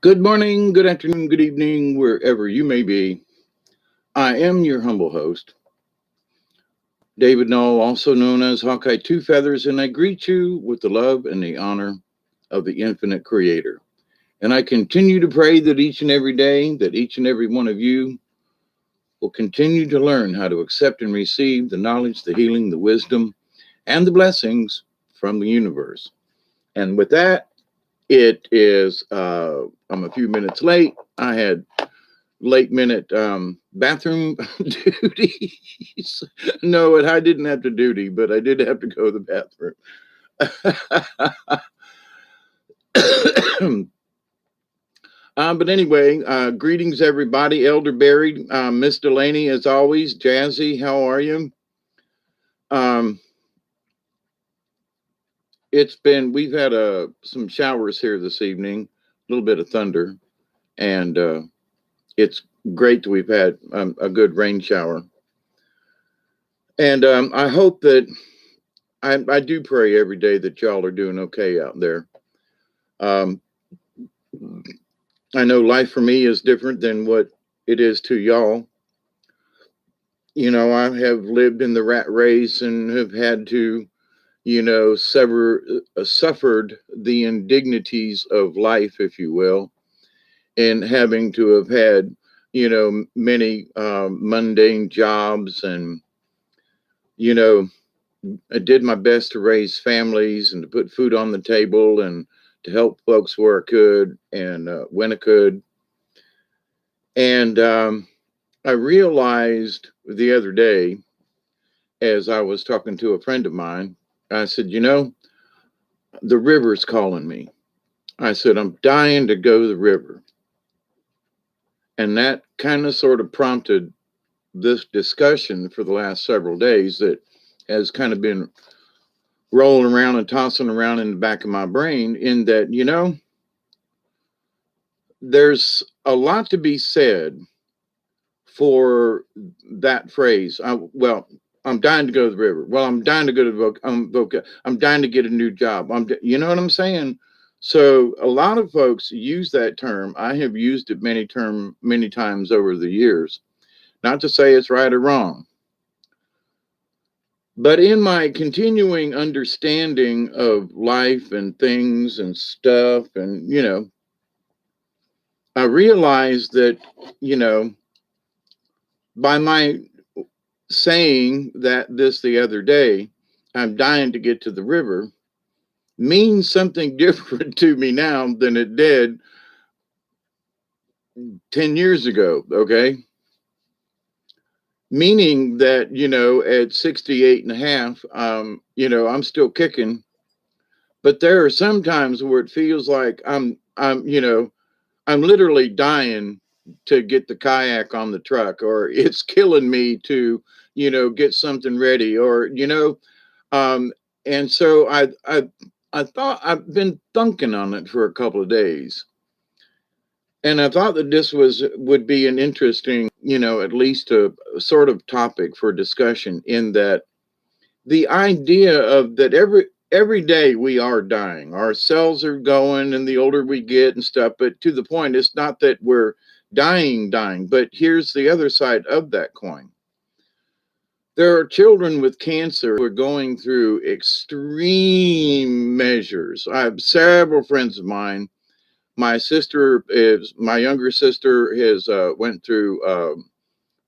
Good morning, good afternoon, good evening, wherever you may be. I am your humble host, David Knoll, also known as Hawkeye Two Feathers, and I greet you with the love and the honor of the infinite creator. And I continue to pray that each and every day, that each and every one of you will continue to learn how to accept and receive the knowledge, the healing, the wisdom, and the blessings from the universe. And with that, I'm a few minutes late. I had late minute bathroom duties. No, I didn't have to duty, but I did have to go to the bathroom. But anyway, greetings everybody. Elder Barry, Miss Delaney, as always. Jazzy, how are you? Um, we've had some showers here this evening, a little bit of thunder, and it's great that we've had a good rain shower. And I hope that I do pray every day that y'all are doing okay out there. Um, I know life for me is different than what it is to y'all. You know, I have lived in the rat race and have had to, suffered the indignities of life, if you will, and having to have had, many mundane jobs and, you know, I did my best to raise families and to put food on the table and to help folks where I could and when I could. And I realized the other day, as I was talking to a friend of mine, I said, the river's calling me. I said, I'm dying to go to the river. And that kind of sort of prompted this discussion for the last several days that has kind of been rolling around and tossing around in the back of my brain, in that, there's a lot to be said for that phrase. I'm dying to go to the river. Well, I'm dying to go to Voca. I'm dying to get a new job. You know what I'm saying? So a lot of folks use that term. I have used it many times over the years. Not to say it's right or wrong, but in my continuing understanding of life and things and stuff, and I realized that, by my saying that this the other day, I'm dying to get to the river, means something different to me now than it did 10 years ago. Okay. Meaning that, at 68 and a half, I'm still kicking, but there are some times where it feels like I'm literally dying to get the kayak on the truck, or it's killing me to, get something ready, or, um, and so I thought I've been thinking on it for a couple of days. And I thought that this would be an interesting, at least a sort of topic for discussion, in that the idea of that every day we are dying. Our cells are going, and the older we get and stuff. But to the point, it's not that we're dying. But here's the other side of that coin. There are children with cancer who are going through extreme measures. I have several friends of mine. My younger sister has went through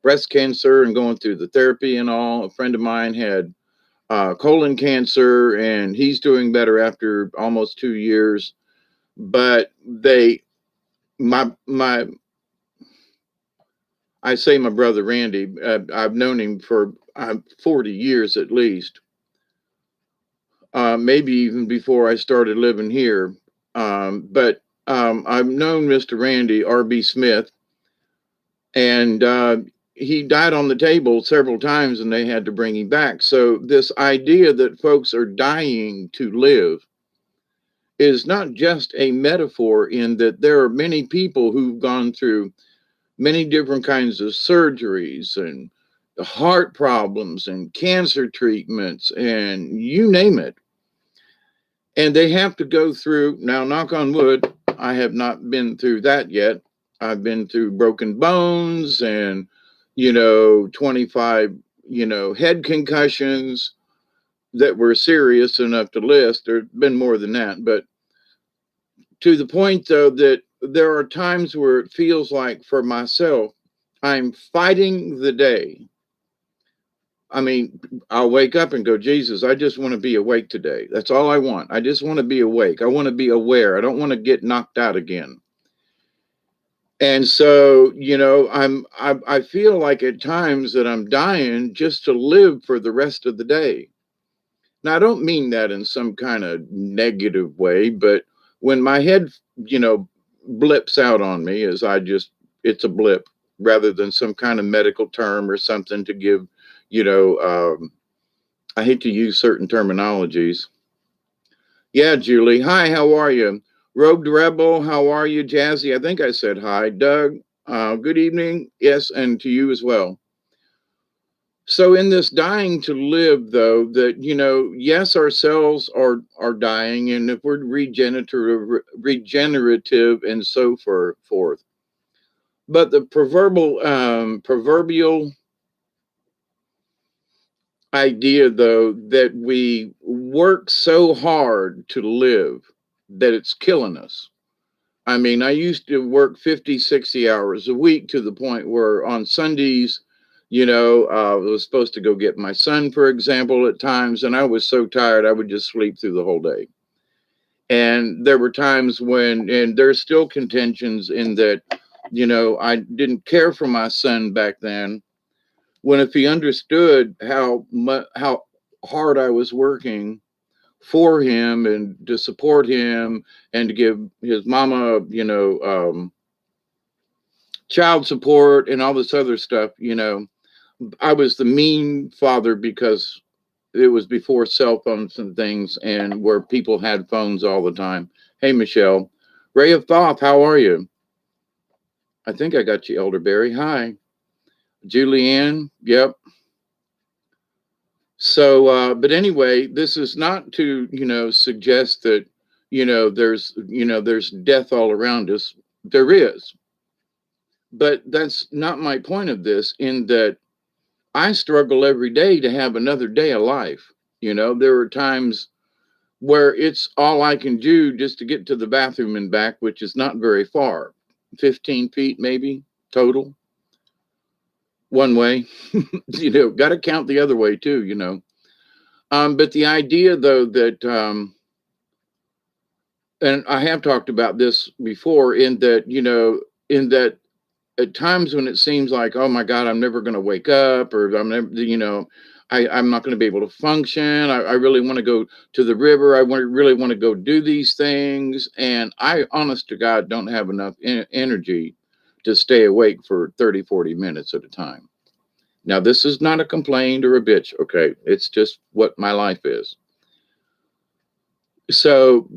breast cancer and going through the therapy and all. A friend of mine had colon cancer, and he's doing better after almost 2 years. But my I say my brother Randy. I've known him for 40 years at least, maybe even before I started living here. But I've known Mr. Randy R.B. Smith, and he died on the table several times, and they had to bring him back. So this idea that folks are dying to live is not just a metaphor, in that there are many people who've gone through many different kinds of surgeries and heart problems and cancer treatments and you name it. And they have to go through, now, knock on wood, I have not been through that yet. I've been through broken bones and, 25, head concussions that were serious enough to list. There's been more than that, but to the point though that there are times where it feels like for myself, I'm fighting the day. I mean, I'll wake up and go, Jesus, I just want to be awake today. That's all I want. I just want to be awake. I want to be aware. I don't want to get knocked out again. And so, I feel like at times that I'm dying just to live for the rest of the day. Now, I don't mean that in some kind of negative way, but when my head, blips out on me, it's a blip rather than some kind of medical term or something to give, I hate to use certain terminologies. Yeah, Julie. Hi, how are you? Robed Rebel, how are you? Jazzy, I think I said hi. Doug, good evening. Yes, and to you as well. So in this dying to live, though, that yes, our cells are dying, and if we're regenerative, and so forth. But the proverbial idea, though, that we work so hard to live that it's killing us. I mean, I used to work 50, 60 hours a week to the point where on Sundays, I was supposed to go get my son, for example, at times, and I was so tired, I would just sleep through the whole day. And there were times when, and there's still contentions in that, I didn't care for my son back then. When if he understood how hard I was working for him and to support him and to give his mama, child support and all this other stuff, I was the mean father because it was before cell phones and things and where people had phones all the time. Hey, Michelle. Ray of Thoth, how are you? I think I got you, Elderberry. Hi. Julianne, yep. So, but anyway, this is not to, suggest that, there's death all around us. There is. But that's not my point of this, in that I struggle every day to have another day of life. There are times where it's all I can do just to get to the bathroom and back, which is not very far, 15 feet maybe total, one way. Got to count the other way too. But the idea, though, that, and I have talked about this before, in that at times when it seems like, oh my God, I'm never going to wake up, or I'm never, I'm not going to be able to function. I really want to go to the river. Really want to go do these things. And I, honest to God, don't have enough energy to stay awake for 30, 40 minutes at a time. Now, this is not a complaint or a bitch, okay? It's just what my life is. So,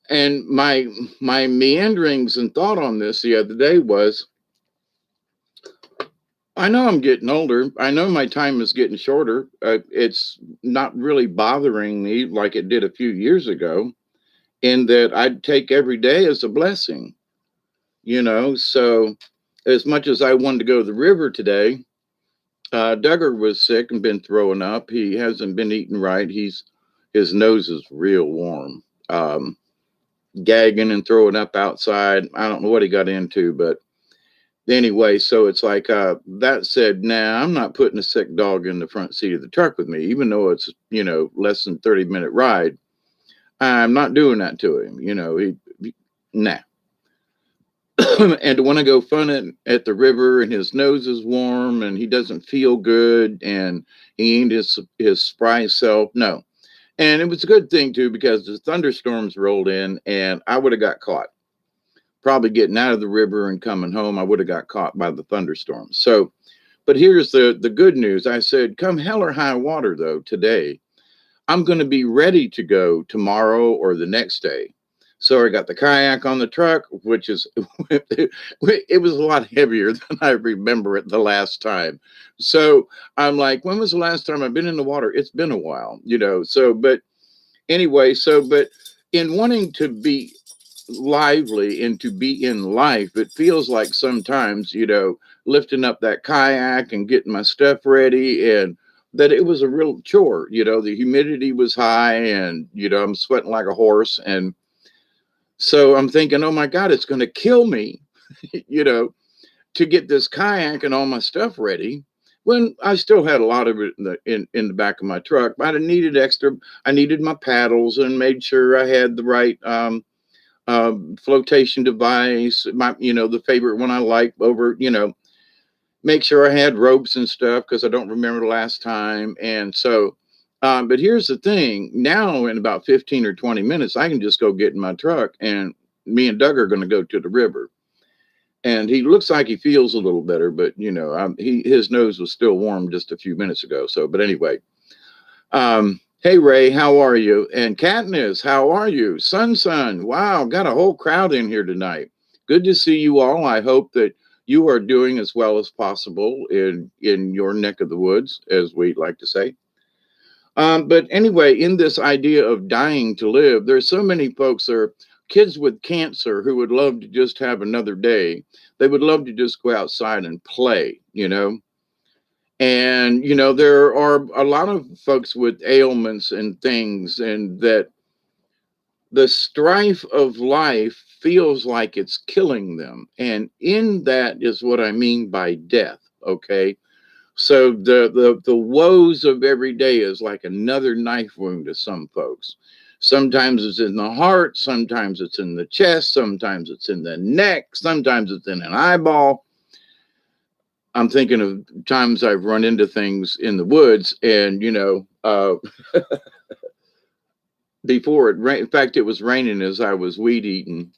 and my meanderings and thought on this the other day was, I know I'm getting older. I know my time is getting shorter. It's not really bothering me like it did a few years ago, in that I'd take every day as a blessing, So as much as I wanted to go to the river today, Duggar was sick and been throwing up. He hasn't been eating right. His nose is real warm, gagging and throwing up outside. I don't know what he got into, but anyway, so it's like, that said, nah, I'm not putting a sick dog in the front seat of the truck with me, even though it's, less than 30-minute ride. I'm not doing that to him. Nah. And to want to go fun at the river, and his nose is warm and he doesn't feel good and he ain't his spry self. No. And it was a good thing too, because the thunderstorms rolled in and I would have got caught. Probably getting out of the river and coming home, I would have got caught by the thunderstorm. So, but here's the good news. I said, come hell or high water, though, today, I'm going to be ready to go tomorrow or the next day. So I got the kayak on the truck, which is, it was a lot heavier than I remember it the last time. So I'm like, when was the last time I've been in the water? It's been a while, so, but anyway, but in wanting to be lively and to be in life. It feels like sometimes, lifting up that kayak and getting my stuff ready, and that it was a real chore. The humidity was high, and, I'm sweating like a horse. And so I'm thinking, oh my God, it's going to kill me, you know, to get this kayak and all my stuff ready. When I still had a lot of it in the back of my truck, but I needed extra. I needed my paddles and made sure I had the right flotation device. The favorite one I like over. Make sure I had ropes and stuff because I don't remember the last time. And so, but here's the thing: now in about 15 or 20 minutes, I can just go get in my truck, and me and Doug are going to go to the river. And he looks like he feels a little better, but his nose was still warm just a few minutes ago. So, but anyway, hey Ray, how are you? And Katniss, how are you? Sun, wow, got a whole crowd in here tonight. Good to see you all. I hope that you are doing as well as possible in your neck of the woods, as we like to say. But anyway, in this idea of dying to live, there's so many folks that are kids with cancer who would love to just have another day. They would love to just go outside and play, And, there are a lot of folks with ailments and things, and that the strife of life feels like it's killing them. And in that is what I mean by death, okay? So the woes of every day is like another knife wound to some folks. Sometimes it's in the heart, sometimes it's in the chest, sometimes it's in the neck, sometimes it's in an eyeball. I'm thinking of times I've run into things in the woods, and before it rained. In fact, it was raining as I was weed eating.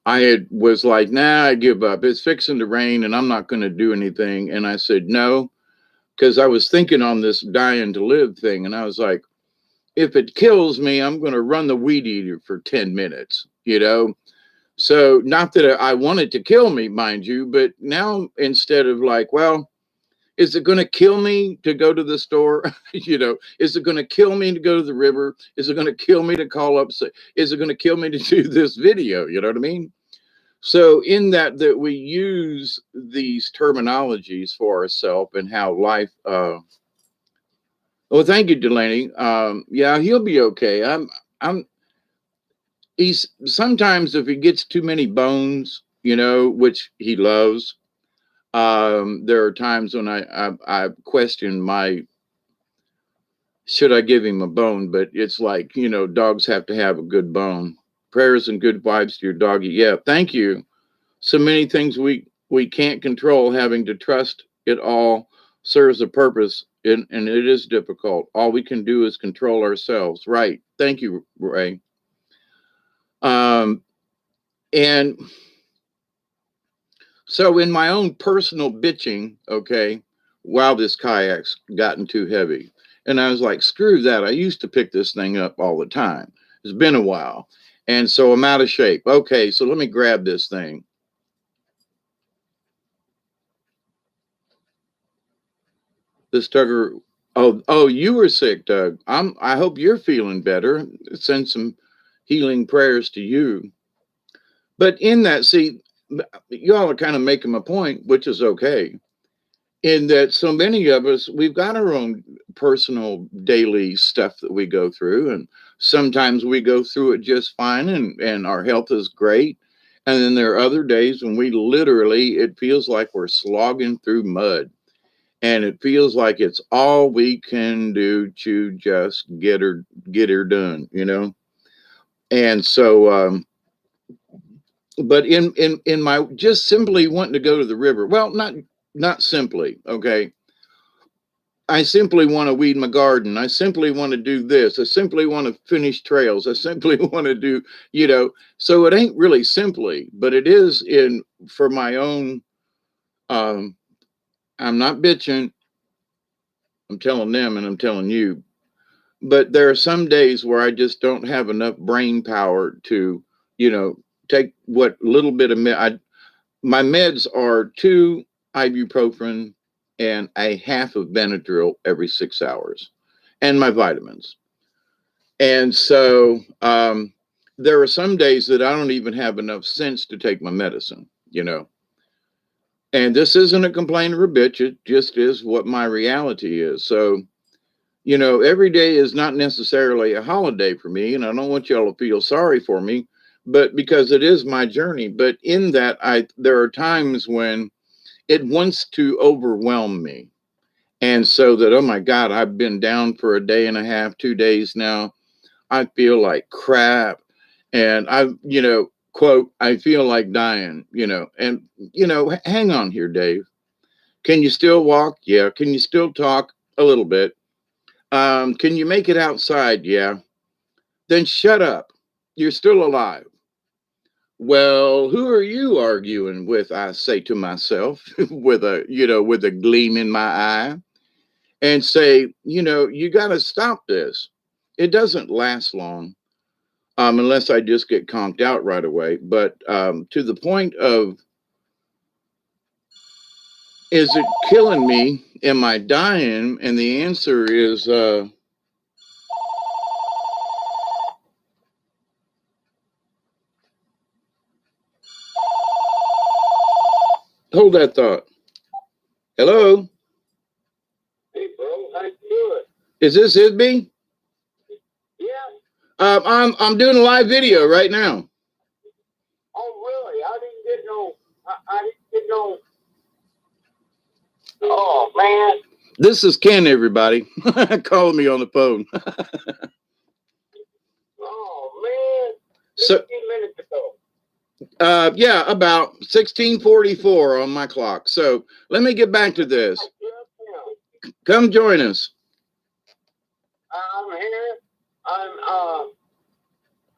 Was like, nah, I give up. It's fixing to rain, and I'm not going to do anything. And I said no, because I was thinking on this dying to live thing, and I was like, if it kills me, I'm going to run the weed eater for 10 minutes, So not that I want it to kill me, mind you, but now instead of like, well, is it going to kill me to go to the store? Is it going to kill me to go to the river? Is it going to kill me to call up? Is it going to kill me to do this video? You know what I mean? So in that we use these terminologies for ourselves and how life, well, thank you, Delaney. Yeah, he'll be okay. He's sometimes if he gets too many bones, which he loves. There are times when I question should I give him a bone, but it's like, dogs have to have a good bone. Prayers and good vibes to your doggy. Yeah, thank you. So many things we can't control, having to trust it all serves a purpose, and it is difficult. All we can do is control ourselves. Right. Thank you, Ray. And so in my own personal bitching, okay, wow, this kayak's gotten too heavy. And I was like, screw that. I used to pick this thing up all the time. It's been a while. And so I'm out of shape. Okay, so let me grab this thing. This Tugger, oh, you were sick, Doug. I hope you're feeling better. Send some healing prayers to you. But in that, see, you all are kind of making my point, which is okay. In that so many of us, we've got our own personal daily stuff that we go through, and sometimes we go through it just fine, and our health is great. And then there are other days when we literally, it feels like we're slogging through mud, and it feels like it's all we can do to just get her done, And so but in my just simply wanting to go to the river, well, not simply, okay, I simply want to weed my garden. I simply want to do this. I simply want to finish trails. I simply want to do, so it ain't really simply, but it is for my own. I'm not bitching. I'm telling them and I'm telling you, but there are some days where I just don't have enough brain power to, take what little bit of my meds are 2 ibuprofen and a half of Benadryl every 6 hours, and my vitamins. And so there are some days that I don't even have enough sense to take my medicine, you know. And this isn't a complaint or a bitch. It just is what my reality is. So, you know, every day is not necessarily a holiday for me. And I don't want y'all to feel sorry for me, but because it is my journey. But in that, there are times when it wants to overwhelm me. And so that, oh my God, I've been down for a day and a half, 2 days now. I feel like crap. And quote, I feel like dying, and, hang on here, Dave. Can you still walk? Yeah. Can you still talk? A little bit. Can you make it outside? Yeah. Then shut up. You're still alive. Well, who are you arguing with? I say to myself with a gleam in my eye, and say, you got to stop this. It doesn't last long, unless I just get conked out right away. But to the point of, is it killing me? Am I dying? And the answer is, hold that thought. Hello? Hey, bro, how you doing? Is this Isby? Yeah. I'm doing a live video right now. Oh, really? I didn't get no. I didn't get no. Oh man. This is Ken, everybody. Calling me on the phone. Oh man. So 15 minutes ago. yeah, about 1644 on my clock. So let me get back to this. Come join us. I'm here.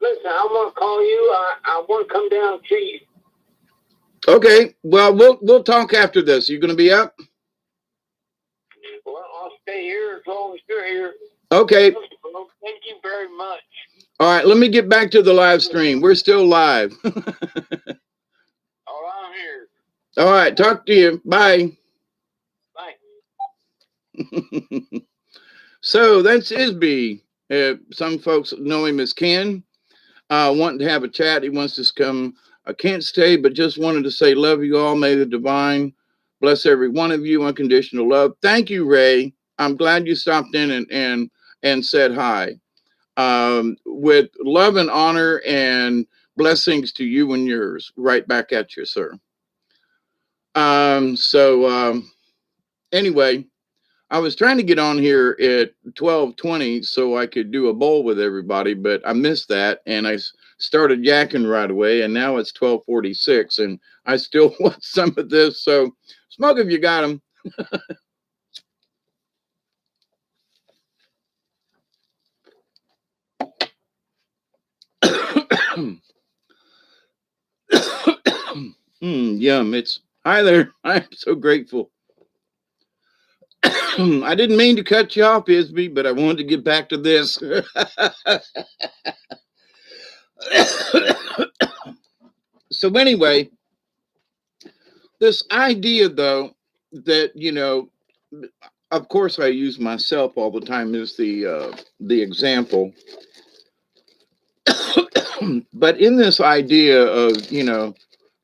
Listen, I want to call you. I want to come down to you. Okay. Well, we'll talk after this. You going to be up? Well, I'll stay here as long as you're here. Okay. Thank you very much. All right. Let me get back to the live stream. We're still live. Oh, I'm here. All right. Talk to you. Bye. Bye. So that's Isby. Some folks know him as Ken. Wanting to have a chat. He wants to come. I can't stay, but just wanted to say, love you all. May the divine bless every one of you. Unconditional love. Thank you, Ray. I'm glad you stopped in and said hi. With love and honor and blessings to you and yours. Right back at you, sir. Anyway, I was trying to get on here at 12:20 so I could do a bowl with everybody, but I missed that, and I started yakking right away, and now it's 12:46, and I still want some of this. So smoke if you got them. Yum. It's hi there. I'm so grateful. I didn't mean to cut you off, Isby, but I wanted to get back to this. So anyway, this idea, though, that of course, I use myself all the time as the example. But in this idea of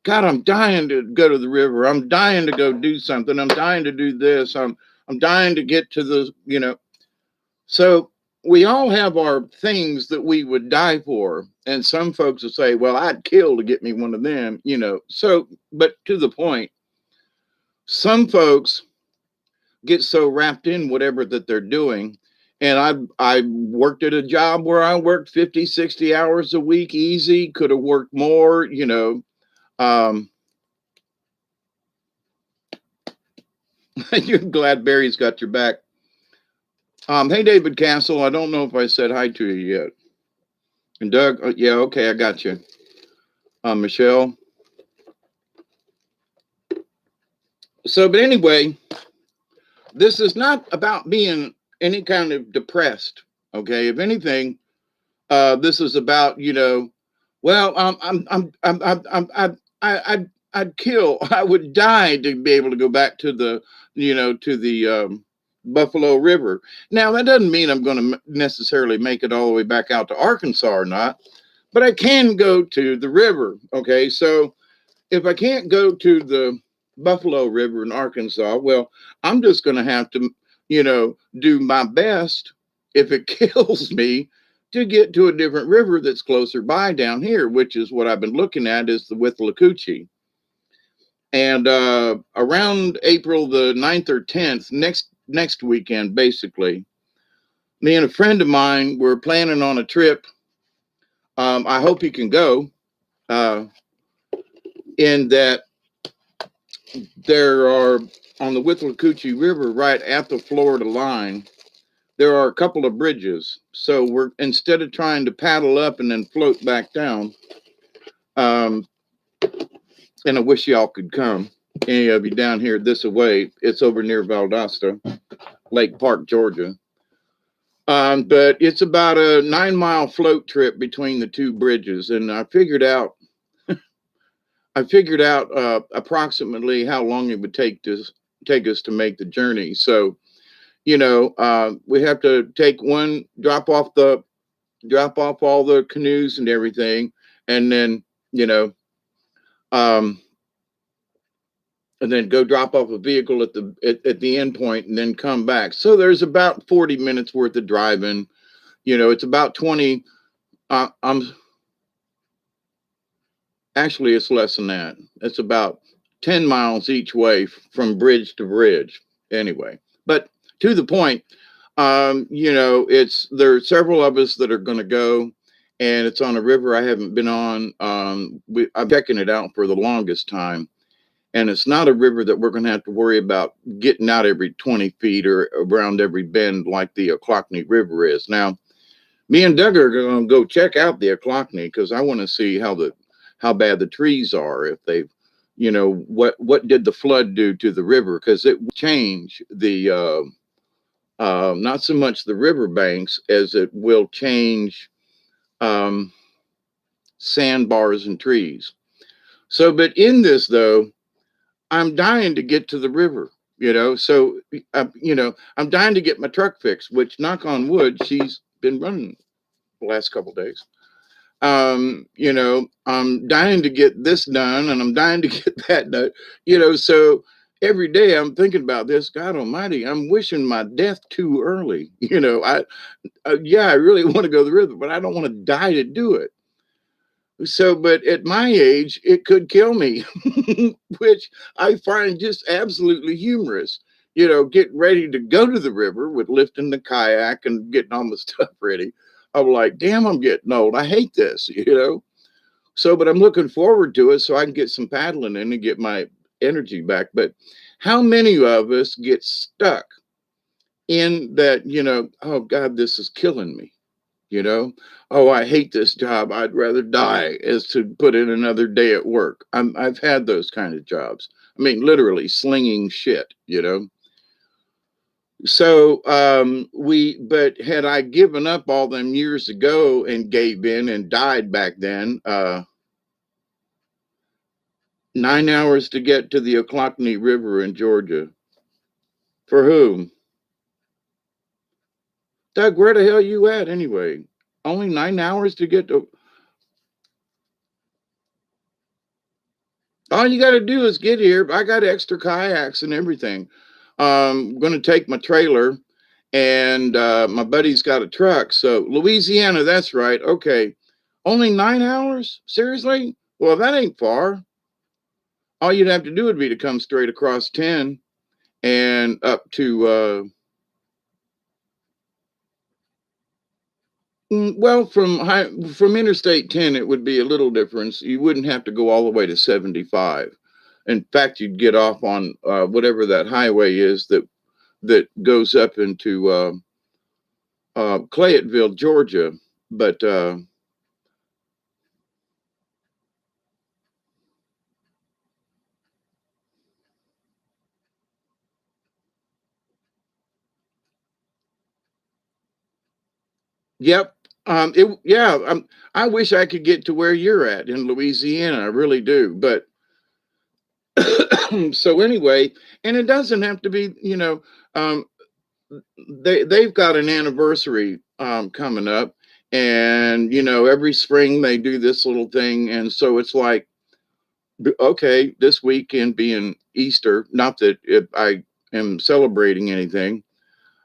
God, I'm dying to go to the river. I'm dying to go do something. I'm dying to do this. I'm dying to get to the. So we all have our things that we would die for, and some folks will say, "Well, I'd kill to get me one of them." So, but to the point, some folks get so wrapped in whatever that they're doing. And I worked at a job where I worked 50, 60 hours a week, easy, could have worked more, you're glad Barry's got your back. Hey, David Castle, I don't know if I said hi to you yet. And Doug, yeah, okay, I got you. Michelle. So, but anyway, this is not about being any kind of depressed. Okay, if anything, this is about well, I'd kill, I would die to be able to go back to the to the Buffalo River. Now that doesn't mean I'm going to necessarily make it all the way back out to Arkansas or not, but I can go to the river. Okay, so if I can't go to the Buffalo River in Arkansas, well, I'm just going to have to, do my best if it kills me to get to a different river that's closer by down here, which is what I've been looking at is the Withlacoochee. And around April the 9th or 10th, next weekend, basically, me and a friend of mine were planning on a trip. I hope he can go. In that there are on the Withlacoochee River, right at the Florida line, there are a couple of bridges. So we're instead of trying to paddle up and then float back down, um, and I wish y'all could come. Any of you down here this way, it's over near Valdosta, Lake Park, Georgia. But it's about a 9-mile float trip between the two bridges, and I figured out approximately how long it would take us to make the journey. So, we have to drop off all the canoes and everything, and then um, and then go drop off a vehicle at the end point, and then come back. So there's about 40 minutes worth of driving. It's about 20. I'm Actually, it's less than that. It's about 10 miles each way from bridge to bridge. Anyway, but to the point, there are several of us that are going to go, and it's on a river I haven't been on. I'm checking it out for the longest time, and it's not a river that we're going to have to worry about getting out every 20 feet or around every bend like the Ochlockonee River is. Now, me and Doug are going to go check out the Ochlockonee because I want to see how bad the trees are, if they've, what did the flood do to the river, because it will change the not so much the riverbanks as it will change sandbars and trees. So, but in this though, I'm dying to get to the river, so I'm dying to get my truck fixed, which, knock on wood, she's been running the last couple of days. I'm dying to get this done, and I'm dying to get that done, so every day I'm thinking about this. God Almighty, I'm wishing my death too early. Yeah, I really want to go to the river, but I don't want to die to do it. So, but at my age, it could kill me, which I find just absolutely humorous. Getting ready to go to the river with lifting the kayak and getting all my stuff ready. I'm like, damn, I'm getting old. I hate this. So, but I'm looking forward to it so I can get some paddling in and get my energy back. But how many of us get stuck in that, oh God, this is killing me? Oh, I hate this job. I'd rather die as to put in another day at work. I've had those kind of jobs. I mean, literally slinging shit. So but had I given up all them years ago and gave in and died back then, 9 hours to get to the Ochlockonee River in Georgia. For whom? Doug, where the hell you at anyway? Only 9 hours to get to. All you got to do is get here. I got extra kayaks and everything. I'm going to take my trailer, and my buddy's got a truck. So Louisiana, that's right. Okay. Only 9 hours? Seriously? Well, that ain't far. All you'd have to do would be to come straight across 10 and up to, well, from Interstate 10, it would be a little difference. You wouldn't have to go all the way to 75. In fact, you'd get off on whatever that highway is that goes up into Clayetteville, Georgia. But yep, I wish I could get to where you're at in Louisiana. I really do. But so anyway, and it doesn't have to be, they've got an anniversary coming up, And, every spring they do this little thing. And so it's like, okay, this weekend being Easter, not that I am celebrating anything.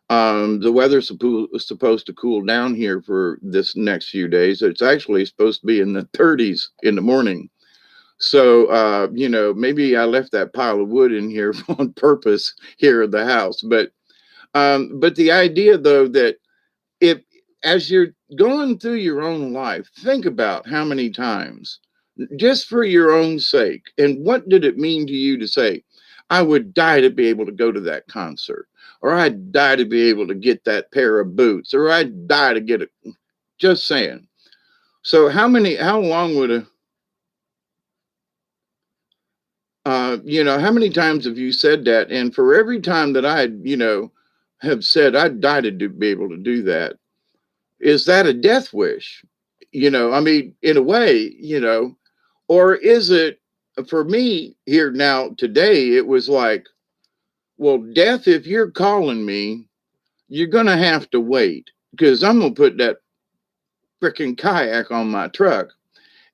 The weather's supposed to cool down here for this next few days. It's actually supposed to be in the 30s in the morning. So, maybe I left that pile of wood in here on purpose here at the house. But the idea, though, that if as you're going through your own life, think about how many times, just for your own sake, and what did it mean to you to say, I would die to be able to go to that concert, or I'd die to be able to get that pair of boots, or I'd die to get it. Just saying. So how long would how many times have you said that? And for every time that have said I'd die to be able to do that, is that a death wish? I mean, in a way, or is it, for me here now today, it was like, well, death, if you're calling me, you're going to have to wait, because I'm going to put that freaking kayak on my truck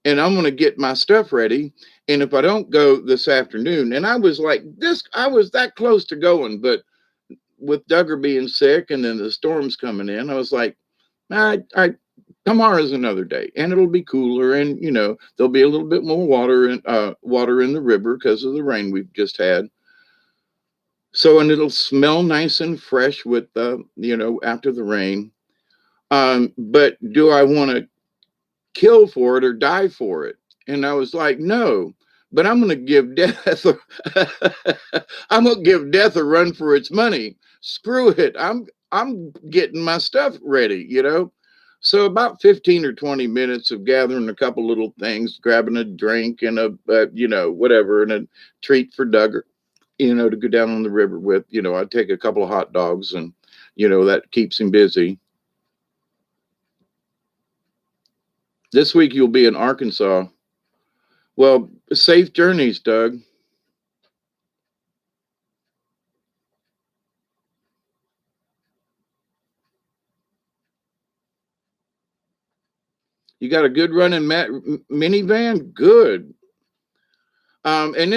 and I'm going to get my stuff ready. And if I don't go this afternoon, and I was like this, I was that close to going, but with Duggar being sick and then the storms coming in, I was like, I tomorrow's another day, and it'll be cooler, and there'll be a little bit more water in the river because of the rain we've just had. So, and it'll smell nice and fresh with after the rain. But do I want to kill for it or die for it? And I was like, no. But I'm going to give death. I'm going to give death a run for its money. Screw it. I'm getting my stuff ready. So about 15 or 20 minutes of gathering a couple little things, grabbing a drink and whatever, and a treat for Duggar, to go down on the river with. I'd take a couple of hot dogs, and that keeps him busy. This week you'll be in Arkansas. Well, safe journeys, Doug. You got a good running minivan? Good. And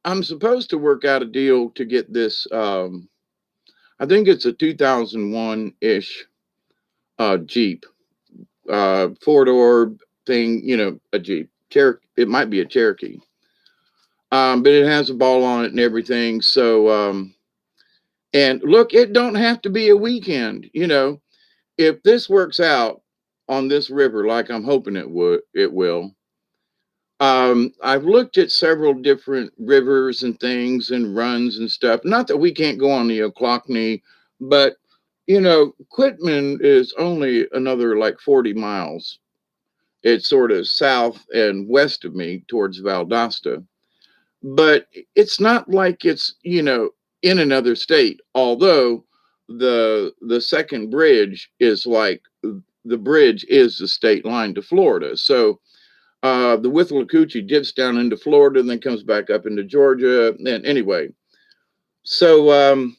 I'm supposed to work out a deal to get this. I think it's a 2001-ish Jeep, 4-door thing. A Jeep. It might be a Cherokee. But it has a ball on it and everything. So, and look, it don't have to be a weekend. If this works out on this river like I'm hoping it will. I've looked at several different rivers and things and runs and stuff. Not that we can't go on the Oclockney, but Quitman is only another like 40 miles. It's sort of south and west of me towards Valdosta, but it's not like it's in another state. Although the second bridge is like the bridge is the state line to Florida. So the Withlacoochee dips down into Florida and then comes back up into Georgia. And anyway, so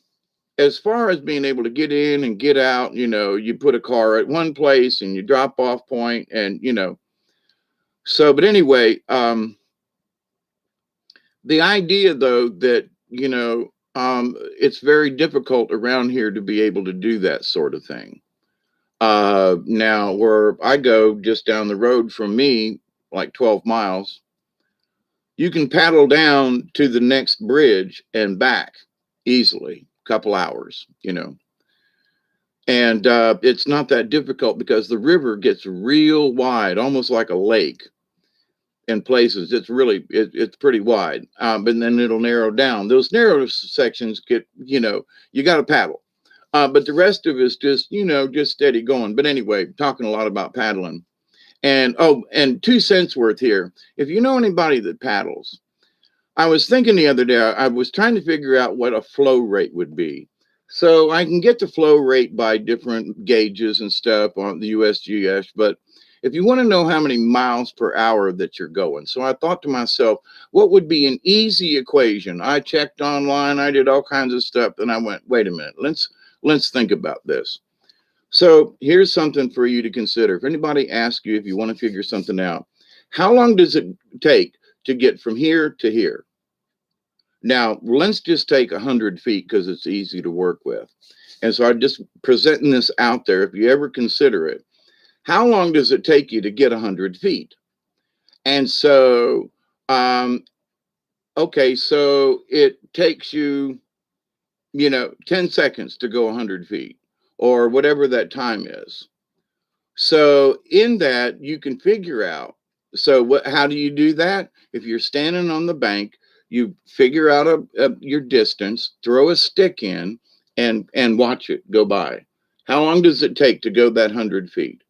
as far as being able to get in and get out, you put a car at one place and you drop off point, and so, but anyway, the idea though that it's very difficult around here to be able to do that sort of thing. Now where I go just down the road from me, like 12 miles, you can paddle down to the next bridge and back easily, a couple hours, and it's not that difficult because the river gets real wide, almost like a lake in places. It's pretty wide, but then it'll narrow down. Those narrow sections get, you got to paddle, but the rest of it's just steady going. But anyway, talking a lot about paddling. And 2 cents worth here. If you know anybody that paddles, I was thinking the other day, I was trying to figure out what a flow rate would be. So I can get the flow rate by different gauges and stuff on the USGS, but if you want to know how many miles per hour that you're going. So I thought to myself, what would be an easy equation? I checked online, I did all kinds of stuff, and I went, wait a minute, let's think about this. So here's something for you to consider. If anybody asks you if you want to figure something out, how long does it take to get from here to here? Now, let's just take 100 feet because it's easy to work with. And so I'm just presenting this out there. If you ever consider it, how long does it take you to get 100 feet? And so, okay, so it takes you, 10 seconds to go 100 feet or whatever that time is. So in that, you can figure out. So how do you do that? If you're standing on the bank, you figure out your distance, throw a stick in, and watch it go by. How long does it take to go that 100 feet?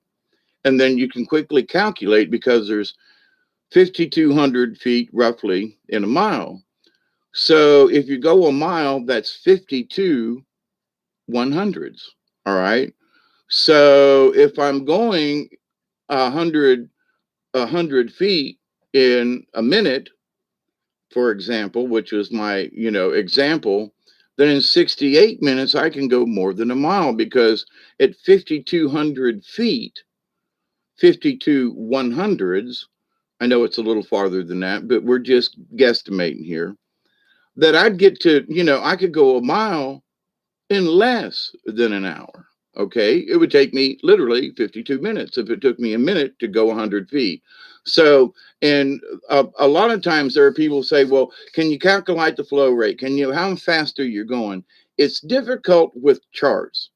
And then you can quickly calculate because there's 5,200 feet roughly in a mile. So if you go a mile, that's 52 100s. All right. So if I'm going 100 feet in a minute, for example, which is my, example, then in 68 minutes, I can go more than a mile because at 5,200 feet, 52 100s, I know it's a little farther than that, but we're just guesstimating here, that I'd get to, I could go a mile in less than an hour. Okay. It would take me literally 52 minutes if it took me a minute to go 100 feet. So, and a lot of times there are people who say, well, can you calculate the flow rate? How fast are you going? It's difficult with charts.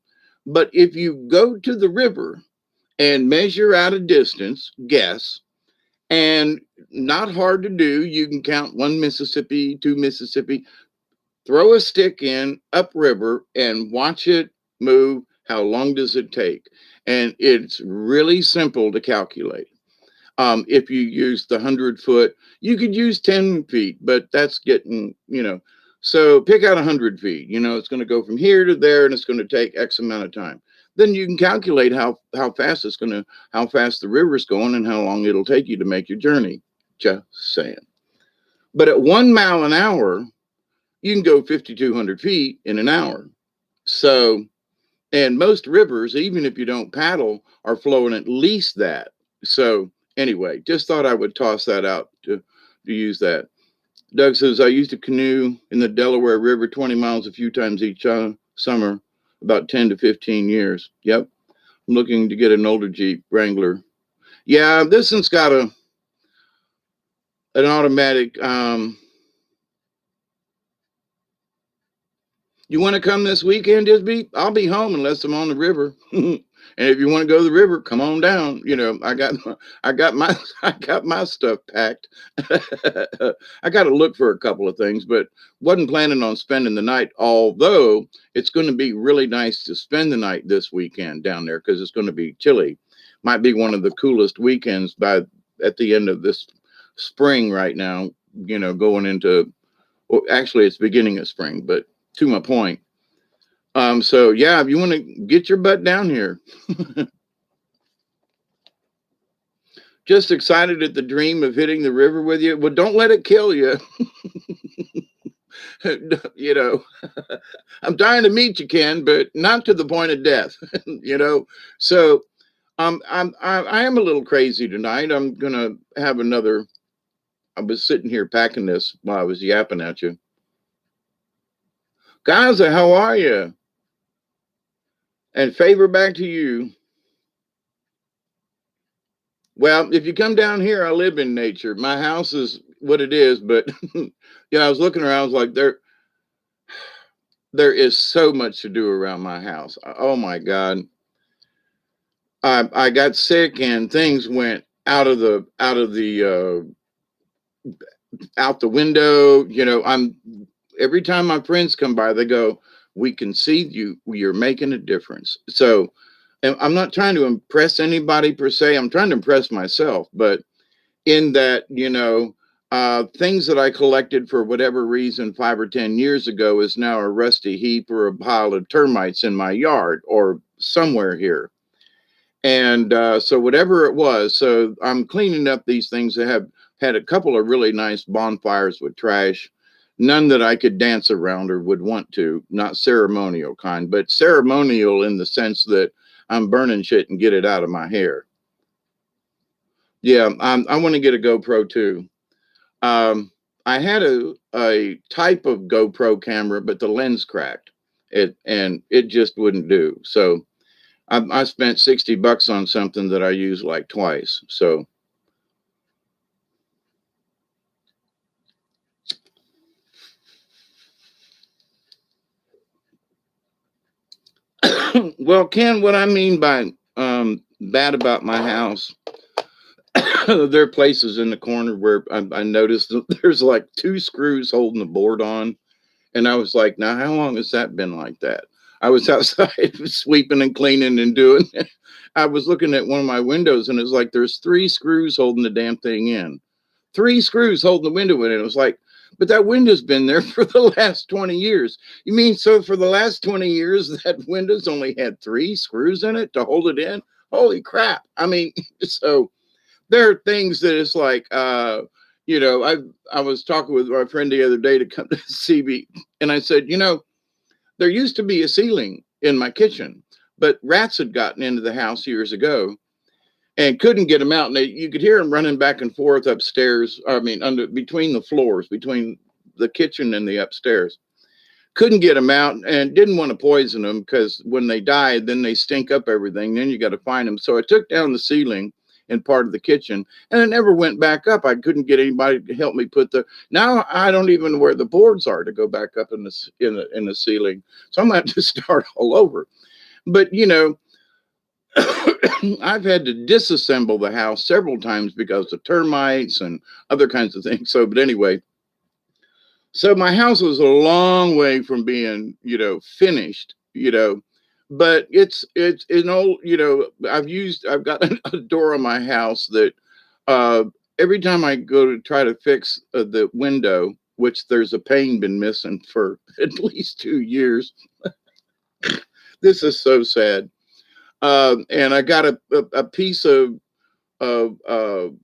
But if you go to the river and measure out a distance, guess, and not hard to do, you can count 1 Mississippi, 2 Mississippi, throw a stick in upriver and watch it move. How long does it take? And it's really simple to calculate. If you use the 100 foot, you could use 10 feet, but that's getting, so pick out 100 feet. It's going to go from here to there and it's going to take X amount of time. Then you can calculate how fast how fast the river's going and how long it'll take you to make your journey. Just saying. But at 1 mile an hour, you can go 5,200 feet in an hour. So, and most rivers, even if you don't paddle, are flowing at least that. So, anyway, just thought I would toss that out to use that. Doug says, I used to canoe in the Delaware River 20 miles a few times each summer, about 10 to 15 years. Yep. I'm looking to get an older Jeep Wrangler. Yeah, this one's got an automatic. You want to come this weekend, Disby? I'll be home unless I'm on the river. And if you want to go to the river, come on down. I got my stuff packed. I got to look for a couple of things, but wasn't planning on spending the night. Although it's going to be really nice to spend the night this weekend down there because it's going to be chilly. Might be one of the coolest weekends at the end of this spring right now. Going into, well, actually it's beginning of spring, but to my point. So yeah, if you want to get your butt down here, just excited at the dream of hitting the river with you. Well, don't let it kill you. I'm dying to meet you, Ken, but not to the point of death. So I am a little crazy tonight. I'm gonna have another. I was sitting here packing this while I was yapping at you. Gaza, how are you? And favor back to you. Well, if you come down here, I live in nature. My house is what it is, but I was looking around, I was like, there is so much to do around my house. Oh my God. I got sick and things went out the window. Every time my friends come by, they go, we can see you're making a difference. So, and I'm not trying to impress anybody per se. I'm trying to impress myself, but in that, things that I collected for whatever reason 5 or 10 years ago is now a rusty heap or a pile of termites in my yard or somewhere here. And so whatever it was, so I'm cleaning up these things that have had a couple of really nice bonfires with trash. None that I could dance around or would want to, not ceremonial kind, but ceremonial in the sense that I'm burning shit and get it out of my hair. Yeah, I want to get a GoPro too. Um, I had a type of GoPro camera, but the lens cracked it and it just wouldn't do. So I spent $60 on something that I use like twice. So well, Ken, what I mean by bad about my house, there are places in the corner where I noticed that there's like two screws holding the board on. And I was like, now, how long has that been like that? I was outside sweeping and cleaning and doing it. I was looking at one of my windows and it was like, there's three screws holding the damn thing in. Three screws holding the window in. It was like, but that window's been there for the last 20 years. You mean so for the last 20 years, that window's only had three screws in it to hold it in? Holy crap. I mean, so there are things that it's like, I was talking with my friend the other day to come to see me, and I said, there used to be a ceiling in my kitchen, but rats had gotten into the house years ago and couldn't get them out, and you could hear them running back and forth upstairs. I mean, under between the floors, between the kitchen and the upstairs. Couldn't get them out and didn't want to poison them because when they die, then they stink up everything. Then you got to find them. So I took down the ceiling in part of the kitchen and it never went back up. I couldn't get anybody to help me put now I don't even know where the boards are to go back up in the ceiling. So I'm going to have to start all over. But, I've had to disassemble the house several times because of termites and other kinds of things. So, but anyway, so my house was a long way from being, finished, but it's an old, I've got a door on my house that uh, every time I go to try to fix the window, which there's a pane been missing for at least 2 years. This is so sad. And I got a piece of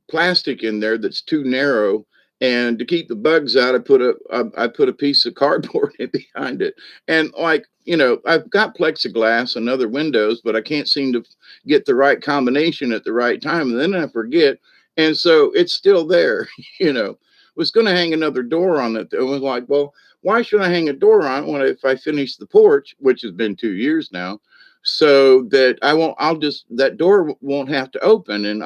plastic in there that's too narrow. And to keep the bugs out, I put a piece of cardboard in behind it. And like, I've got plexiglass and other windows, but I can't seem to get the right combination at the right time. And then I forget. And so it's still there, Was going to hang another door on it. It was like, well, why should I hang a door on it when if I finish the porch, which has been 2 years now, so that that door won't have to open and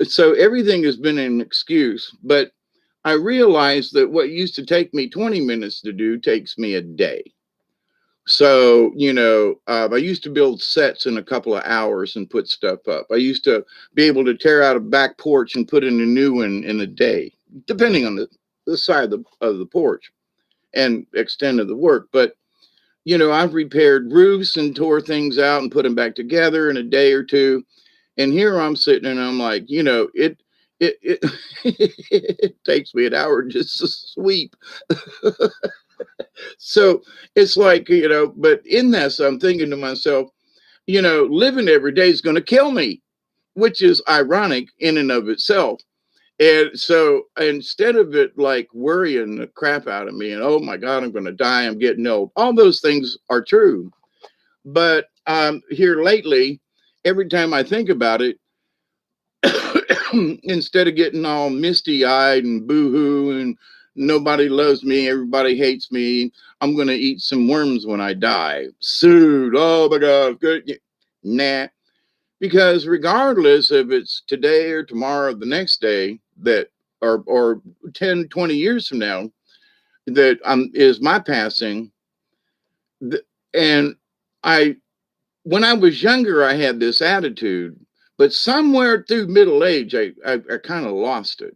so everything has been an excuse, but I realized that what used to take me 20 minutes to do takes me a day. So, I used to build sets in a couple of hours and put stuff up. I used to be able to tear out a back porch and put in a new one in a day, depending on the side of the porch and extent of the work. But, I've repaired roofs and tore things out and put them back together in a day or two. And here I'm sitting and I'm like, it it takes me an hour just to sweep. So it's like, but in this, I'm thinking to myself, living every day is going to kill me, which is ironic in and of itself. And so instead of it like worrying the crap out of me and, oh my God, I'm going to die, I'm getting old, all those things are true. But here lately, every time I think about it, instead of getting all misty eyed and boohoo and nobody loves me, everybody hates me, I'm going to eat some worms when I die. Sued. Oh my God. Good. Nah. Because regardless if it's today or tomorrow or the next day that, or 10, 20 years from now, that is my passing. And when I was younger, I had this attitude, but somewhere through middle age, I kind of lost it.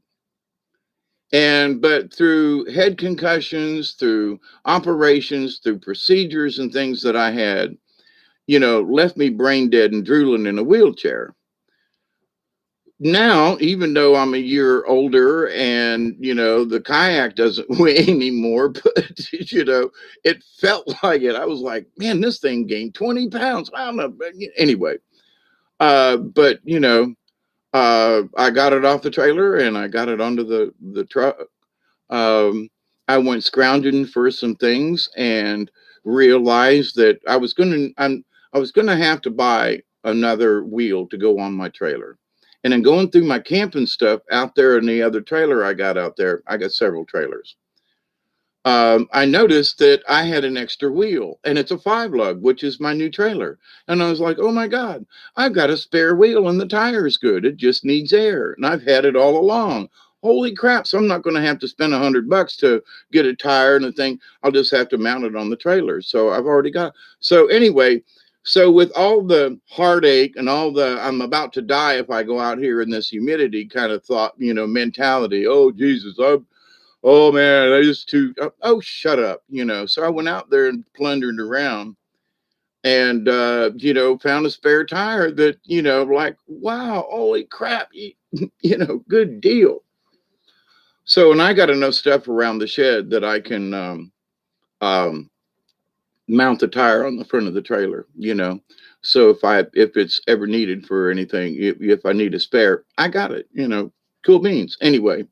But through head concussions, through operations, through procedures and things that I had, left me brain dead and drooling in a wheelchair. Now, even though I'm a year older and, the kayak doesn't weigh anymore, but, it felt like it. I was like, man, this thing gained 20 pounds. I don't know. But anyway, but, I got it off the trailer and I got it onto the truck. I went scrounging for some things and realized that I I was going to have to buy another wheel to go on my trailer. And then going through my camping stuff out there in the other trailer I got out there, I got several trailers. I noticed that I had an extra wheel, and it's a 5 lug, which is my new trailer. And I was like, oh my God, I've got a spare wheel and the tire is good. It just needs air. And I've had it all along. Holy crap. So I'm not going to have to spend $100 to get a tire and a thing. I'll just have to mount it on the trailer. So I've already got. So anyway, so with all the heartache and all the I'm about to die if I go out here in this humidity kind of thought, mentality. Oh, Jesus, oh man, I just too, oh, shut up, So I went out there and plundered around and, found a spare tire that, like, wow, holy crap, good deal. So, and I got enough stuff around the shed that I can mount the tire on the front of the trailer, So if it's ever needed for anything, if I need a spare, I got it, cool beans. Anyway,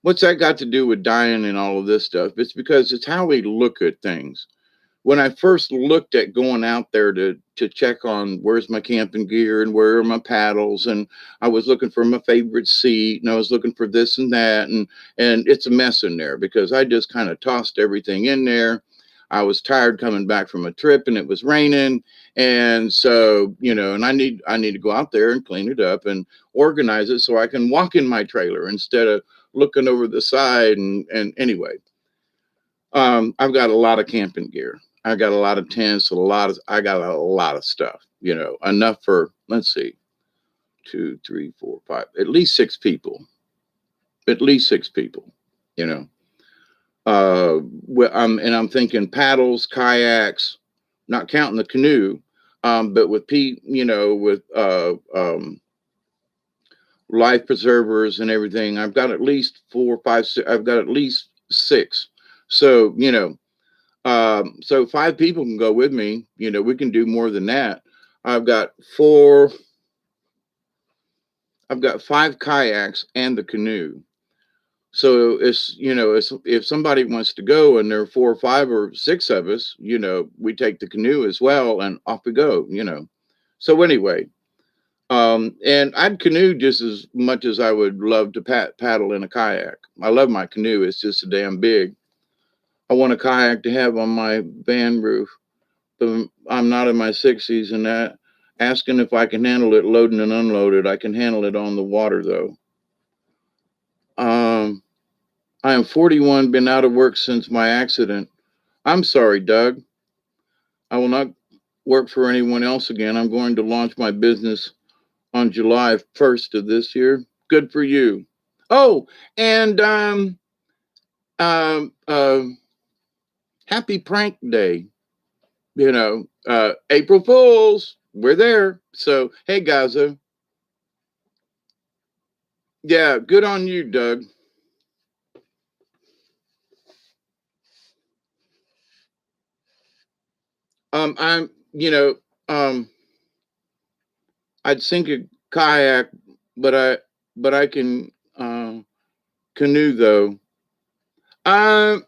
what's that got to do with dying and all of this stuff? It's because it's how we look at things. When I first looked at going out there to check on where's my camping gear and where are my paddles, and I was looking for my favorite seat, and I was looking for this and that, and it's a mess in there because I just kind of tossed everything in there. I was tired coming back from a trip and it was raining, and so and I need to go out there and clean it up and organize it so I can walk in my trailer instead of looking over the side. And anyway, I've got a lot of camping gear. I got a lot of tents, I got a lot of stuff, enough for, let's see, 2, 3, 4, 5, at least 6 people, you know. And I'm thinking paddles, kayaks, not counting the canoe, but with with life preservers and everything. I've got at least 4, 5, 6, I've got at least 6. So, so 5 people can go with me. We can do more than that. I've got 5 kayaks and the canoe. So it's, if somebody wants to go and there are 4 or 5 or 6 of us, we take the canoe as well and off we go, So anyway, and I'd canoe just as much as I would love to paddle in a kayak. I love my canoe. It's just so damn big. I want a kayak to have on my van roof, but I'm not in my 60s and that asking if I can handle it loading and unloaded. I can handle it on the water though. I am 41, been out of work since my accident. I'm sorry, Doug. I will not work for anyone else again. I'm going to launch my business on July 1st of this year. Good for you. Oh, and happy prank day. April Fools. We're there. So, hey, Gaza. Yeah, good on you, Doug. I'm, I'd sink a kayak, but I can canoe though. A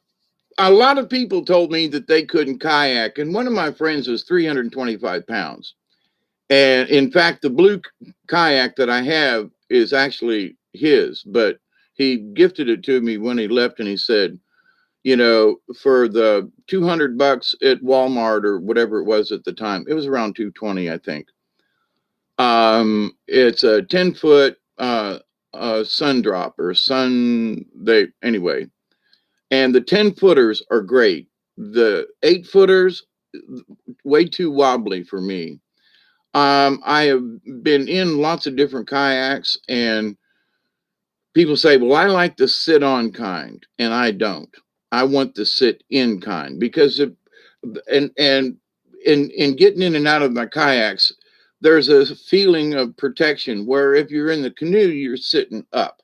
lot of people told me that they couldn't kayak, and one of my friends was 325 pounds. And in fact, the blue kayak that I have is actually his, but he gifted it to me when he left, and he said, for the $200 at Walmart or whatever it was at the time, it was around 220, I think. It's a 10-foot sun drop or anyway, and the 10-footers are great. The 8-footers, way too wobbly for me. I have been in lots of different kayaks, and people say, well, I like the sit on kind, and I don't. I want the sit in kind because in getting in and out of my kayaks, there's a feeling of protection where if you're in the canoe, you're sitting up.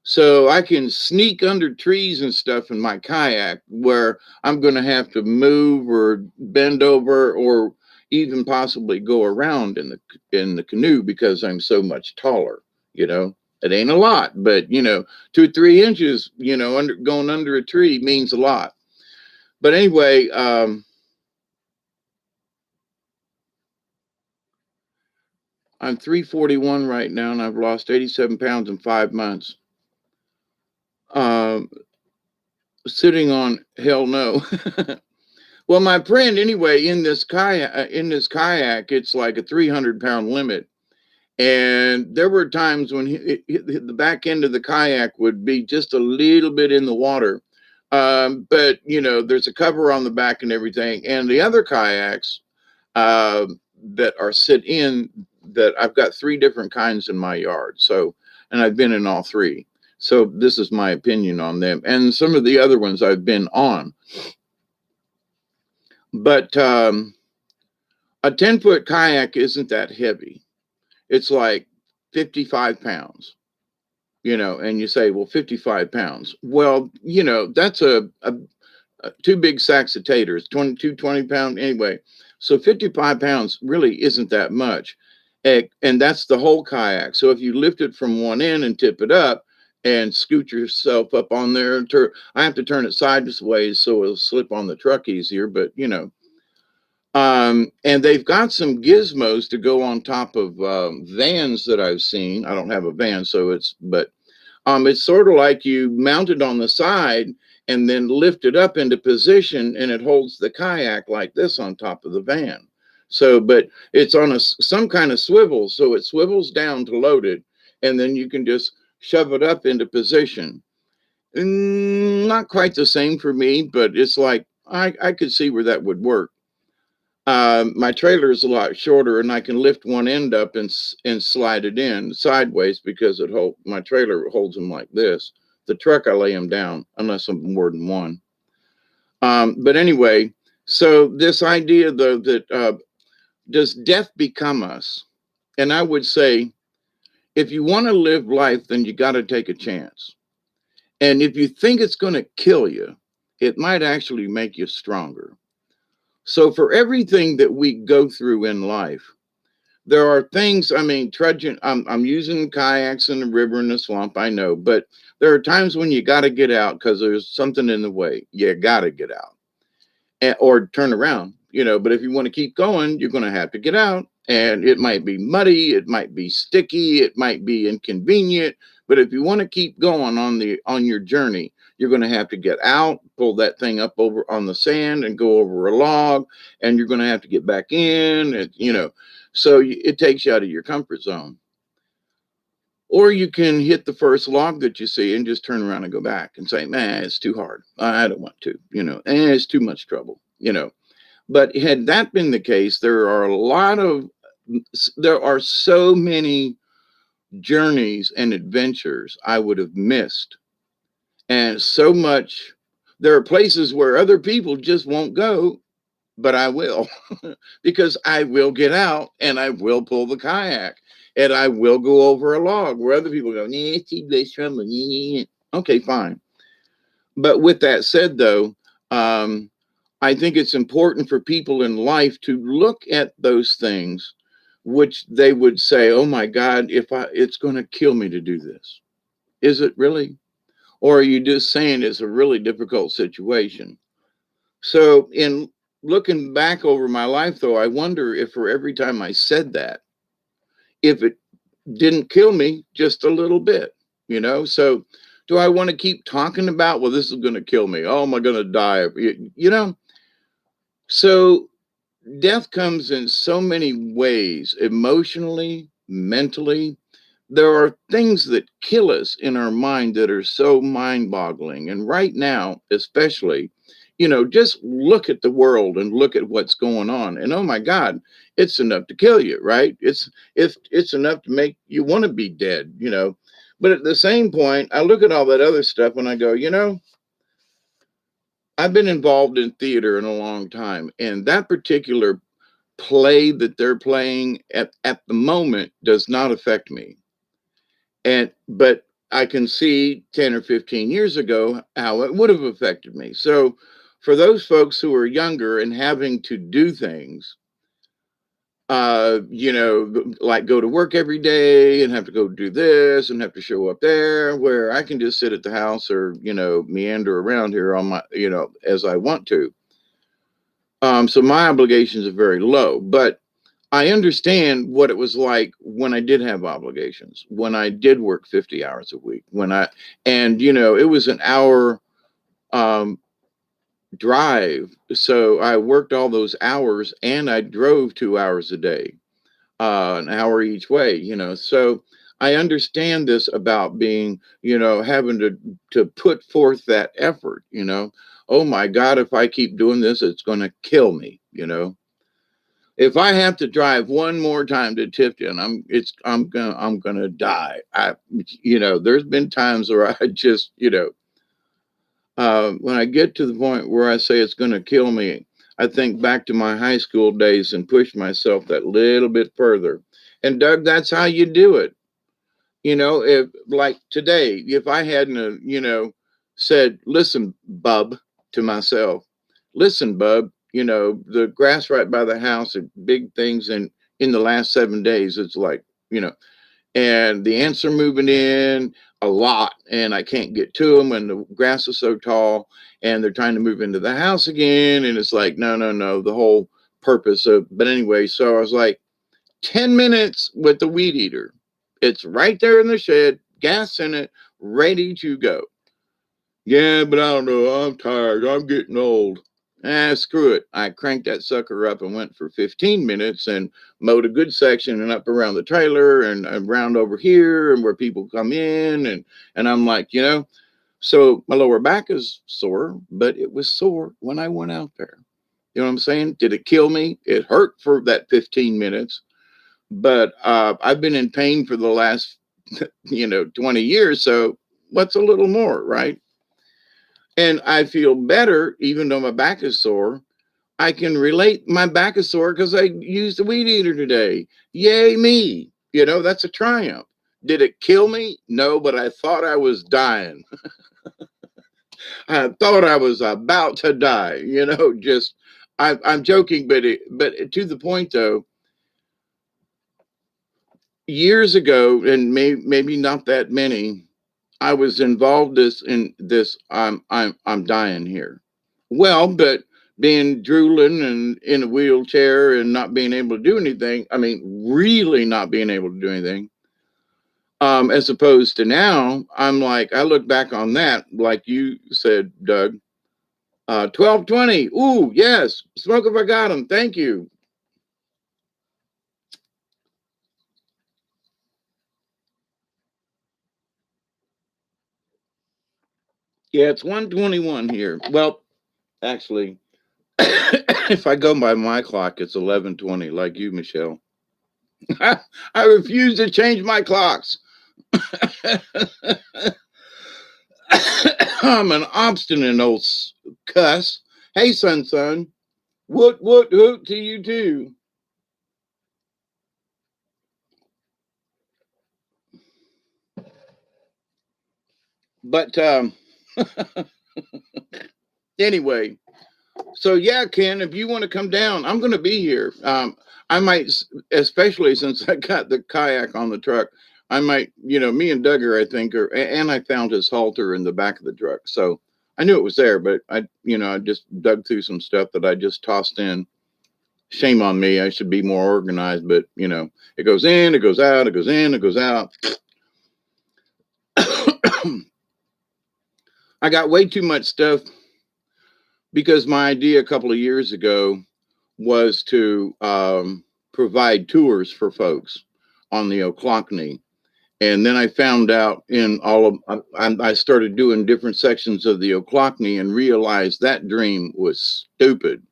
So I can sneak under trees and stuff in my kayak where I'm going to have to move or bend over or even possibly go around in the canoe because I'm so much taller, It ain't a lot, but 2 or 3 inches, going under a tree means a lot. But anyway, I'm 341 right now, and I've lost 87 pounds in 5 months. Um, Sitting on hell no. Well, my friend, anyway, in this kayak, it's like a 300-pound limit. And there were times when the back end of the kayak would be just a little bit in the water. But, there's a cover on the back and everything. And the other kayaks uh, that are sit in, that I've got three different kinds in my yard. So, and I've been in all three. So this is my opinion on them. And some of the other ones I've been on. But a 10-foot kayak isn't that heavy. It's like 55 pounds, and you say, well, 55 pounds. Well, that's a two big sacks of taters, 20 pound anyway. So 55 pounds really isn't that much. And that's the whole kayak. So if you lift it from one end and tip it up and scoot yourself up on there, I have to turn it sideways so it'll slip on the truck easier, but and they've got some gizmos to go on top of vans that I've seen. I don't have a van, but it's sort of like you mount it on the side and then lift it up into position, and it holds the kayak like this on top of the van. So, but it's on some kind of swivel, so it swivels down to load it, and then you can just shove it up into position. Not quite the same for me, but it's like I could see where that would work. My trailer is a lot shorter, and I can lift one end up and slide it in sideways because my trailer holds them like this. The truck, I lay them down unless I'm more than one. But anyway, so this idea though that does death become us? And I would say, if you want to live life, then you got to take a chance. And if you think it's going to kill you, it might actually make you stronger. So for everything that we go through in life, there are things, trudging, I'm using kayaks in the river and the swamp, I know, but there are times when you got to get out because there's something in the way. You got to get out or turn around, but if you want to keep going, you're going to have to get out, and it might be muddy. It might be sticky. It might be inconvenient, but if you want to keep going on your journey, you're going to have to get out, pull that thing up over on the sand and go over a log, and you're going to have to get back in, and, so it takes you out of your comfort zone. Or you can hit the first log that you see and just turn around and go back and say, man, it's too hard. I don't want to, and it's too much trouble, But had that been the case, there are so many journeys and adventures I would have missed. And so much, there are places where other people just won't go, but I will, because I will get out and I will pull the kayak and I will go over a log where other people go, okay, fine. But with that said, though, I think it's important for people in life to look at those things which they would say, oh my God, it's going to kill me to do this. Is it really? Or are you just saying it's a really difficult situation? So in looking back over my life, though, I wonder if for every time I said that, if it didn't kill me just a little bit, So do I want to keep talking about, well, this is going to kill me? Oh, am I going to die? So death comes in so many ways, emotionally, mentally. There are things that kill us in our mind that are so mind-boggling. And right now, especially, just look at the world and look at what's going on. And oh my God, it's enough to kill you, right? It's enough to make you want to be dead, But at the same point, I look at all that other stuff and I go, I've been involved in theater in a long time, and that particular play that they're playing at the moment does not affect me. But I can see 10 or 15 years ago how it would have affected me. So for those folks who are younger and having to do things, like go to work every day and have to go do this and have to show up there, where I can just sit at the house or, meander around here on my, as I want to. So my obligations are very low, but I understand what it was like when I did have obligations, when I did work 50 hours a week, and it was an hour um, drive. So I worked all those hours and I drove 2 hours a day, an hour each way, So I understand this about being, having to put forth that effort, Oh my God, if I keep doing this, it's going to kill me. If I have to drive one more time to Tifton, I'm gonna die. There's been times where I just, when I get to the point where I say it's gonna kill me, I think back to my high school days and push myself that little bit further. And Doug, that's how you do it. If like today, if I hadn't, said, "Listen, bub," to myself, "Listen, bub, the grass right by the house are big things, and in the last 7 days, it's like, and the ants are moving in a lot, and I can't get to them, and the grass is so tall, and they're trying to move into the house again, and it's like, no, no, no, the whole purpose of." But anyway, so I was like, 10 minutes with the weed eater. It's right there in the shed, gas in it, ready to go. Yeah, but I don't know. I'm tired. I'm getting old. Screw it. I cranked that sucker up and went for 15 minutes and mowed a good section and up around the trailer and around over here and where people come in. And I'm like, so my lower back is sore, but it was sore when I went out there. You know what I'm saying? Did it kill me? It hurt for that 15 minutes, but I've been in pain for the last 20 years, so what's a little more, right? And I feel better even though my back is sore. I can relate. My back is sore because I used a weed eater today. Yay me. That's a triumph. Did it kill me? No, but I thought I was dying. I thought I was about to die. Just I'm joking, but to the point though, years ago, and maybe not that many, I was involved in this. I'm dying here. Well, but being drooling and in a wheelchair and not being able to do anything. I mean, really not being able to do anything. As opposed to now, I'm like, I look back on that, like you said, Doug. 12:20. Ooh, yes, smoke if I got them. Thank you. Yeah, it's 1:21 here. Well, actually, if I go by my clock, it's 11:20, like you, Michelle. I refuse to change my clocks. I'm an obstinate old cuss. Hey, son. What, hoot to you too. But anyway, so yeah, Ken, if you want to come down, I'm going to be here. I might, especially since I got the kayak on the truck, I might, me and Duggar, I think, and I found his halter in the back of the truck. So I knew it was there, but I just dug through some stuff that I just tossed in. Shame on me. I should be more organized, but it goes in, it goes out, it goes in, it goes out. I got way too much stuff because my idea a couple of years ago was to provide tours for folks on the Ochlockonee. And then I found out I started doing different sections of the Ochlockonee and realized that dream was stupid.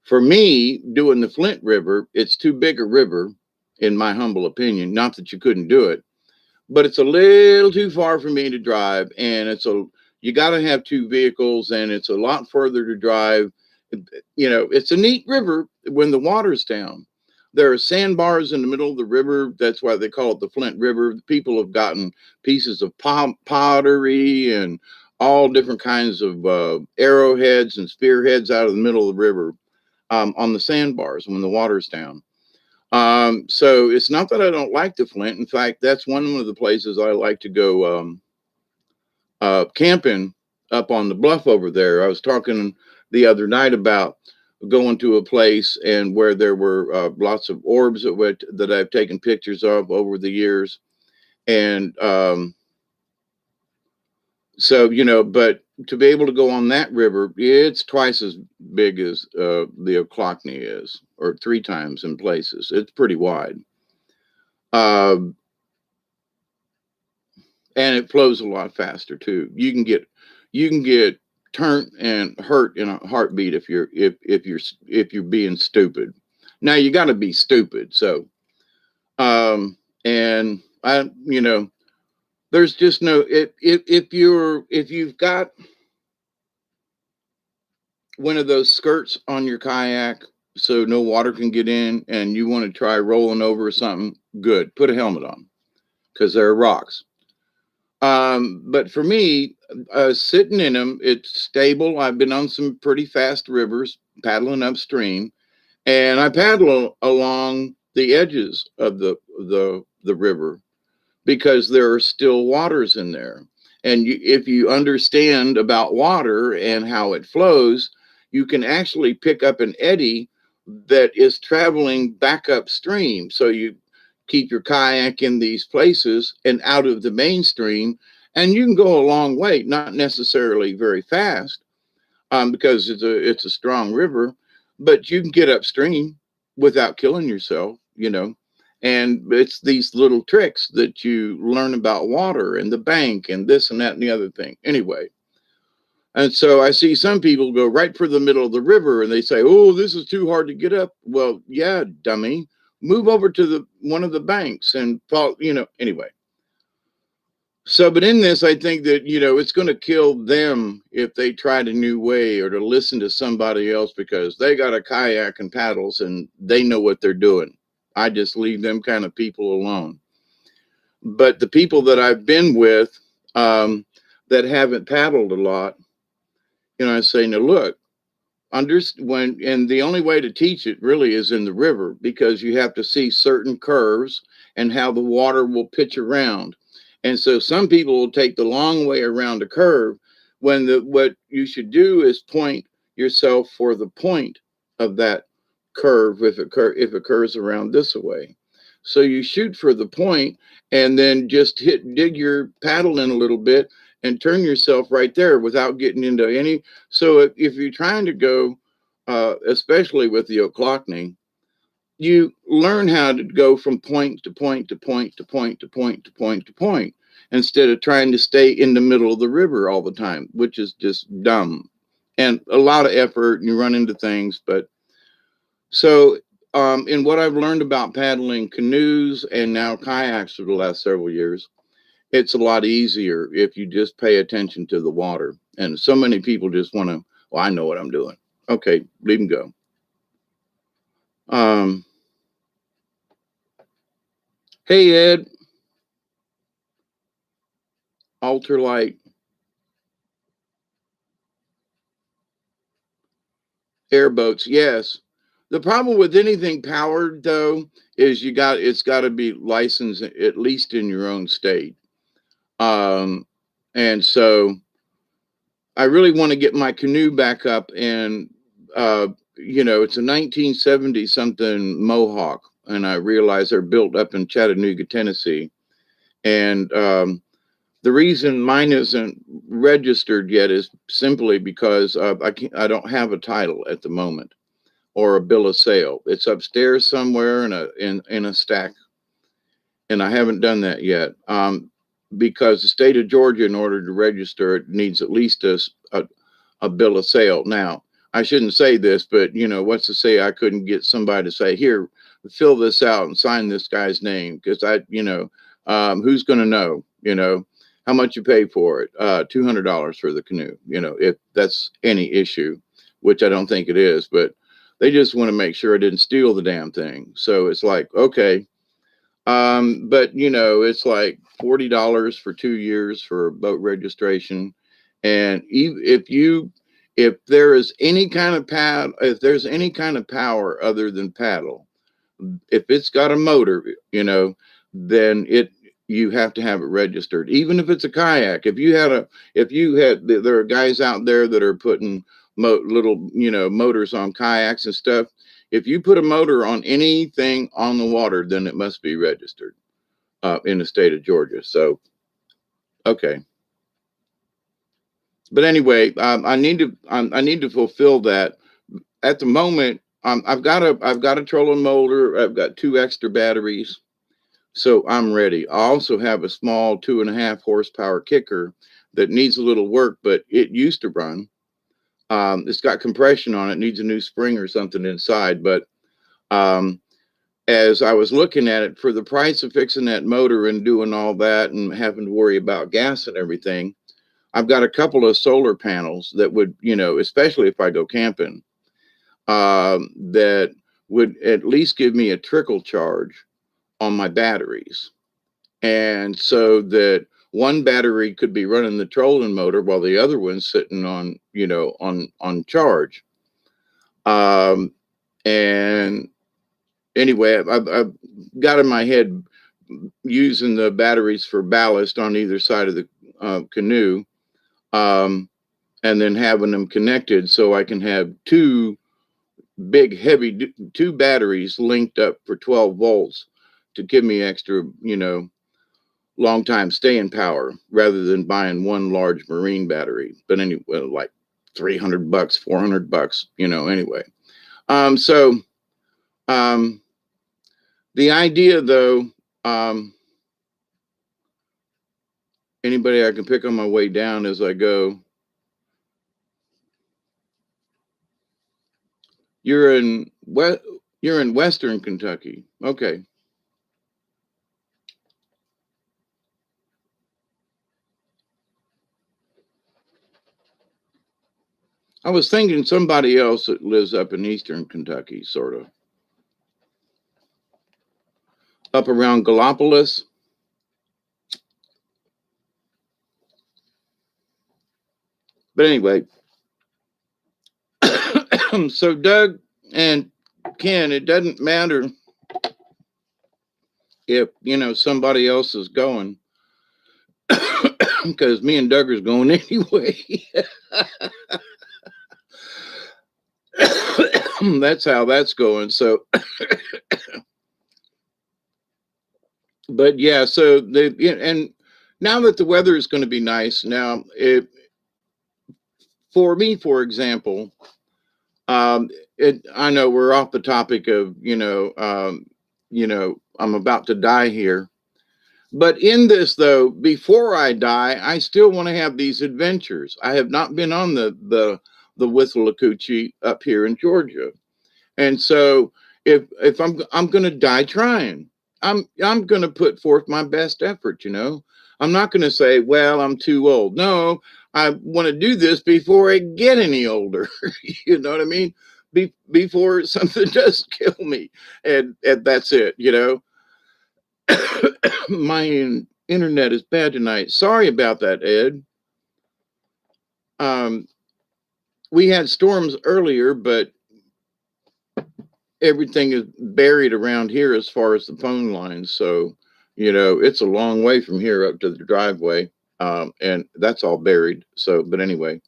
For me, doing the Flint River, it's too big a river, in my humble opinion. Not that you couldn't do it, but it's a little too far for me to drive. And you got to have two vehicles, and it's a lot further to drive. It's a neat river when the water's down. There are sandbars in the middle of the river. That's why they call it the Flint River. People have gotten pieces of pottery and all different kinds of arrowheads and spearheads out of the middle of the river on the sandbars when the water's down. So it's not that I don't like the Flint. In fact, that's one of the places I like to go camping up on the bluff over there. I was talking the other night about going to a place and where there were lots of orbs that I've taken pictures of over the years. And so, but to be able to go on that river, it's twice as big as the Ochlockonee is, or three times in places. It's pretty wide. Um, and it flows a lot faster too. You can get turned and hurt in a heartbeat if you're being stupid. Now you got to be stupid. So and there's just no if you've got one of those skirts on your kayak so no water can get in and you want to try rolling over or something, good. Put a helmet on because there are rocks. But for me, sitting in them, it's stable. I've been on some pretty fast rivers paddling upstream, and I paddle along the edges of the river because there are still waters in there. And if you understand about water and how it flows, you can actually pick up an eddy that is traveling back upstream. So you keep your kayak in these places and out of the mainstream, and you can go a long way, not necessarily very fast, because it's a strong river, but you can get upstream without killing yourself. And it's these little tricks that you learn about water and the bank and this and that and the other thing. Anyway, and so I see some people go right for the middle of the river and they say, "Oh, this is too hard to get up." Well, yeah, dummy. Move over to the one of the banks and fall, anyway. So, but in this, I think that, it's going to kill them if they tried a new way or to listen to somebody else because they got a kayak and paddles and they know what they're doing. I just leave them kind of people alone. But the people that I've been with that haven't paddled a lot, I say, now look, and the only way to teach it really is in the river because you have to see certain curves and how the water will pitch around. And so some people will take the long way around a curve when what you should do is point yourself for the point of that curve if it curves around this way. So you shoot for the point and then just dig your paddle in a little bit and turn yourself right there without getting into any. So if you're trying to go, especially with the Ochlockonee, you learn how to go from point to point to point to point to point to point to point instead of trying to stay in the middle of the river all the time, which is just dumb and a lot of effort and you run into things. But so, in what I've learned about paddling canoes and now kayaks for the last several years, it's a lot easier if you just pay attention to the water. And so many people just want to, well, I know what I'm doing. Okay, leave them go. Um, hey, Ed, ultralight airboats. Yes. The problem with anything powered, though, is it's got to be licensed at least in your own state. Um, and so I really want to get my canoe back up, and it's a 1970 something Mohawk, and I realize they're built up in Chattanooga, Tennessee, and the reason mine isn't registered yet is simply because I don't have a title at the moment or a bill of sale. It's upstairs somewhere in a stack, and I haven't done that yet. Because the state of Georgia, in order to register it, needs at least a bill of sale. Now, I shouldn't say this, but what's to say I couldn't get somebody to say, here, fill this out and sign this guy's name? Because who's going to know, how much you pay for it? $200 for the canoe, if that's any issue, which I don't think it is, but they just want to make sure I didn't steal the damn thing. So it's like, okay. But it's like $40 for 2 years for boat registration. And if there is any kind of if there's any kind of power other than paddle, if it's got a motor, then you have to have it registered. Even if it's a kayak, if you had, there are guys out there that are putting little, motors on kayaks and stuff. If you put a motor on anything on the water, then it must be registered in the state of Georgia. So, okay. But anyway, I need to fulfill that. At the moment, I've got a trolling motor. I've got 2 extra batteries, so I'm ready. I also have a small 2.5 horsepower kicker that needs a little work, but it used to run. It's got compression on it, needs a new spring or something inside. But as I was looking at it, for the price of fixing that motor and doing all that and having to worry about gas and everything, I've got a couple of solar panels that would, especially if I go camping, that would at least give me a trickle charge on my batteries. And so that one battery could be running the trolling motor while the other one's sitting on, on charge. And anyway, I've got in my head using the batteries for ballast on either side of the canoe, and then having them connected so I can have 2 big, heavy 2 batteries linked up for 12 volts to give me extra, long time staying power rather than buying one large marine battery. But anyway, like $300, $400, anyway. So the idea though, anybody I can pick on my way down as I go. You're in Western Kentucky. Okay. I was thinking somebody else that lives up in Eastern Kentucky, sort of. Up around Gallipolis. But anyway, so Doug and Ken, it doesn't matter if, somebody else is going, because me and Doug is going anyway. That's how that's going. So, but yeah, so and now that the weather is going to be nice, now for me, for example, I know we're off the topic of, I'm about to die here. But in this, though, before I die, I still want to have these adventures. I have not been on the Withlacoochee up here in Georgia, and so if I'm going to die trying, I'm going to put forth my best effort. I'm not going to say, well, I'm too old. No, I want to do this before I get any older. You know what I mean? Before something does kill me, and that's it. My internet is bad tonight. Sorry about that, Ed. We had storms earlier, but everything is buried around here as far as the phone lines. So, it's a long way from here up to the driveway, and that's all buried. So, but anyway,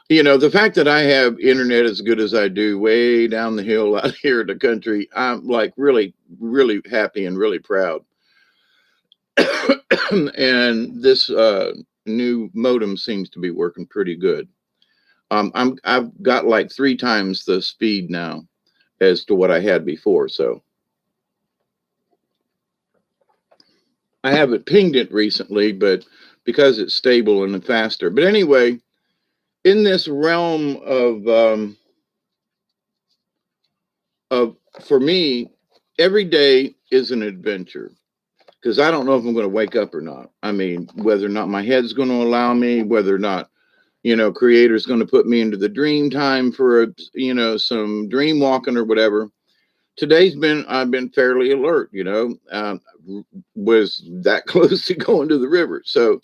the fact that I have internet as good as I do way down the hill out here in the country, I'm like really, really happy and really proud. And this new modem seems to be working pretty good. I've got like 3 times the speed now as to what I had before. So I haven't pinged it recently, but because it's stable and faster. But anyway, in this realm of for me, every day is an adventure, because I don't know if I'm going to wake up or not. I mean, whether or not my head's going to allow me, whether or not, creator's going to put me into the dream time for, some dream walking or whatever. I've been fairly alert, was that close to going to the river. So,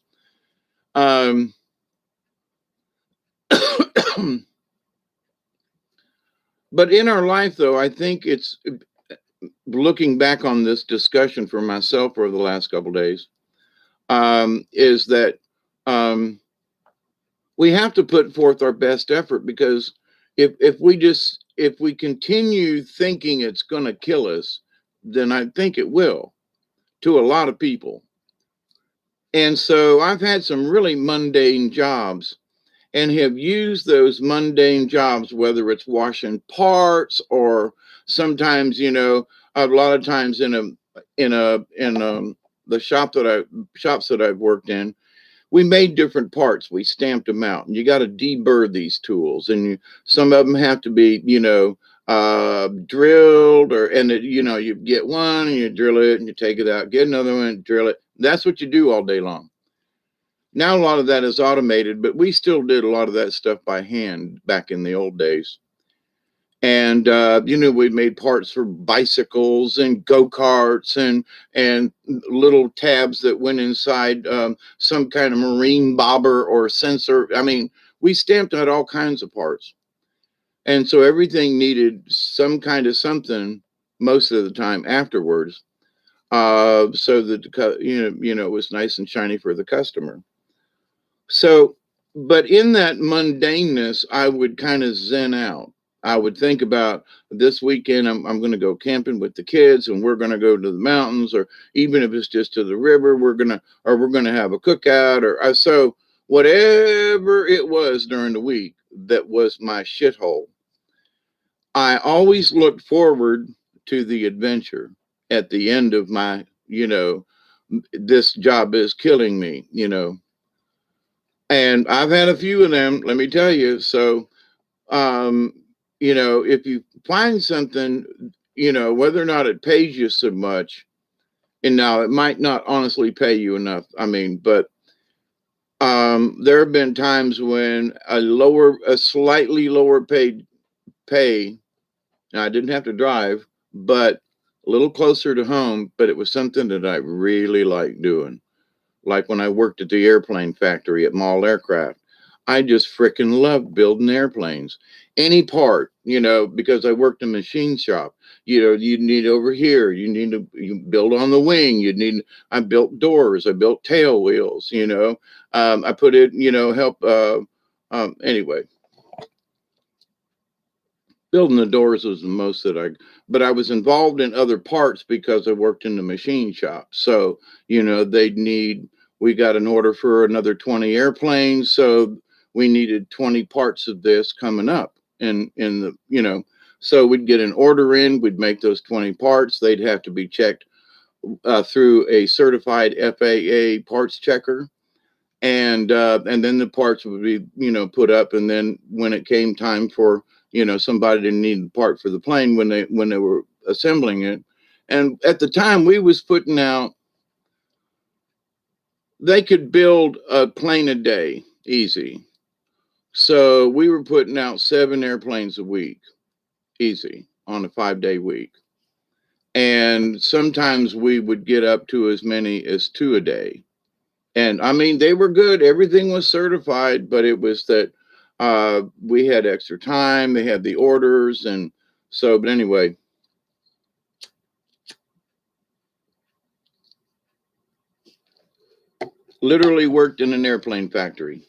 but in our life, though, I think it's looking back on this discussion for myself over the last couple of days, is that we have to put forth our best effort, because if we continue thinking it's going to kill us, then I think it will, to a lot of people. And so I've had some really mundane jobs and have used those mundane jobs, whether it's washing parts or sometimes, a lot of times in the shops that I've worked in, we made different parts. We stamped them out, and you got to deburr these tools, and some of them have to be, drilled, you get one and you drill it and you take it out, get another one, drill it. That's what you do all day long. Now a lot of that is automated, but we still did a lot of that stuff by hand back in the old days. And we made parts for bicycles and go-karts and little tabs that went inside some kind of marine bobber or sensor. I mean, we stamped out all kinds of parts, and so everything needed some kind of something most of the time afterwards, so that it was nice and shiny for the customer. So, but in that mundaneness, I would kind of zen out. I would think about, this weekend, I'm going to go camping with the kids, and we're going to go to the mountains, or even if it's just to the river, we're going to have a cookout, so whatever it was during the week that was my shithole, I always looked forward to the adventure at the end of my, this job is killing me, and I've had a few of them, let me tell you. So, if you find something, whether or not it pays you so much, and now it might not honestly pay you enough. I mean, but there have been times when a slightly lower paid pay, now I didn't have to drive, but a little closer to home, but it was something that I really liked doing. Like when I worked at the airplane factory at Mall Aircraft, I just freaking loved building airplanes. Any part, because I worked in a machine shop, you need over here, you build on the wing, I built doors, I built tail wheels, I put it, help, anyway, building the doors was the most but I was involved in other parts because I worked in the machine shop. So, we got an order for another 20 airplanes. So we needed 20 parts of this coming up so we'd get an order in, we'd make those 20 parts. They'd have to be checked through a certified FAA parts checker. And then the parts would be, put up. And then when it came time for, somebody didn't need the part for the plane when they were assembling it. And at the time we was putting out, they could build a plane a day easy. So we were putting out 7 airplanes a week easy on a 5-day week. And sometimes we would get up to as many as 2 a day. And I mean, they were good. Everything was certified, but it was that we had extra time. They had the orders. And so, but anyway, literally worked in an airplane factory.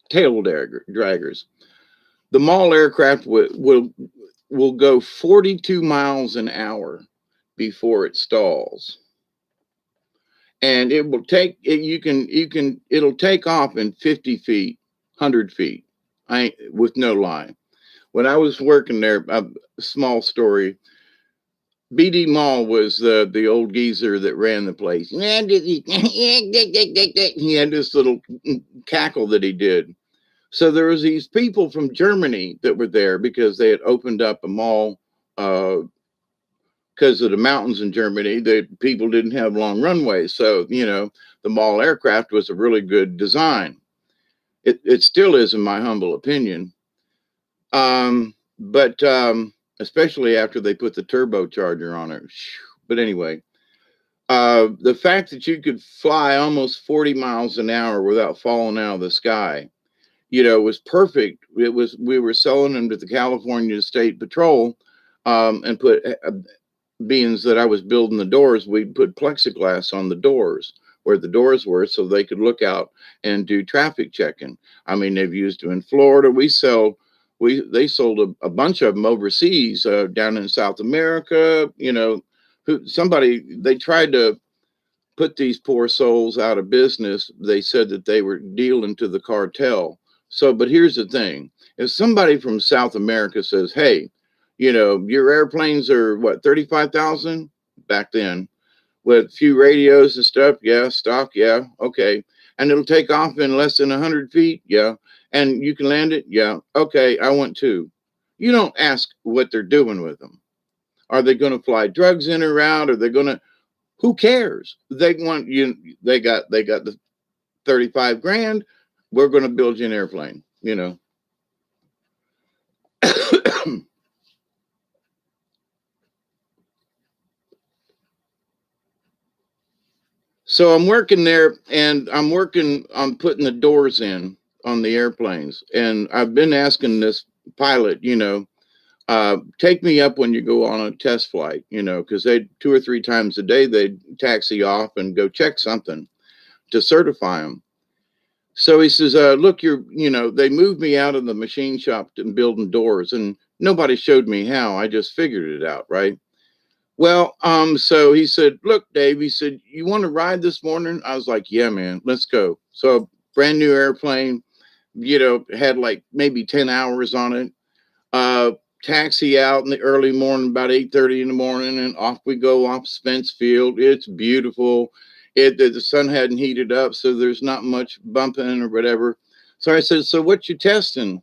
Tail draggers. The Mall Aircraft will go 42 miles an hour before it stalls. And it will take it'll take off in 50 feet, 100 feet. With no lie. When I was working there, a small story, BD Mall was the old geezer that ran the place. He had this little cackle that he did. So there was these people from Germany that were there because they had opened up a mall because of the mountains in Germany. The people didn't have long runways. So, the Mall Aircraft was a really good design. It still is, in my humble opinion. But especially after they put the turbocharger on it. But anyway, the fact that you could fly almost 40 miles an hour without falling out of the sky, was perfect. We were selling them to the California State Patrol, and put, being that I was building the doors, we put plexiglass on the doors. where the doors were so they could look out and do traffic checking. I mean, they've used them in Florida. They sold a bunch of them overseas, down in South America. They tried to put these poor souls out of business. They said that they were dealing to the cartel. So, but here's the thing: if somebody from South America says, "Hey, your airplanes are what, 35,000 back then, with a few radios and stuff, yeah, stock, yeah, okay, and it'll take off in less than 100 feet, yeah, and you can land it, yeah, okay, I want two." You don't ask what they're doing with them. Are they going to fly drugs in or out? Are they going to? Who cares? They want you. They got the 35 grand. We're going to build you an airplane. So I'm working there, and I'm working on putting the doors in on the airplanes. And I've been asking this pilot, take me up when you go on a test flight, because they 2 or 3 times a day they taxi off and go check something to certify them. So he says, look, they moved me out of the machine shop and building doors, and nobody showed me how. I just figured it out, right? Well, so he said, look, Dave, he said, you want to ride this morning? I was like, yeah, man, let's go. So brand new airplane, had like maybe 10 hours on it. Taxi out in the early morning, about 8:30 in the morning, and off we go off Spence Field. It's beautiful. The sun hadn't heated up, so there's not much bumping or whatever. So I said, so what you testing?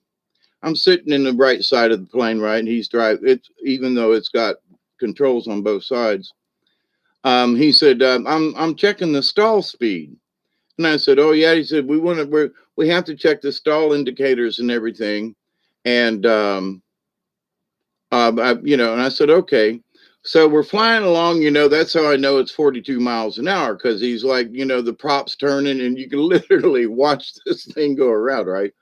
I'm sitting in the right side of the plane, right? And he's driving it, even though it's got controls on both sides. He said, I'm checking the stall speed. And I said, oh yeah. He said, we have to check the stall indicators and everything. And and I said, okay. So we're flying along, that's how I know it's 42 miles an hour, because he's like, the props turning and you can literally watch this thing go around, right?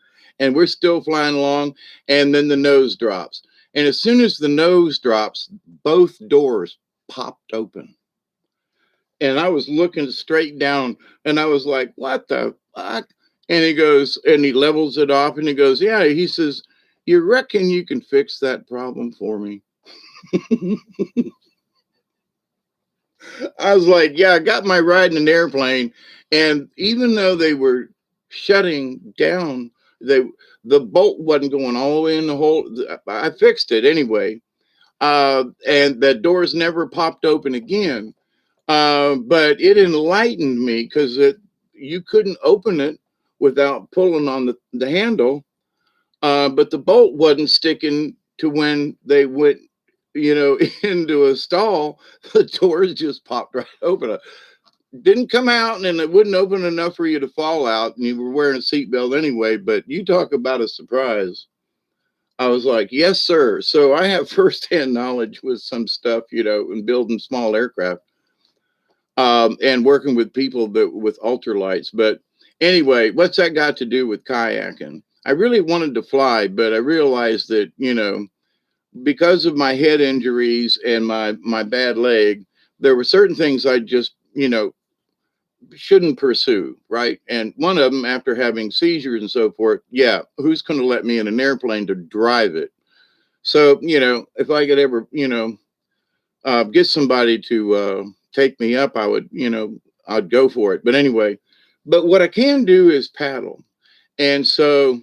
And we're still flying along, and then the nose drops. And as soon as the nose drops, both doors popped open. And I was looking straight down, and I was like, what the fuck? And he goes, and he levels it off, and he goes, yeah, he says, you reckon you can fix that problem for me? I was like, yeah, I got my ride in an airplane. And even though they were shutting down, the bolt wasn't going all the way in the hole. I fixed it anyway. And the doors never popped open again. But it enlightened me, because you couldn't open it without pulling on the handle. But the bolt wasn't sticking to when they went, into a stall. The doors just popped right open. Didn't come out, and then it wouldn't open enough for you to fall out, and you were wearing a seatbelt anyway. But you talk about a surprise. I was like, yes, sir. So I have firsthand knowledge with some stuff, in building small aircraft, and working with people with ultralights. But anyway, what's that got to do with kayaking? I really wanted to fly, but I realized that, because of my head injuries and my bad leg, there were certain things I just, shouldn't pursue, right? And one of them, after having seizures and so forth, yeah, who's going to let me in an airplane to drive it? So, if I could ever, get somebody to take me up, I would, I'd go for it. But anyway, but what I can do is paddle. And so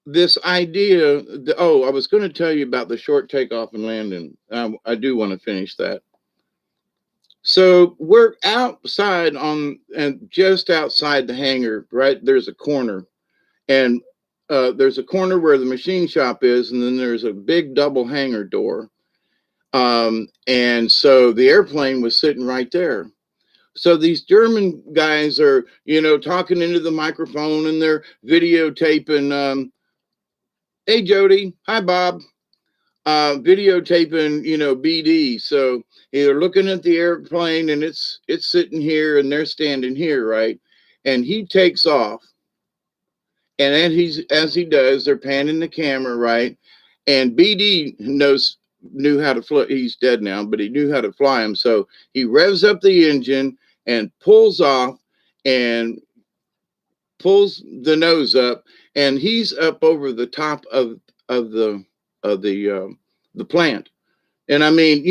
this idea, I was going to tell you about the short takeoff and landing. I do want to finish that. So we're outside and just outside the hangar, right? There's a corner, and there's a corner where the machine shop is, and then there's a big double hangar door. And so the airplane was sitting right there. So these German guys are, talking into the microphone, and they're videotaping. Hey, Jody. Hi, Bob. Videotaping, BD. So they're looking at the airplane, and it's sitting here, and they're standing here, right? And he takes off, and as he does, they're panning the camera, right? And BD knew how to fly. He's dead now, but he knew how to fly him. So he revs up the engine, and pulls off and pulls the nose up, and he's up over the top of the of the plant. And I mean,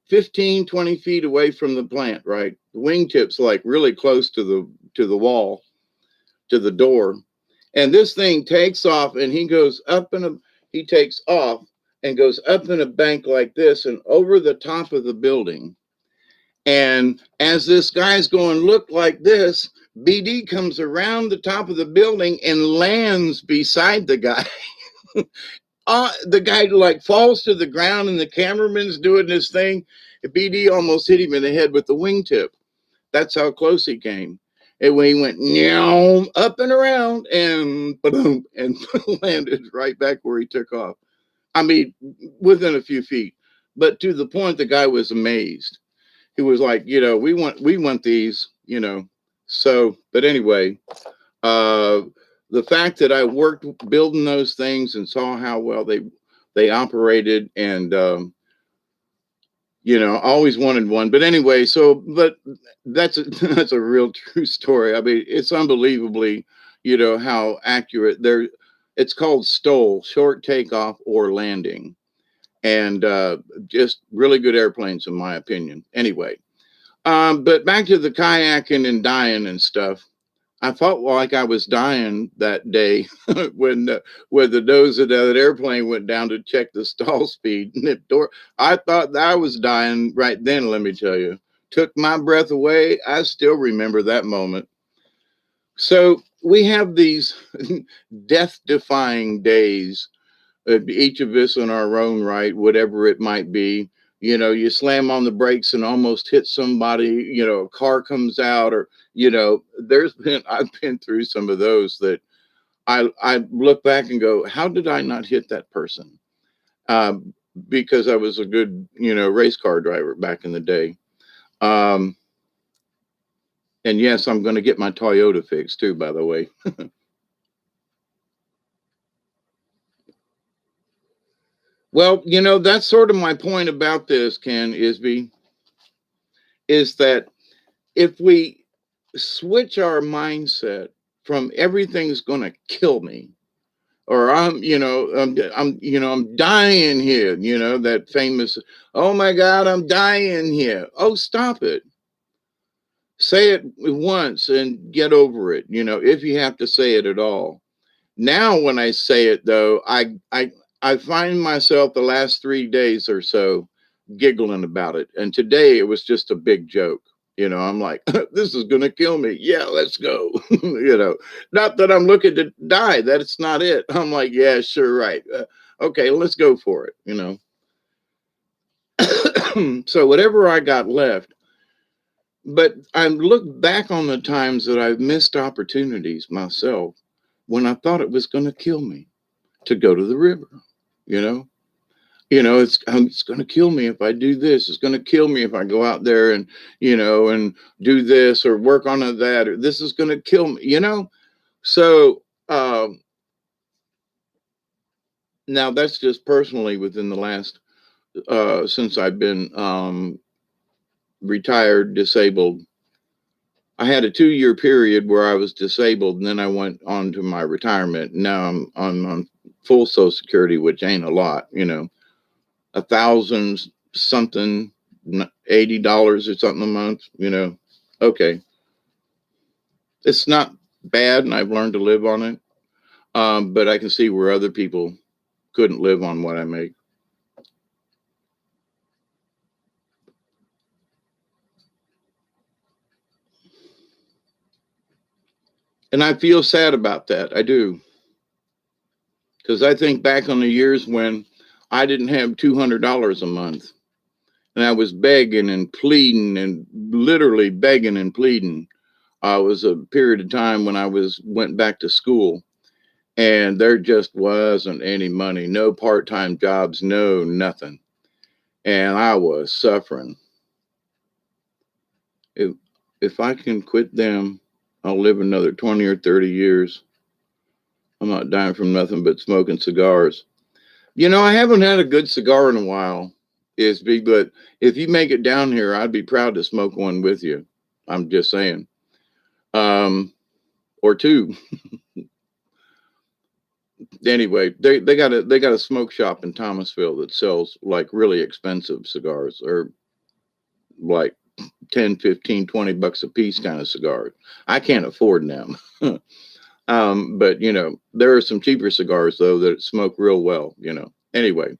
15, 20 feet away from the plant, right? The wingtips like really close to the wall, to the door. And this thing takes off, and he takes off and goes up in a bank like this and over the top of the building. And as this guy's going, look like this, BD comes around the top of the building and lands beside the guy. The guy like falls to the ground, and the cameraman's doing this thing. BD almost hit him in the head with the wingtip. That's how close he came. And when he went up and around and boom, and landed right back where he took off. I mean, within a few feet, but to the point the guy was amazed. He was like, we want these, So, but anyway, uh, the fact that I worked building those things and saw how well they operated, and always wanted one. But anyway, but that's a real true story. I mean, it's unbelievably, how accurate they're. It's called STOL, short takeoff or landing, and just really good airplanes in my opinion. Anyway, but back to the kayaking and dying and stuff. I felt like I was dying that day when the nose of that airplane went down to check the stall speed. And I thought that I was dying right then, let me tell you. Took my breath away. I still remember that moment. So we have these death-defying days, each of us in our own right, whatever it might be. You slam on the brakes and almost hit somebody, a car comes out, or, I've been through some of those that I look back and go, how did I not hit that person? Because I was a good, race car driver back in the day. And yes, I'm going to get my Toyota fixed too, by the way. Well, that's sort of my point about this, Ken Isby, is that if we switch our mindset from everything's going to kill me, or I'm dying here, that famous, oh my God, I'm dying here. Oh, stop it. Say it once and get over it, if you have to say it at all. Now, when I say it, though, I find myself the last 3 days or so giggling about it. And today it was just a big joke. I'm like, this is going to kill me. Yeah, let's go. Not that I'm looking to die. That's not it. I'm like, yeah, sure, right. Okay, let's go for it, So whatever I got left. But I look back on the times that I've missed opportunities myself when I thought it was going to kill me to go to the river, you know. It's going to kill me if I do this. It's going to kill me if I go out there and, and do this or work on that, or this is going to kill me. So now that's just personally within the last, since I've been retired, disabled. I had a 2-year period where I was disabled, and then I went on to my retirement. Now I'm on full Social Security, which ain't a lot, 1,000 something, $80 or something a month, Okay, it's not bad, and I've learned to live on it. But I can see where other people couldn't live on what I make. And I feel sad about that. I do. Because I think back on the years when I didn't have $200 a month, and I was begging and pleading, and literally begging and pleading. It was a period of time when I went back to school, and there just wasn't any money, no part-time jobs, no nothing. And I was suffering. If I can quit them, I'll live another 20 or 30 years. I'm not dying from nothing but smoking cigars. I haven't had a good cigar in a while, but if you make it down here, I'd be proud to smoke one with you. I'm just saying. Or two. Anyway, they got a smoke shop in Thomasville that sells like really expensive cigars, or like 10, 15, 20 bucks a piece kind of cigars. I can't afford them. But you know, there are some cheaper cigars though that smoke real well, you know. Anyway,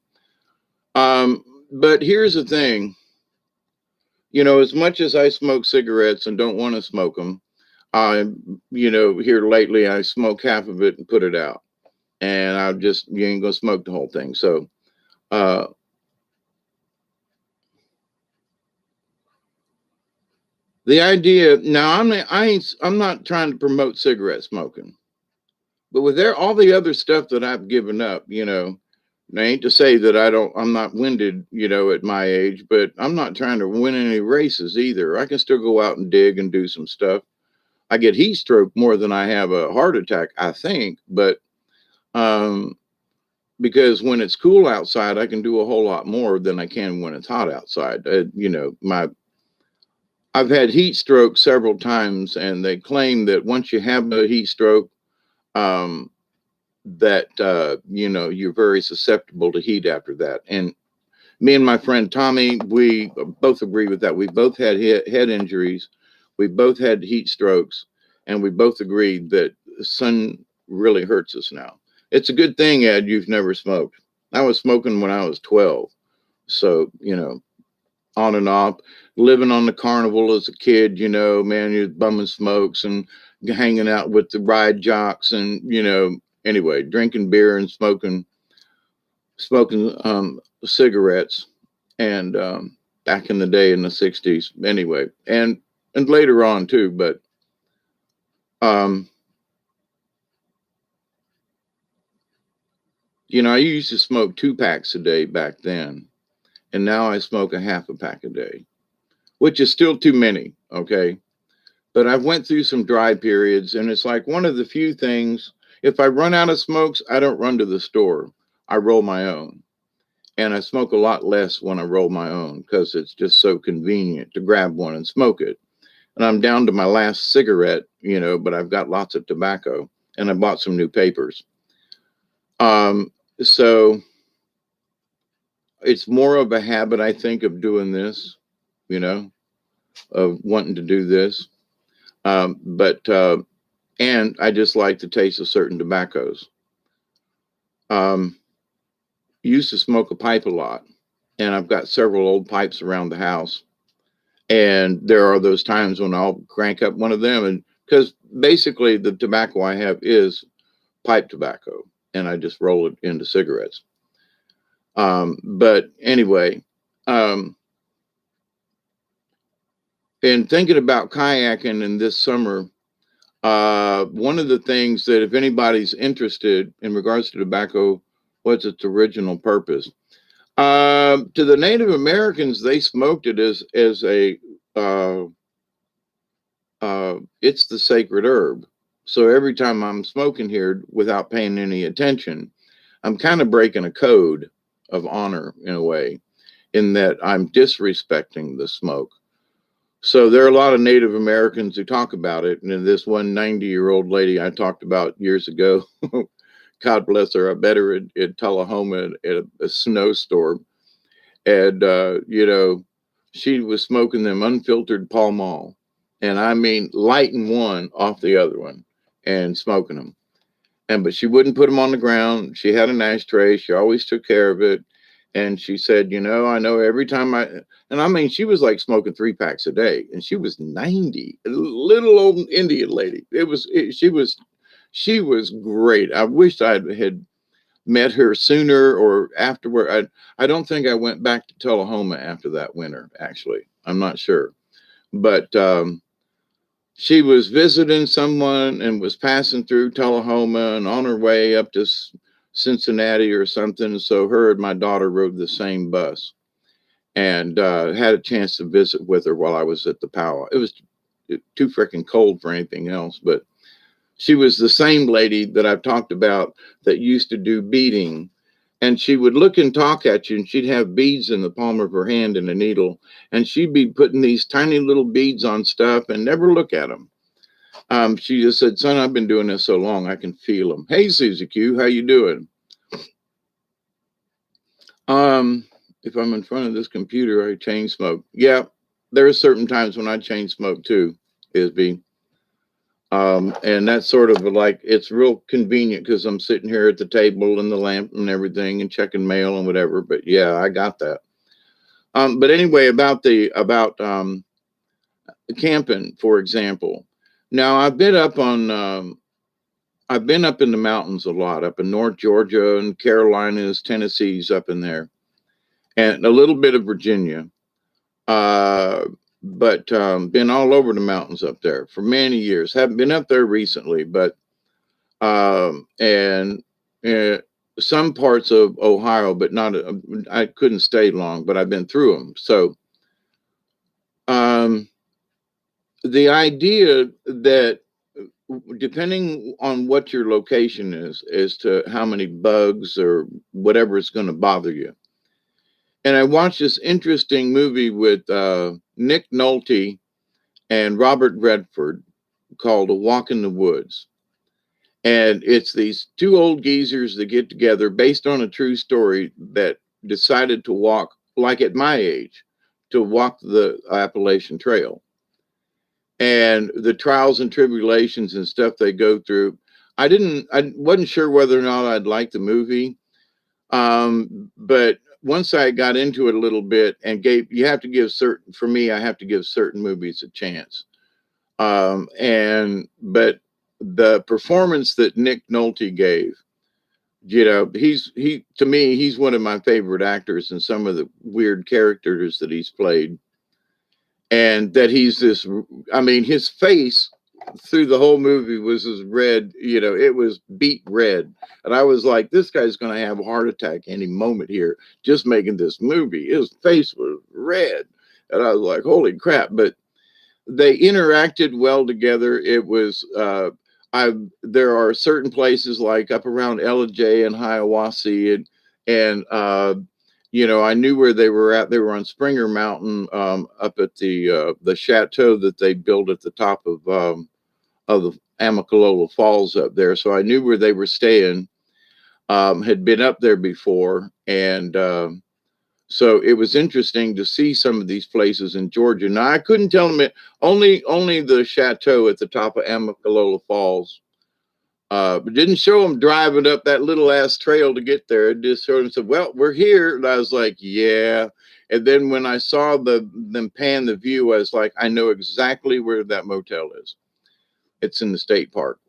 but here's the thing, you know, as much as I smoke cigarettes and don't want to smoke them, I, you know, here lately I smoke half of it and put it out, and I just, you ain't gonna smoke the whole thing. So, uh, the idea now, I'm not trying to promote cigarette smoking, but with there all the other stuff that I've given up, you know, I ain't to say that I'm not winded, you know, at my age, but I'm not trying to win any races either. I can still go out and dig and do some stuff. I get heat stroke more than I have a heart attack, I think, but um, because when it's cool outside, I can do a whole lot more than I can when it's hot outside. You know, I've had heat stroke several times, and they claim that once you have a heat stroke, um, that you know, you're very susceptible to heat after that. And me and my friend Tommy, we both agree with that. We both had head injuries, we both had heat strokes, and we both agreed that the sun really hurts us now. It's a good thing, Ed, you've never smoked. I was smoking when I was 12, so you know, on and off, living on the carnival as a kid. You know, man, you're bumming smokes and hanging out with the ride jocks, and you know, anyway, drinking beer and smoking cigarettes, and back in the day in the 60s anyway, and later on too, but um you know, I used to smoke 2 packs a day back then, and now I smoke a half a pack a day, which is still too many, okay? But I've went through some dry periods, and it's like one of the few things, if I run out of smokes, I don't run to the store, I roll my own. And I smoke a lot less when I roll my own because it's just so convenient to grab one and smoke it. And I'm down to my last cigarette, you know, but I've got lots of tobacco, and I bought some new papers. So it's more of a habit, I think, of doing this, you know, of wanting to do this. But and I just like the taste of certain tobaccos. Um, Used to smoke a pipe a lot, and I've got several old pipes around the house. And there are those times when I'll crank up one of them, and because basically the tobacco I have is pipe tobacco, and I just roll it into cigarettes. But anyway, um, and thinking about kayaking in this summer, one of the things that if anybody's interested in regards to tobacco, what's its original purpose? To the Native Americans, they smoked it as a uh, it's the sacred herb. So every time I'm smoking here without paying any attention, I'm kind of breaking a code of honor in a way, in that I'm disrespecting the smoke. So there are a lot of Native Americans who talk about it. And this one 90-year-old lady I talked about years ago, God bless her, I met her in Tullahoma at a snowstorm. And, you know, she was smoking them unfiltered Pall Mall. And I mean, lighting one off the other one and smoking them. And but she wouldn't put them on the ground. She had an ashtray. She always took care of it. And she said, you know, I know every time and I mean, she was like smoking 3 packs a day, and she was 90, a little old Indian lady. She was great. I wished I had met her sooner or afterward. I don't think I went back to Tullahoma after that winter, actually. I'm not sure. But she was visiting someone and was passing through Tullahoma and on her way up to Cincinnati or something. So her and my daughter rode the same bus, and had a chance to visit with her while I was at the powwow. It was too freaking cold for anything else, but she was the same lady that I've talked about that used to do beading, and she would look and talk at you, and she'd have beads in the palm of her hand and a needle, and she'd be putting these tiny little beads on stuff and never look at them. She just said, "Son, I've been doing this so long, I can feel them." Hey, Susie Q, how you doing? Um, if I'm in front of this computer, I chain smoke. Yeah, there are certain times when I chain smoke too, Isby. And that's sort of like, it's real convenient because I'm sitting here at the table and the lamp and everything and checking mail and whatever. But yeah, I got that. But anyway, about camping, for example. Now I've been up in the mountains a lot, up in North Georgia and Carolinas, Tennessee's up in there, and a little bit of Virginia. Uh, but been all over the mountains up there for many years. Haven't been up there recently, but and some parts of Ohio, but not. I couldn't stay long, but I've been through them. So um, the idea that depending on what your location is, as to how many bugs or whatever is going to bother you. And I watched this interesting movie with Nick Nolte and Robert Redford called A Walk in the Woods. And it's these two old geezers that get together based on a true story that decided to walk, like at my age, to walk the Appalachian Trail. And the trials and tribulations and stuff they go through. I wasn't sure whether or not I'd like the movie. But once I got into it a little bit and you have to give certain, for me, I have to give certain movies a chance. But the performance that Nick Nolte gave, to me, he's one of my favorite actors in some of the weird characters that he's played. And that his face through the whole movie was as red, it was beet red. And I was like, this guy's going to have a heart attack any moment here, just making this movie. His face was red. And I was like, holy crap. But they interacted well together. It was, there are certain places like up around Ellijay and Hiawassee and I knew where they were at. They were on Springer Mountain, up at the chateau that they built at the top of the Amicalola Falls up there. So I knew where they were staying. Had been up there before, and so it was interesting to see some of these places in Georgia. Now I couldn't tell them only the chateau at the top of Amicalola Falls. But didn't show them driving up that little ass trail to get there. It just showed them said, "Well, we're here." And I was like, "Yeah." And then when I saw them pan the view, I was like, "I know exactly where that motel is. It's in the state park."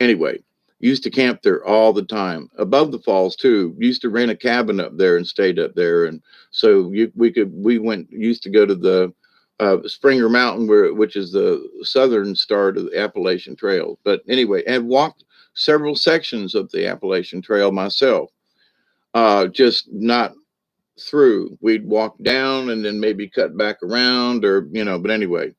Anyway, used to camp there all the time, above the falls too. Used to rent a cabin up there and stayed up there, and so used to go to the Springer Mountain, which is the southern start of the Appalachian Trail. But anyway, I've walked several sections of the Appalachian Trail myself, just not through. We'd walk down and then maybe cut back around, but anyway.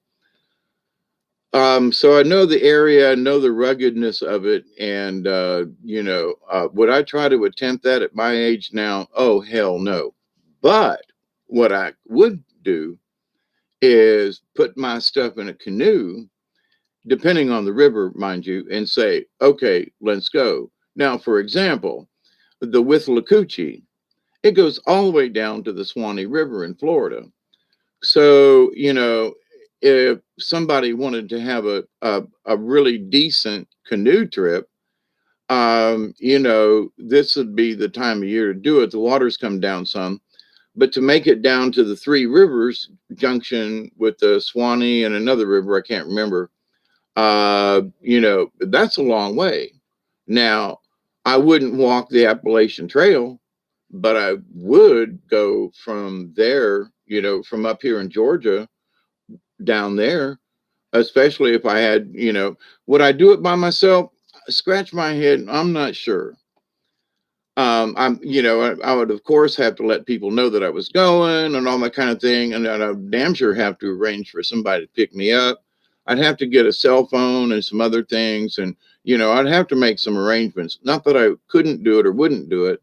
So I know the area, I know the ruggedness of it, and would I try to attempt that at my age now? Oh, hell no. But what I would do is put my stuff in a canoe, depending on the river, mind you, and say, okay, let's go. Now, for example, the Withlacoochee, it goes all the way down to the Swanee River in Florida. So, if somebody wanted to have a really decent canoe trip, this would be the time of year to do it. The waters come down some. But to make it down to the Three Rivers junction with the Swanee and another river, I can't remember, that's a long way. Now, I wouldn't walk the Appalachian Trail, but I would go from there, from up here in Georgia down there, especially if I had, would I do it by myself? Scratch my head. I'm not sure. I would of course have to let people know that I was going and all that kind of thing, and I'd damn sure have to arrange for somebody to pick me up. I'd have to get a cell phone and some other things, and I'd have to make some arrangements. Not that I couldn't do it or wouldn't do it,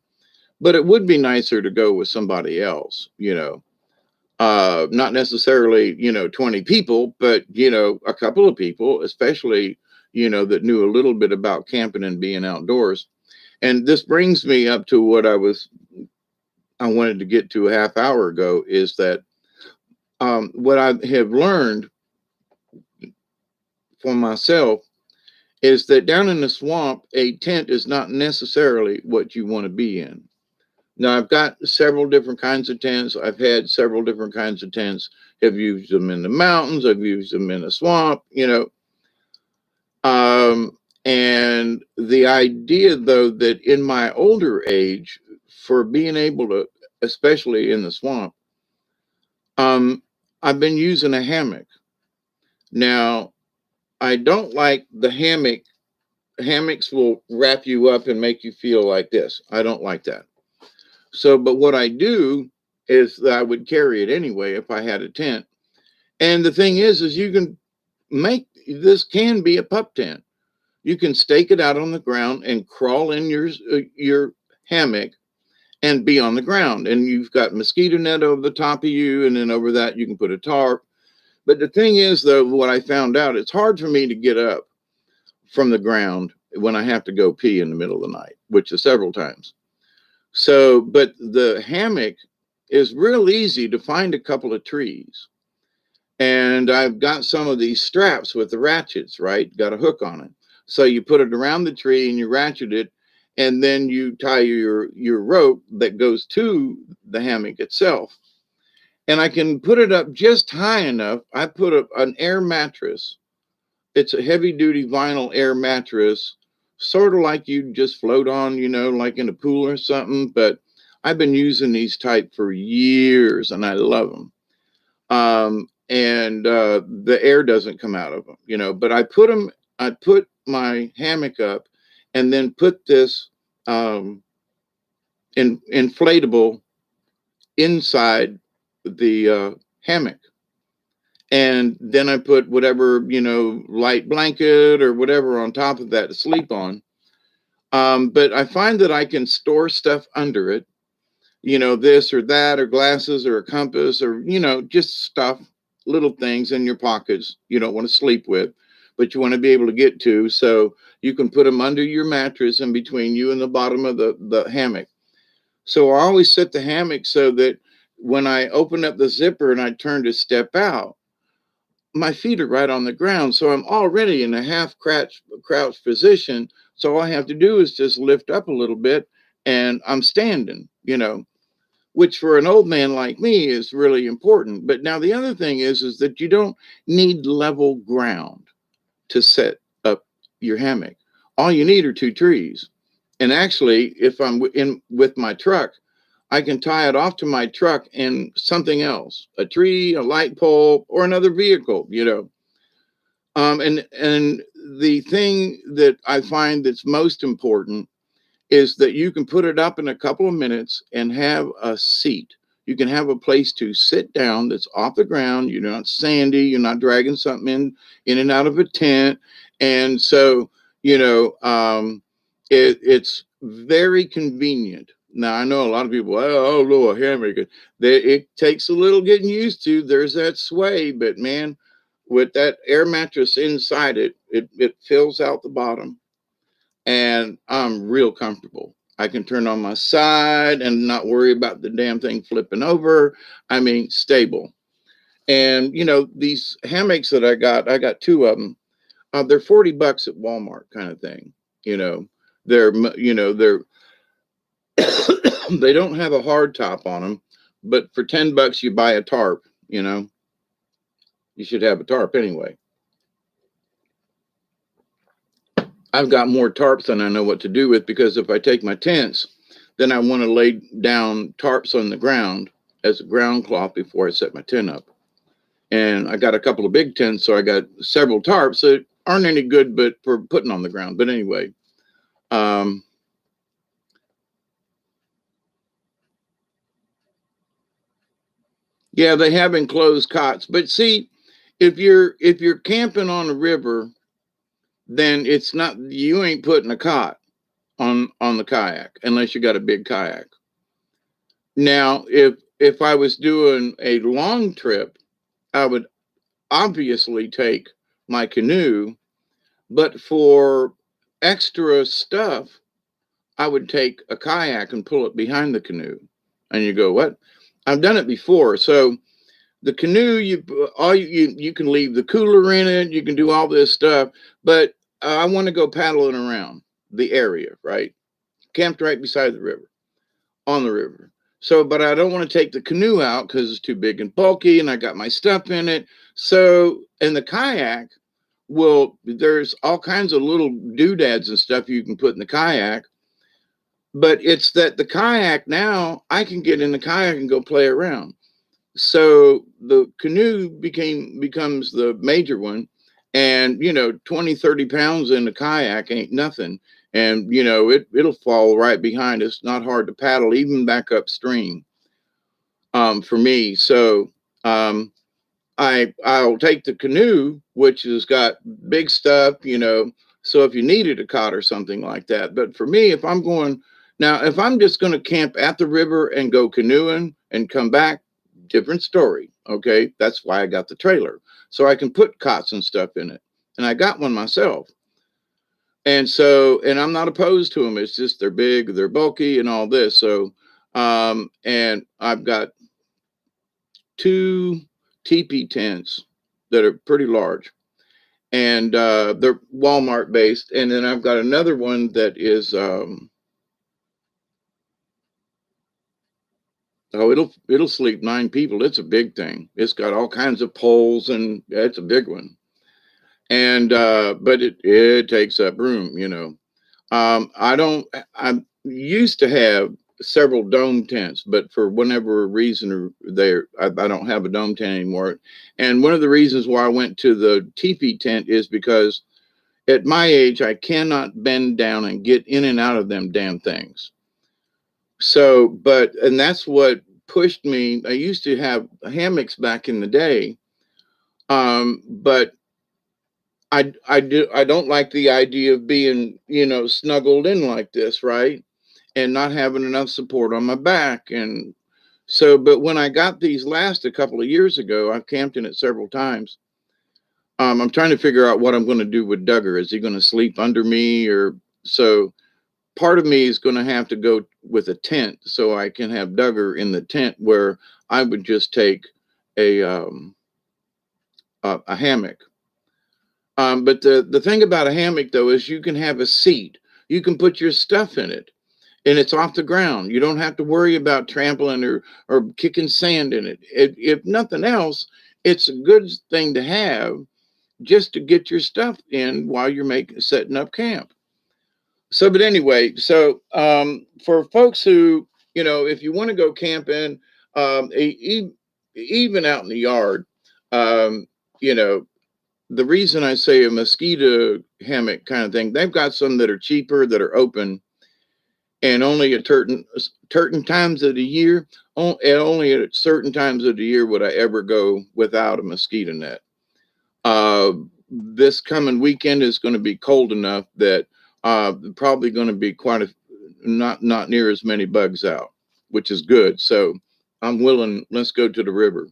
but it would be nicer to go with somebody else, not necessarily, 20 people, but, a couple of people, especially, that knew a little bit about camping and being outdoors. And this brings me up to what I wanted to get to a half hour ago, is that what I have learned for myself is that down in the swamp, a tent is not necessarily what you want to be in. Now, I've got several different kinds of tents. I've had several different kinds of tents. I've used them in the mountains. I've used them in the swamp, and the idea, though, that in my older age, for being able to, especially in the swamp, I've been using a hammock. Now, I don't like the hammock. Hammocks will wrap you up and make you feel like this. I don't like that. So, but what I do is that I would carry it anyway if I had a tent. And the thing is you can make this, can be a pup tent. You can stake it out on the ground and crawl in your hammock and be on the ground. And you've got mosquito net over the top of you, and then over that you can put a tarp. But the thing is, though, what I found out, it's hard for me to get up from the ground when I have to go pee in the middle of the night, which is several times. So, but the hammock is real easy to find a couple of trees. And I've got some of these straps with the ratchets, right? Got a hook on it. So you put it around the tree and you ratchet it, and then you tie your rope that goes to the hammock itself. And I can put it up just high enough. I put up an air mattress. It's a heavy duty vinyl air mattress, sort of like you just float on, like in a pool or something. But I've been using these type for years and I love them. And the air doesn't come out of them, but I put my hammock up and then put this inflatable inside the hammock. And then I put whatever, light blanket or whatever on top of that to sleep on. But I find that I can store stuff under it, this or that, or glasses or a compass, or, just stuff, little things in your pockets you don't want to sleep with, but you want to be able to get to. So you can put them under your mattress and between you and the bottom of the hammock. So I always set the hammock so that when I open up the zipper and I turn to step out, my feet are right on the ground. So I'm already in a half crouch position. So all I have to do is just lift up a little bit and I'm standing, which for an old man like me is really important. But now the other thing is that you don't need level ground to set up your hammock. All you need are 2 trees. And actually, if I'm in with my truck, I can tie it off to my truck and something else, a tree, a light pole, or another vehicle, And the thing that I find that's most important is that you can put it up in a couple of minutes and have a seat. You can have a place to sit down that's off the ground. You're not sandy. You're not dragging something in and out of a tent. And so, it's very convenient. Now, I know a lot of people, oh, no, a hammock. It takes a little getting used to. There's that sway, but man, with that air mattress inside it fills out the bottom. And I'm real comfortable. I can turn on my side and not worry about the damn thing flipping over. I mean, stable. And these hammocks that I got 2 of them. They're $40 at Walmart, kind of thing. They're they don't have a hard top on them, but for $10 you buy a tarp. You should have a tarp anyway. I've got more tarps than I know what to do with, because if I take my tents, then I want to lay down tarps on the ground as a ground cloth before I set my tent up. And I got a couple of big tents, so I got several tarps that aren't any good, but for putting on the ground. But anyway, yeah, they have enclosed cots. But see, if you're camping on a river, then it's not, you ain't putting a cot on the kayak unless you got a big kayak. Now, if I was doing a long trip, I would obviously take my canoe, but for extra stuff, I would take a kayak and pull it behind the canoe. And you go, what? I've done it before. So the canoe, you can leave the cooler in it, you can do all this stuff, but I want to go paddling around the area, right? Camped right beside the river, on the river. So, but I don't want to take the canoe out because it's too big and bulky, and I got my stuff in it. So, and the kayak, well, there's all kinds of little doodads and stuff you can put in the kayak, but it's that the kayak now I can get in the kayak and go play around. So the canoe becomes the major one, and 20, 30 pounds in the kayak ain't nothing. And it'll fall right behind us, not hard to paddle even back upstream, for me. So I'll take the canoe, which has got big stuff, so if you needed a cot or something like that. But for me, if I'm just going to camp at the river and go canoeing and come back, different story. Okay. That's why I got the trailer. So I can put cots and stuff in it. And I got one myself. And I'm not opposed to them. It's just they're big, they're bulky and all this. So, and I've got two teepee tents that are pretty large, and they're Walmart based. And then I've got another one that is, it'll sleep 9 people. It's a big thing. It's got all kinds of poles, and it's a big one. And but it takes up room. I don't. I used to have several dome tents, but for whatever reason, I don't have a dome tent anymore. And one of the reasons why I went to the teepee tent is because at my age, I cannot bend down and get in and out of them damn things. So, and that's what pushed me. I used to have hammocks back in the day, but I don't like the idea of being snuggled in like this, right? And not having enough support on my back. And so, but when I got these last a couple of years ago, I've camped in it several times. I'm trying to figure out what I'm going to do with Duggar. Is he going to sleep under me? Or so part of me is going to have to go with a tent so I can have Duggar in the tent, where I would just take a hammock. But the thing about a hammock, though, is you can have a seat. You can put your stuff in it, and it's off the ground. You don't have to worry about trampling or kicking sand in it. If nothing else, it's a good thing to have just to get your stuff in while you're setting up camp. So, but anyway, so for folks who, if you want to go camping, even out in the yard, um, you know, the reason I say a mosquito hammock kind of thing, they've got some that are cheaper that are open, and only at certain times of the year, only at certain times of the year would I ever go without a mosquito net. This coming weekend is going to be cold enough that probably going to be not near as many bugs out, which is good. So I'm willing. Let's go to the river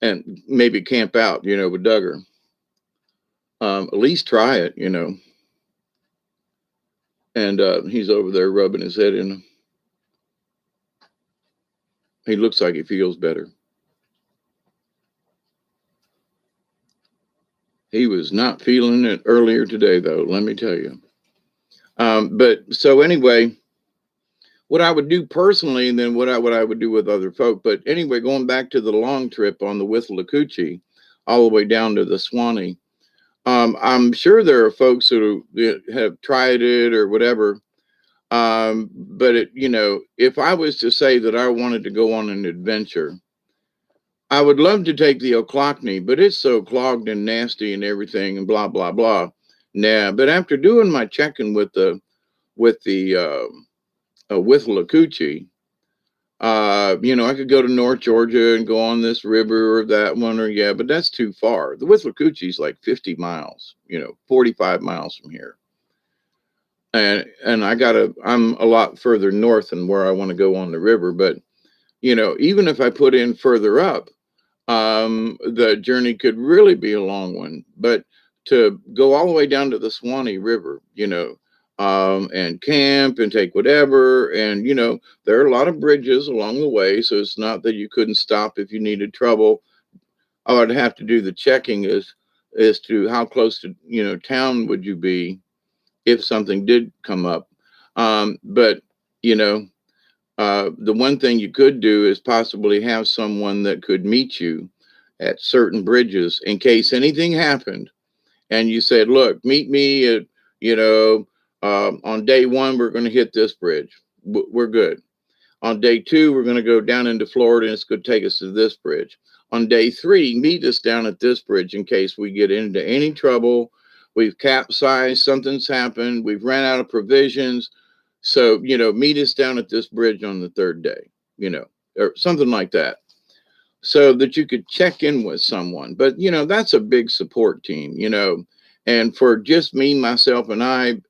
and maybe camp out, with Duggar. At least try it, And he's over there rubbing his head in. He looks like he feels better. He was not feeling it earlier today, though, let me tell you. But so anyway, what I would do personally, and then what I would do with other folk. But anyway, going back to the long trip on the Withlacoochee, all the way down to the Swanee. I'm sure there are folks who have tried it or whatever. But if I was to say that I wanted to go on an adventure, I would love to take the Oclockney, but it's so clogged and nasty and everything and blah, blah, blah. Nah, but after doing my checking with the Withlacoochee, I could go to North Georgia and go on this river or that one, but that's too far. The Withlacoochee is like 50 miles, 45 miles from here. And I'm a lot further north than where I want to go on the river, but even if I put in further up, the journey could really be a long one. But to go all the way down to the Swanee River, and camp and take whatever, and there are a lot of bridges along the way, so it's not that you couldn't stop if you needed trouble. I would have to do the checking as to how close to town would you be if something did come up. But you know, the one thing you could do is possibly have someone that could meet you at certain bridges in case anything happened, and you said, "Look, meet me at you know on day one we're going to hit this bridge. We're good. On day two, we're going to go down into Florida and it's going to take us to this bridge. On day three, meet us down at this bridge in case we get into any trouble. We've capsized, something's happened, we've ran out of provisions. So, meet us down at this bridge on the third day, or something like that. So that you could check in with someone. But, that's a big support team. And for just me, myself, and I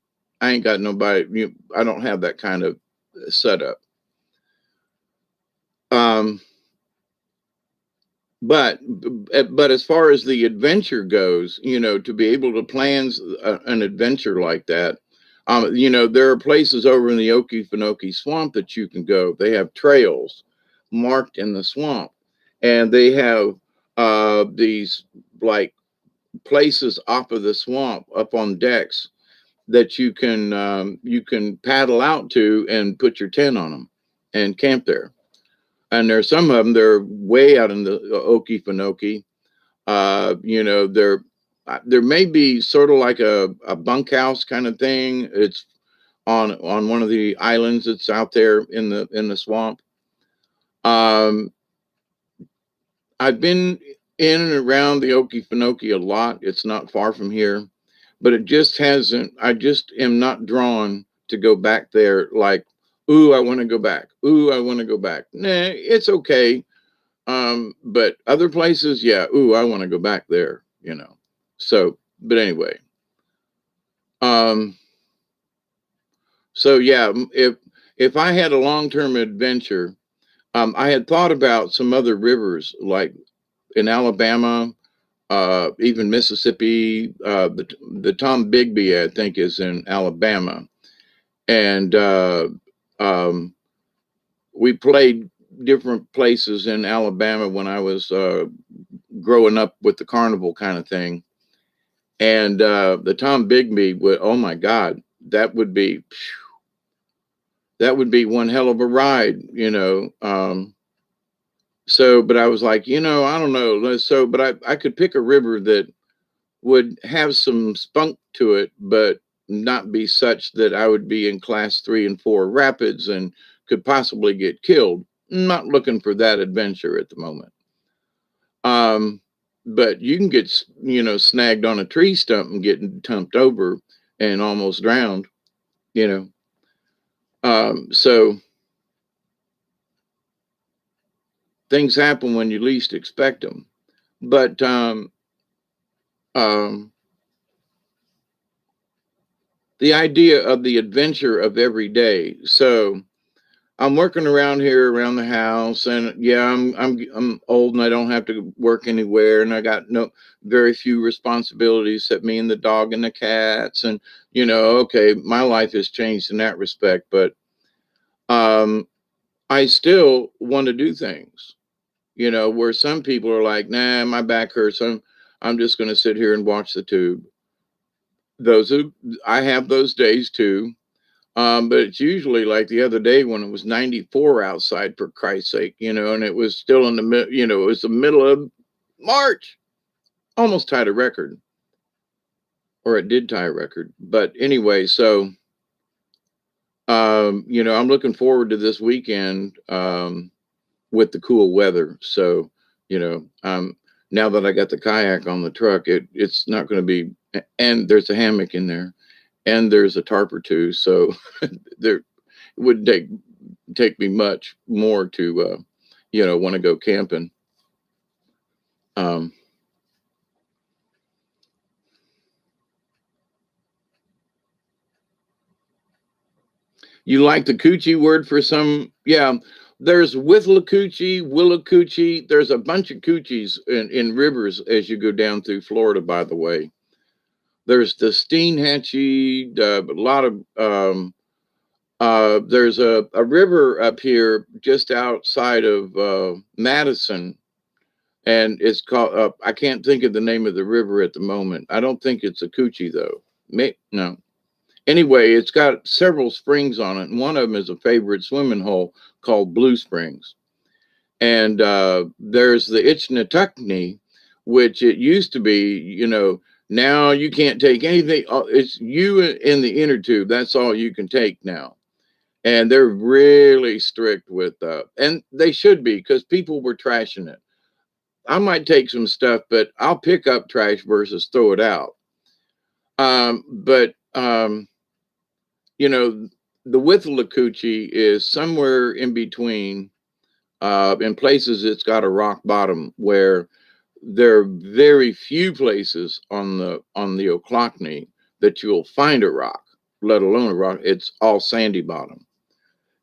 ain't got nobody, I don't have that kind of setup. But as far as the adventure goes, to be able to plan an adventure like that, there are places over in the Okefenokee Swamp that you can go. They have trails marked in the swamp, and they have these like places off of the swamp up on decks that you can paddle out to and put your tent on them and camp there. And there's some of them they're way out in the Okefenokee. There may be sort of like a bunkhouse kind of thing. It's on one of the islands that's out there in the swamp. Um, I've been in and around the Okefenokee a lot. It's not far from here, but it just hasn't. I just am not drawn to go back there. Like, ooh, I want to go back. Ooh, I want to go back. Nah, it's okay. But other places, yeah, ooh, I want to go back there. So, but anyway. Um, so yeah, if I had a long-term adventure, I had thought about some other rivers like in Alabama, even Mississippi, the Tom Bigby, I think, is in Alabama. And we played different places in Alabama when I was growing up with the carnival kind of thing. And the Tom Bigby would, oh my God, that would be one hell of a ride. So, but I was like, I don't know. But I could pick a river that would have some spunk to it, but not be such that I would be in class 3 and 4 rapids and could possibly get killed. Not looking for that adventure at the moment. But you can get, snagged on a tree stump and get tumped over and almost drowned, you know. So things happen when you least expect them. But um, the idea of the adventure of every day. So I'm working around here around the house, and yeah, I'm old and I don't have to work anywhere, and I got very few responsibilities except me and the dog and the cats, and okay, my life has changed in that respect, but um, I still want to do things, where some people are like, nah, my back hurts, I'm just going to sit here and watch the tube. I have those days too. But it's usually like the other day when it was 94 outside, for Christ's sake, and it was still in the middle, it was the middle of March, almost tied a record, or it did tie a record. But anyway, so, I'm looking forward to this weekend with the cool weather. So, now that I got the kayak on the truck, it's not going to be, and there's a hammock in there and there's a tarp or two. So there it wouldn't take me much more to want to go camping. um you like the coochie word for some? Yeah, There's Withlacoochee. There's a bunch of coochies in rivers as you go down through Florida, by the way. There's the Steenhatchee, a lot of, there's a river up here just outside of Madison, and it's called, I can't think of the name of the river at the moment. I don't think it's a coochie, though. No. Anyway, it's got several springs on it, and one of them is a favorite swimming hole called Blue Springs. And there's the Itchnatuckney, which it used to be, now you can't take anything. It's you in the inner tube. That's all you can take now. And they're really strict with, and they should be, because people were trashing it. I might take some stuff, but I'll pick up trash versus throw it out. But the Withlacoochee is somewhere in between. In places, it's got a rock bottom where there are very few places on the Ochlockonee that you'll find a rock, let alone a rock. It's all sandy bottom,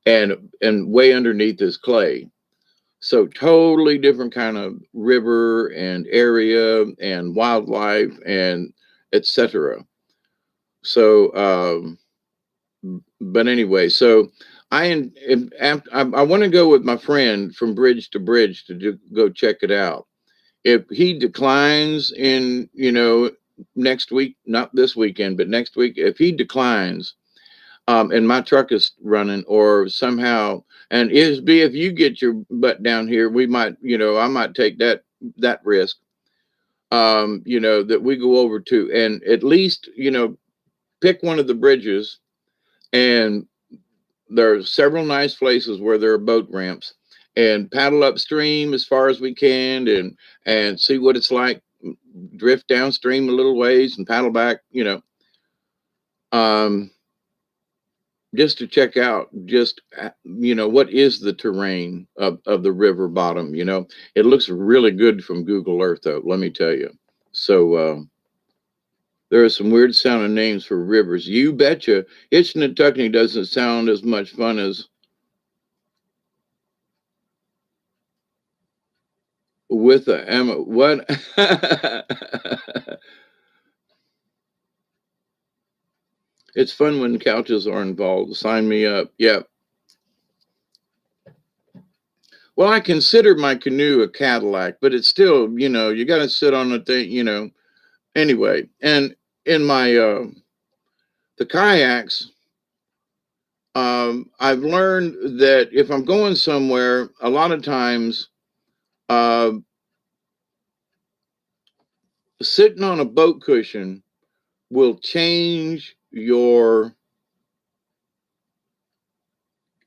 and way underneath is clay. So totally different kind of river and area and wildlife and etc. So, but anyway, so I want to go with my friend from bridge to bridge to go check it out. If he declines in, next week, not this weekend, but next week, if he declines, and my truck is running, or somehow, and if you get your butt down here, we might, I might take that risk, that we go over to, and at least, pick one of the bridges, and there are several nice places where there are boat ramps, and paddle upstream as far as we can, and see what it's like, drift downstream a little ways and paddle back, just to check out what is the terrain of the river bottom. It looks really good from Google Earth, though, let me tell you. So there are some weird sounding names for rivers. You betcha. Itchnatucknee doesn't sound as much fun as with a Emma. What? It's fun when couches are involved. Sign me up. Yep. Well, I consider my canoe a Cadillac, but it's still, you got to sit on the thing, Anyway, and in my the kayaks, I've learned that if I'm going somewhere, a lot of times, sitting on a boat cushion will change your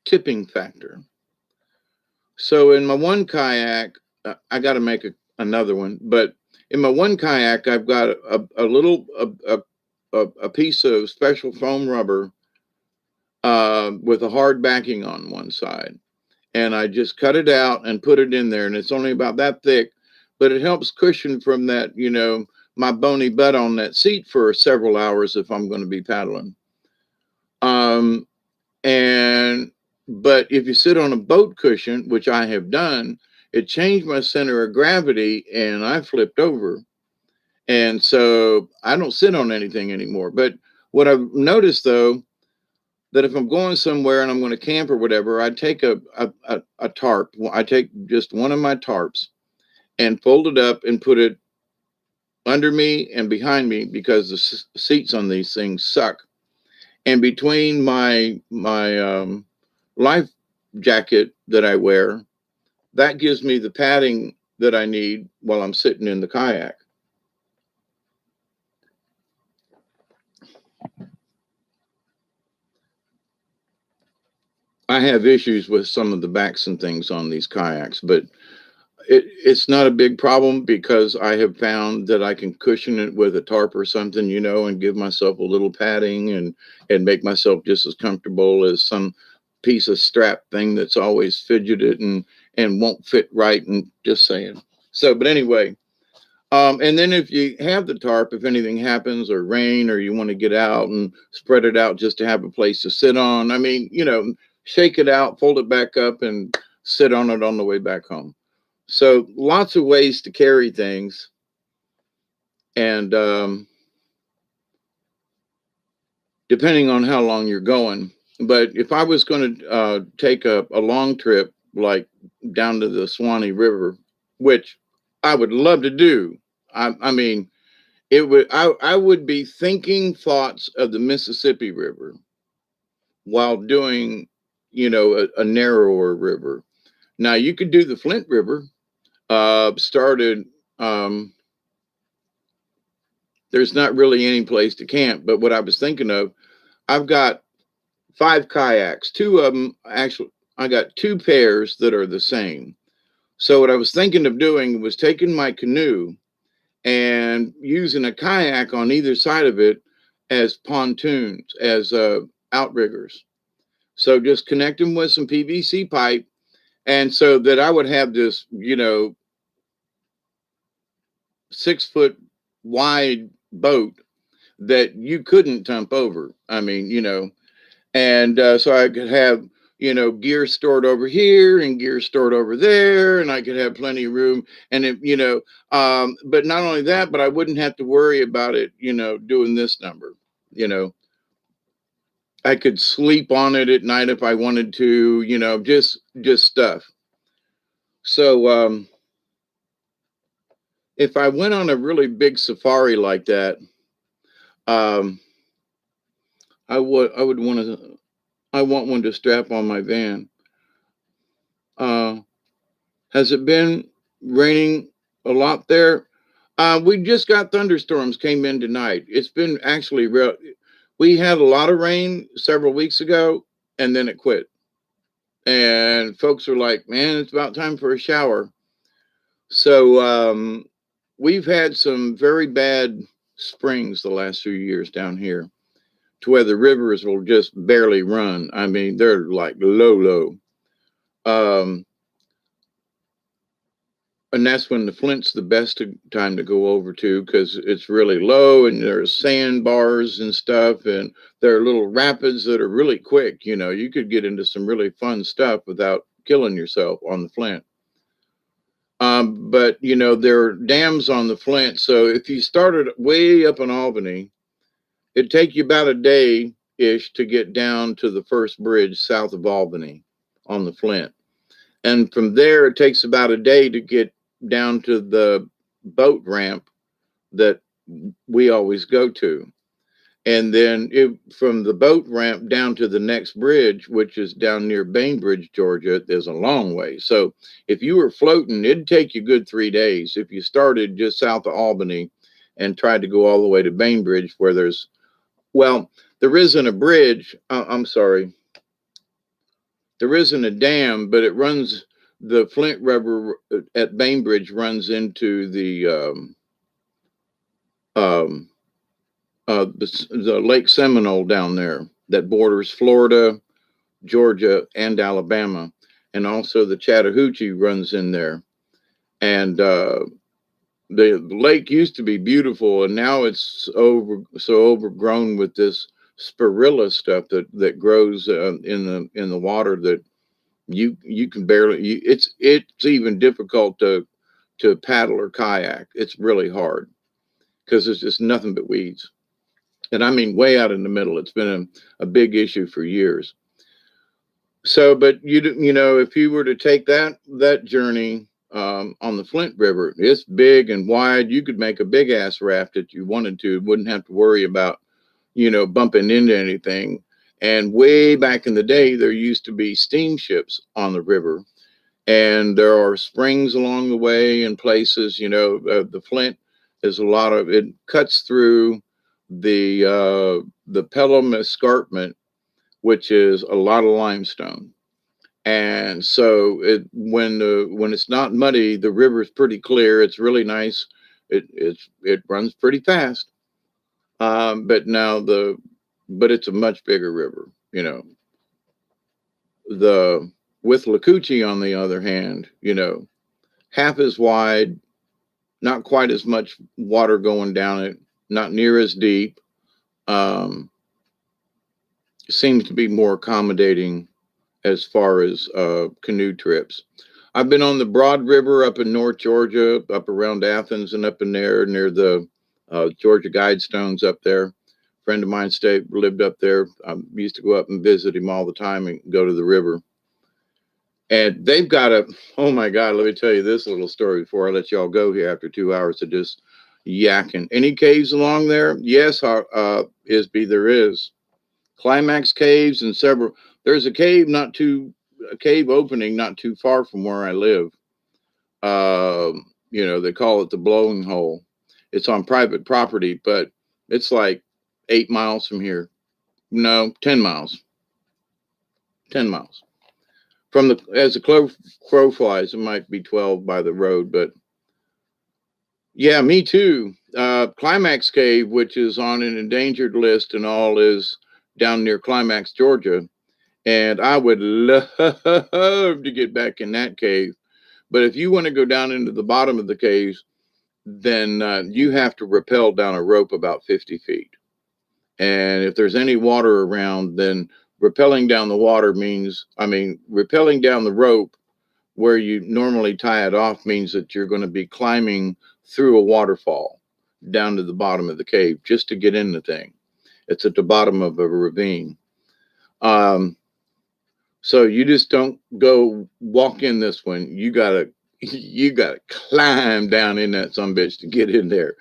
tipping factor. So in my one kayak, I got to make another one, but in my one kayak, I've got a little a piece of special foam rubber with a hard backing on one side, and I just cut it out and put it in there, and it's only about that thick, but it helps cushion from that, my bony butt on that seat for several hours if I'm going to be paddling. But if you sit on a boat cushion, which I have done, it changed my center of gravity and I flipped over. And so I don't sit on anything anymore. But what I've noticed, though, that if I'm going somewhere and I'm going to camp or whatever, I take a tarp. I take just one of my tarps and fold it up and put it under me and behind me, because the seats on these things suck. And between my life jacket that I wear, that gives me the padding that I need while I'm sitting in the kayak. I have issues with some of the backs and things on these kayaks, but it's not a big problem, because I have found that I can cushion it with a tarp or something, and give myself a little padding and make myself just as comfortable as some piece of strap thing that's always fidgeted and won't fit right, and just saying. So, but anyway, and then if you have the tarp, if anything happens or rain, or you want to get out and spread it out just to have a place to sit on, I mean, shake it out, fold it back up, and sit on it on the way back home. So lots of ways to carry things. And depending on how long you're going. But if I was going to take a long trip, like down to the Swanee River, which I would love to do, I mean, it would. I would be thinking thoughts of the Mississippi River while doing, a narrower river. Now you could do the Flint River. Started. There's not really any place to camp, but what I was thinking of, I've got 5 kayaks. Two of them actually, I got 2 pairs that are the same. So what I was thinking of doing was taking my canoe and using a kayak on either side of it as pontoons, as outriggers. So just connect them with some PVC pipe, and so that I would have this, 6 foot wide boat that you couldn't tump over. I mean, and so I could have gear stored over here and gear stored over there, and I could have plenty of room. And it, but not only that, but I wouldn't have to worry about it, doing this number. You know, I could sleep on it at night if I wanted to. Just stuff. So if I went on a really big safari like that, um, I would want to. I want one to strap on my van. Uh, has it been raining a lot there? We just got thunderstorms came in tonight. It's been actually real. We had a lot of rain several weeks ago, and then it quit. And folks are like, "Man, it's about time for a shower." So we've had some very bad springs the last few years down here, to where the rivers will just barely run. I mean, they're like low, low. Um, and that's when the Flint's the best time to go over to, because it's really low and there's sandbars and stuff, and there are little rapids that are really quick. You could get into some really fun stuff without killing yourself on the Flint. But there are dams on the Flint, so if you started way up in Albany, it'd take you about a day ish to get down to the first bridge south of Albany on the Flint. And from there, it takes about a day to get down to the boat ramp that we always go to. And then from the boat ramp down to the next bridge, which is down near Bainbridge, Georgia, there's a long way. So if you were floating, it'd take you a good 3 days. If you started just south of Albany and tried to go all the way to Bainbridge, where there isn't a bridge. I'm sorry. There isn't a dam, but it runs. The Flint River at Bainbridge runs into the Lake Seminole down there that borders Florida, Georgia, and Alabama, and also the Chattahoochee runs in there. And the lake used to be beautiful, and now it's overgrown with this spirilla stuff that grows in the water that you can barely. It's even difficult to paddle or kayak. It's really hard because it's just nothing but weeds, and I mean way out in the middle. It's been a big issue for years. So, but if you were to take that journey on the Flint River, it's big and wide. You could make a big ass raft if you wanted to. Wouldn't have to worry about bumping into anything. And way back in the day, there used to be steamships on the river, and there are springs along the way in places. The Flint is a lot of it cuts through the Pelham Escarpment, which is a lot of limestone. And so when it's not muddy, the river's pretty clear. It's really nice. It runs pretty fast. But it's a much bigger river. The with Lakuchi, on the other hand, half as wide, not quite as much water going down it, not near as deep. Um, Seems to be more accommodating as far as canoe trips. I've been on the Broad River up in North Georgia, up around Athens and up in there near the Georgia Guidestones up there. Friend of mine lived up there. I used to go up and visit him all the time and go to the river. And they've got a, oh my God, let me tell you this little story before I let y'all go here after 2 hours of just yakking. Any caves along there? Yes, Isby, there is. Climax caves and several. There's a cave opening not too far from where I live. They call it the blowing hole. It's on private property, but it's like 8 miles from here. No, 10 miles. 10 miles. From the as the crow flies, it might be 12 by the road, but yeah, me too. Climax Cave, which is on an endangered list and all, is down near Climax, Georgia. And I would love to get back in that cave. But if you want to go down into the bottom of the caves, then you have to rappel down a rope about 50 feet. And if there's any water around, then rappelling down the water means, rappelling down the rope where you normally tie it off means that you're going to be climbing through a waterfall down to the bottom of the cave just to get in the thing. It's at the bottom of a ravine. So you just don't go walk in this one. You gotta climb down in that sumbitch to get in there.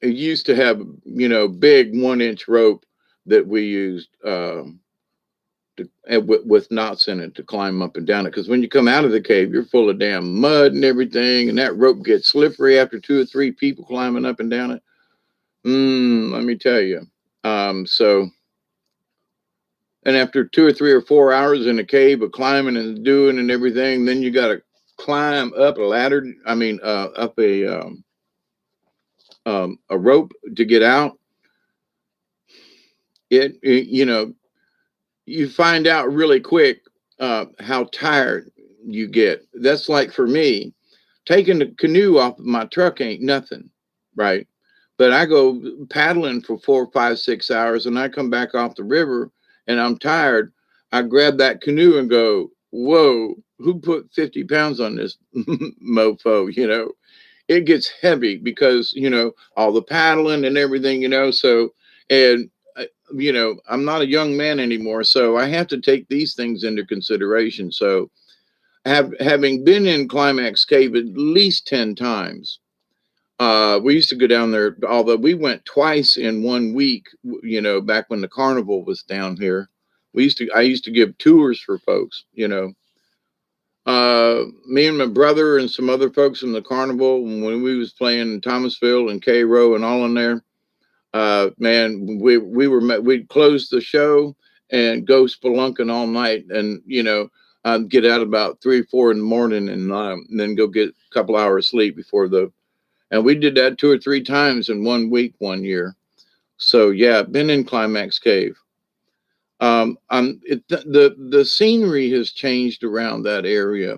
It used to have big 1-inch rope that we used with knots in it to climb up and down it. Because when you come out of the cave, you're full of damn mud and everything, and that rope gets slippery after 2 or 3 people climbing up and down it. Let me tell you. And after 2 or 3 or 4 hours in a cave of climbing and doing and everything, then you got to climb up a ladder. Up a rope to get out. You find out really quick how tired you get. That's like for me, taking the canoe off of my truck ain't nothing, right? But I go paddling for 4, 5, 6 hours, and I come back off the river, and I'm tired. I grab that canoe and go, whoa, who put 50 pounds on this mofo? It gets heavy because, all the paddling and everything, and I'm not a young man anymore, so I have to take these things into consideration. So having been in Climax Cave at least 10 times, we used to go down there, although we went twice in 1 week, back when the carnival was down here. I used to give tours for folks, me and my brother and some other folks from the carnival, when we was playing Thomasville and Cairo and all in there, man, we'd close the show and go spelunking all night, and I'd get out about 3 or 4 in the morning, and then go get a couple hours sleep and we did that 2 or 3 times in 1 week 1 year. So yeah, been in Climax Cave. The scenery has changed around that area.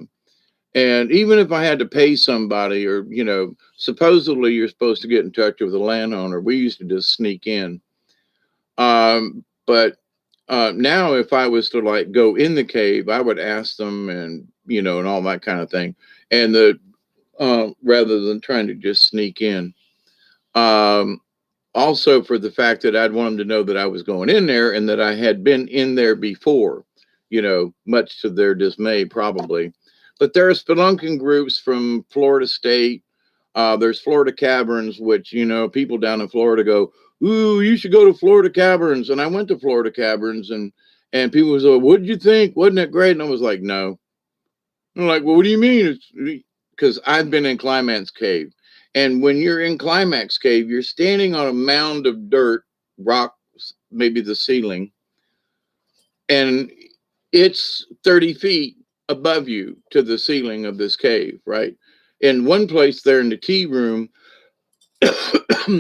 And even if I had to pay somebody, or, supposedly you're supposed to get in touch with the landowner, we used to just sneak in. But now if I was to like go in the cave, I would ask them, and, and all that kind of thing. And rather than trying to just sneak in. Also for the fact that I'd want them to know that I was going in there and that I had been in there before, much to their dismay, probably. But there are spelunking groups from Florida State. There's Florida Caverns, which, people down in Florida go, ooh, you should go to Florida Caverns. And I went to Florida Caverns, and people was like, what did you think? Wasn't it great? And I was like, no. I'm like, well, what do you mean? Because I've been in Climax Cave. And when you're in Climax Cave, you're standing on a mound of dirt, rocks, maybe the ceiling, and it's 30 feet above you to the ceiling of this cave, right? In one place there in the tea room,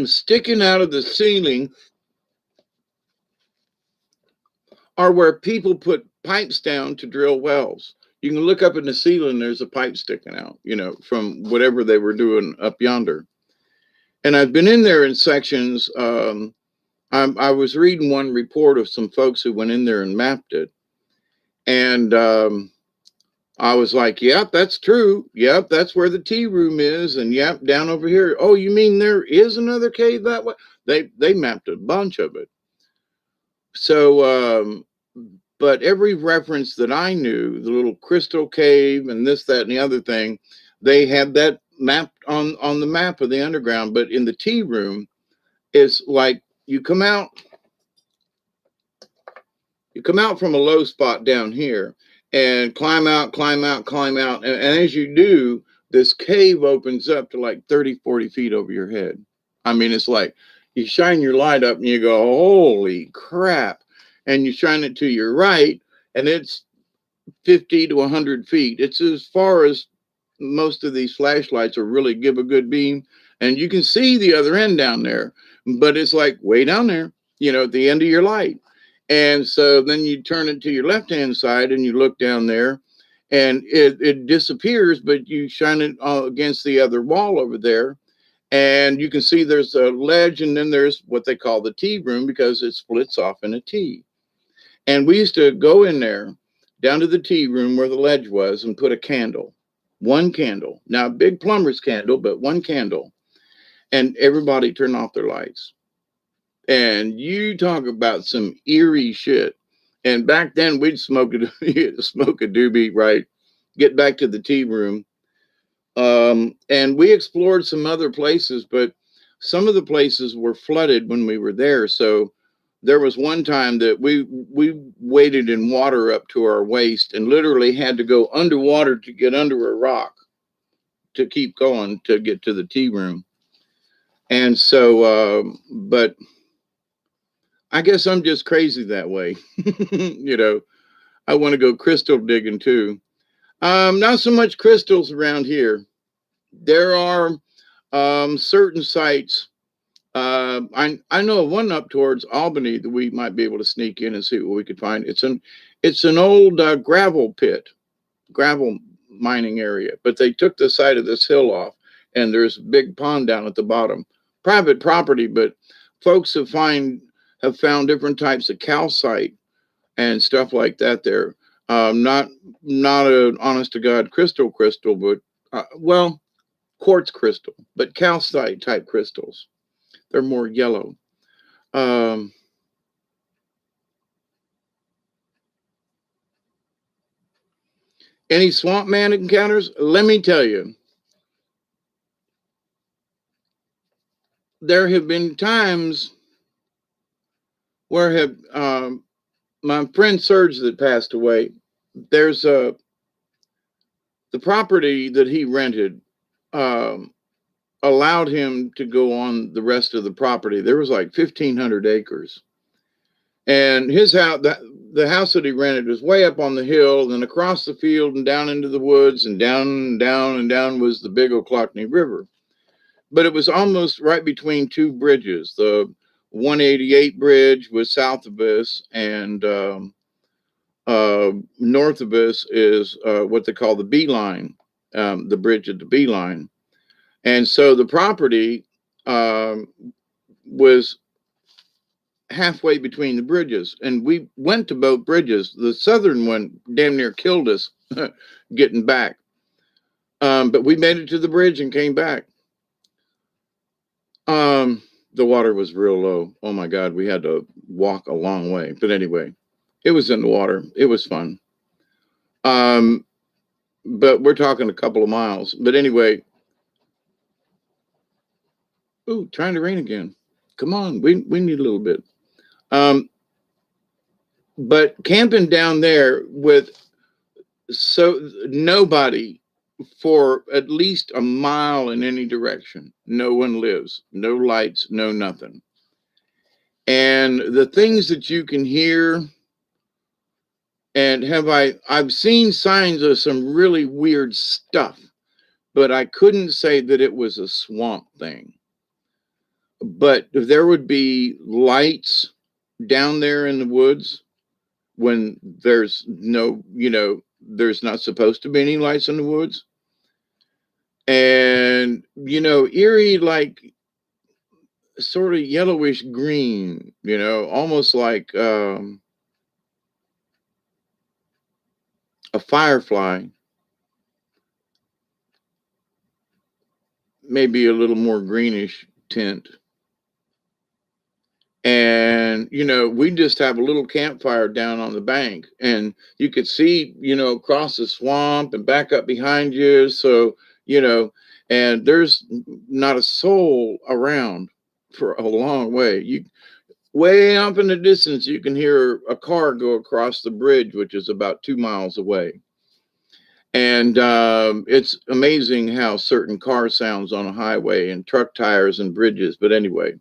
sticking out of the ceiling are where people put pipes down to drill wells. You can look up in the ceiling, there's a pipe sticking out, from whatever they were doing up yonder. And I've been in there in sections I was reading one report of some folks who went in there and mapped it, and I was like, "Yep, that's true. Yep, that's where the tea room is, and yep, down over here. Oh, you mean there is another cave that way?" They mapped a bunch of it. So, but every reference that I knew, the little crystal cave and this, that, and the other thing, they had that mapped on the map of the underground. But in the tea room, it's like you come out from a low spot down here and climb out, climb out, climb out. And as you do, this cave opens up to like 30, 40 feet over your head. I mean, it's like you shine your light up and you go, holy crap. And you shine it to your right, and it's 50 to 100 feet. It's as far as most of these flashlights will really give a good beam. And you can see the other end down there, but it's like way down there, at the end of your light. And so then you turn it to your left hand side and you look down there, and it disappears, but you shine it against the other wall over there. And you can see there's a ledge, and then there's what they call the tea room because it splits off in a T. And we used to go in there down to the tea room where the ledge was and put a candle, one candle, now a big plumber's candle, but one candle, and everybody turned off their lights. And you talk about some eerie shit. And back then we'd smoke smoke a doobie, right? Get back to the tea room. And we explored some other places, but some of the places were flooded when we were there. So there was one time that we waded in water up to our waist and literally had to go underwater to get under a rock to keep going to get to the tea room. And so, but I guess I'm just crazy that way. I want to go crystal digging too. Not so much crystals around here. There are certain sites. I know one up towards Albany that we might be able to sneak in and see what we could find. It's an old gravel mining area, but they took the side of this hill off, and there's a big pond down at the bottom. Private property, but folks have found different types of calcite and stuff like that there. Not an honest to God crystal, but well, quartz crystal, but calcite type crystals. They're more yellow. Any swamp man encounters? Let me tell you, there have been times where my friend Serge that passed away. There's the property that he rented allowed him to go on the rest of the property. There was like 1,500 acres, and his house, the house that he rented, was way up on the hill, and across the field and down into the woods, and down and down and down was the Big Oclockney River. But it was almost right between two bridges. The 188 bridge was south of us, and north of us is what they call the B line, the bridge at the B line. And so the property was halfway between the bridges, and we went to both bridges. The southern one damn near killed us getting back, but we made it to the bridge and came back. The water was real low. Oh my God, we had to walk a long way. But anyway, it was in the water. It was fun. But we're talking a couple of miles. But anyway, ooh, trying to rain again. Come on, we need a little bit. But camping down there with nobody for at least a mile in any direction. No one lives, no lights, no nothing. And the things that you can hear, and I've seen signs of some really weird stuff, but I couldn't say that it was a swamp thing. But there would be lights down there in the woods when there's there's not supposed to be any lights in the woods. And, eerie, like sort of yellowish green, almost like a firefly, maybe a little more greenish tint. And we just have a little campfire down on the bank, and you could see across the swamp and back up behind you. So you know and there's not a soul around for a long way. You Way up in the distance, you can hear a car go across the bridge, which is about 2 miles away. And it's amazing how certain car sounds on a highway, and truck tires and bridges. But anyway,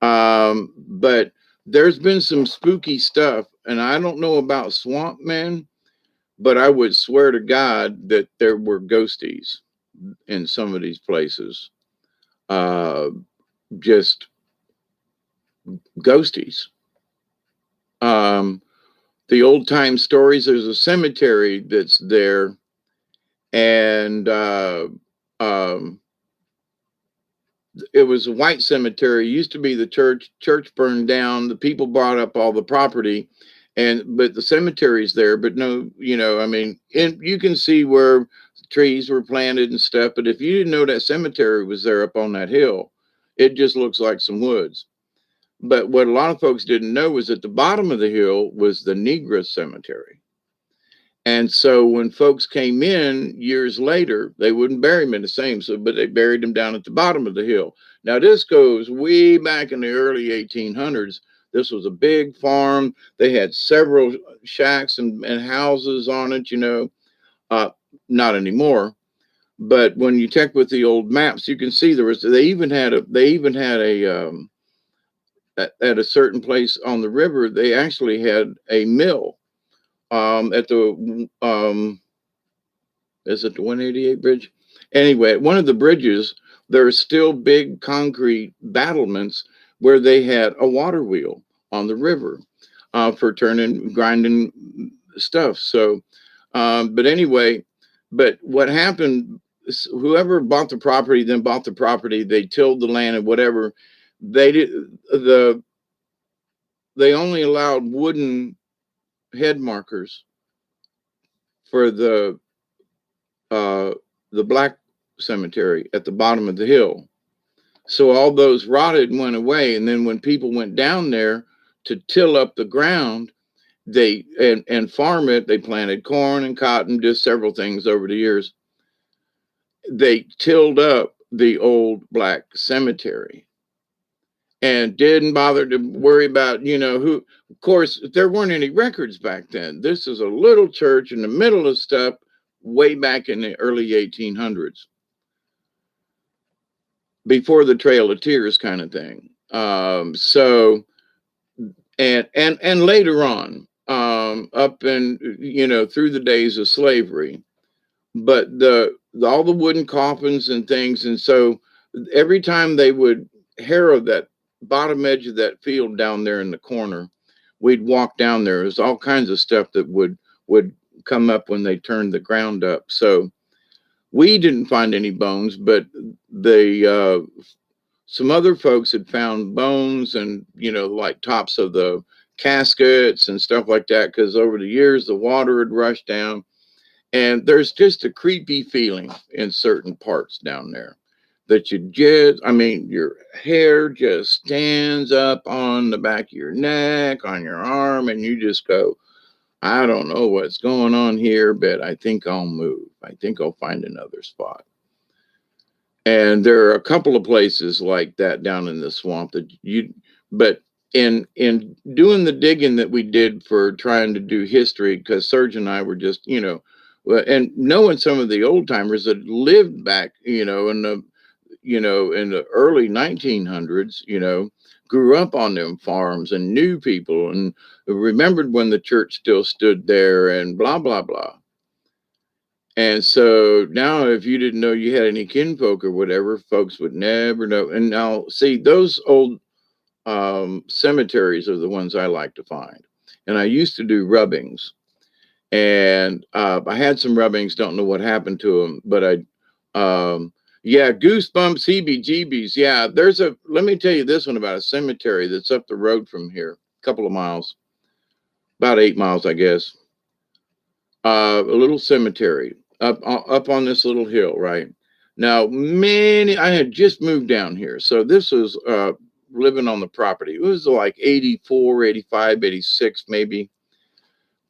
but there's been some spooky stuff, and I don't know about swamp men, but I would swear to God that there were ghosties in some of these places. Uh, just ghosties. Um, the old time stories. There's a cemetery that's there, and um, it was a white cemetery. It used to be the church. Church burned down. The people bought up all the property, but the cemetery's there. But no, I mean, and you can see where trees were planted and stuff. But if you didn't know that cemetery was there up on that hill, it just looks like some woods. But what a lot of folks didn't know was at the bottom of the hill was the Negro cemetery. And so when folks came in years later, they wouldn't bury them in the same, but they buried them down at the bottom of the hill. Now this goes way back in the early 1800s. This was a big farm. They had several shacks and houses on it. Uh, Not anymore. But when you check with the old maps, you can see They even had at a certain place on the river. They actually had a mill at the is it the 188 bridge? Anyway, at one of the bridges, there are still big concrete battlements where they had a water wheel on the river for grinding stuff. So, but anyway, but what happened? Whoever bought the property, then bought the property. They tilled the land and whatever. They did They only allowed wooden head markers for uh, the black cemetery at the bottom of the hill. So all those rotted and went away. And then when people went down there to till up the ground, and farm it, they planted corn and cotton, just several things over the years. They tilled up the old black cemetery and didn't bother to worry about, who. Of course, there weren't any records back then. This is a little church in the middle of stuff way back in the early 1800s, before the Trail of Tears kind of thing. So and later on, up in through the days of slavery, but all the wooden coffins and things, and so every time they would harrow that bottom edge of that field down there in the corner, we'd walk down there. There's all kinds of stuff that would come up when they turned the ground up. So we didn't find any bones, but some other folks had found bones and like tops of the caskets and stuff like that, because over the years the water had rushed down, and there's just a creepy feeling in certain parts down there that your hair just stands up on the back of your neck, on your arm, and you just go, I don't know what's going on here, but I think I'll move. I think I'll find another spot. And there are a couple of places like that down in the swamp but in doing the digging that we did for trying to do history, because Serge and I were just, and knowing some of the old timers that lived back, in the early 1900s, grew up on them farms and knew people and remembered when the church still stood there and blah, blah, blah. And so now, if you didn't know you had any kinfolk or whatever, folks would never know. And now, see, those old cemeteries are the ones I like to find. And I used to do rubbings, and I had some rubbings. Don't know what happened to them, but Yeah, goosebumps, heebie-jeebies. Yeah, let me tell you this one about a cemetery that's up the road from here, a couple of miles, about 8 miles, I guess. A little cemetery up on this little hill, right? Now, I had just moved down here, so this was living on the property. It was like 84, 85, 86, maybe.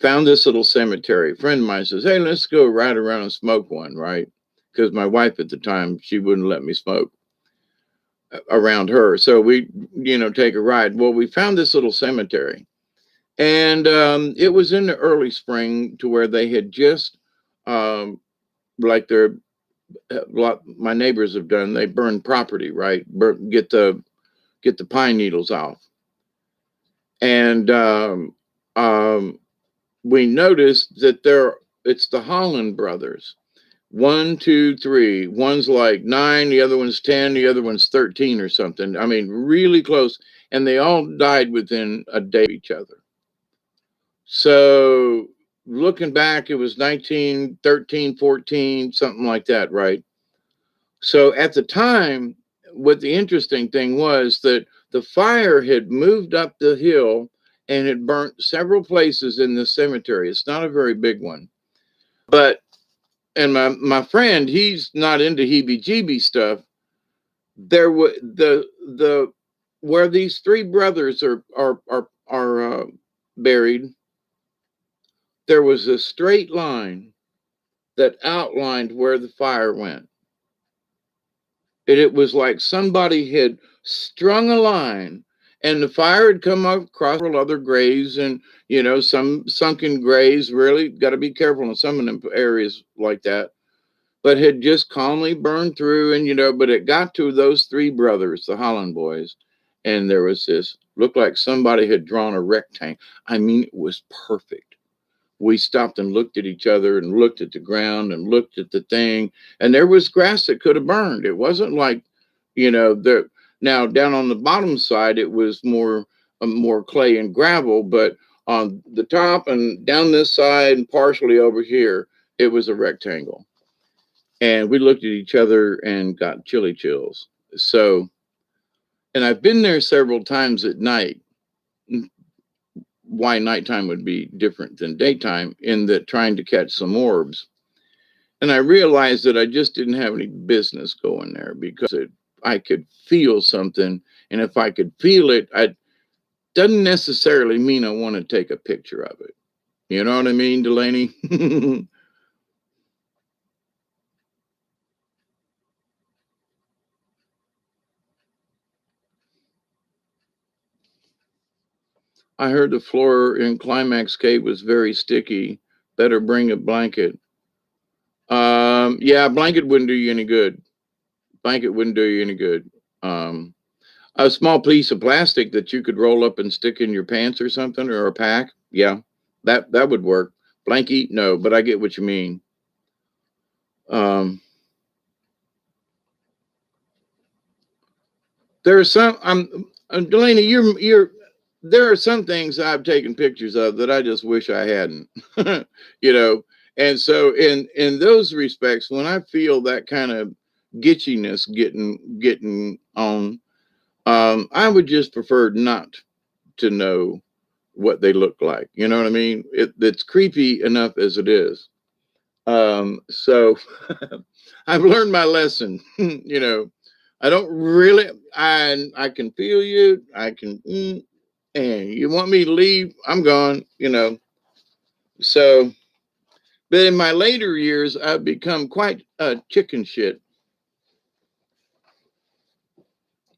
Found this little cemetery. A friend of mine says, "Hey, let's go ride around and smoke one," right? Because my wife at the time, she wouldn't let me smoke around her. So we, take a ride. Well, we found this little cemetery, and it was in the early spring to where they had just, like my neighbors have done. They burn property, right? Get the pine needles off, and we noticed that it's the Holland brothers. One, two, three. One's like 9, the other one's 10, the other one's 13 or something. I mean, really close. And they all died within a day of each other. So looking back, it was 1913, 14, something like that, right? So at the time, what the interesting thing was that the fire had moved up the hill and had burnt several places in the cemetery. It's not a very big one. But and my friend, he's not into heebie-jeebie stuff. There was the where these three brothers are buried. There was a straight line that outlined where the fire went, and it was like somebody had strung a line, and the fire had come across several other graves, and some sunken graves. Really got to be careful in some of them areas like that, but had just calmly burned through. And but it got to those three brothers, the Holland boys, and there was this, looked like somebody had drawn a rectangle. I mean, it was perfect. We stopped and looked at each other and looked at the ground and looked at the thing, and there was grass that could have burned. It wasn't like, there. Now down on the bottom side, it was more clay and gravel, but on the top and down this side and partially over here, it was a rectangle. And we looked at each other and got chilly chills. So, and I've been there several times at night. Why nighttime would be different than daytime, in that trying to catch some orbs. And I realized that I just didn't have any business going there, because I could feel something. And if I could feel it, I doesn't necessarily mean I want to take a picture of it. You know what I mean, Delaney? I heard the floor in Climax Cave was very sticky. Better bring a blanket. Yeah, blanket wouldn't do you any good. Blanket wouldn't do you any good. Um, a small piece of plastic that you could roll up and stick in your pants or something, or a pack. Yeah, that would work. Blankie, no, but I get what you mean. Um, there are some. Delaney, you're. There are some things I've taken pictures of that I just wish I hadn't. you know, and so in those respects, when I feel that kind of gitchiness getting on, I would just prefer not to know what they look like. You know what I mean? It's creepy enough as it is. So I've learned my lesson. I don't really. I can feel you. I can. And you want me to leave? I'm gone. So, but in my later years, I've become quite chicken shit.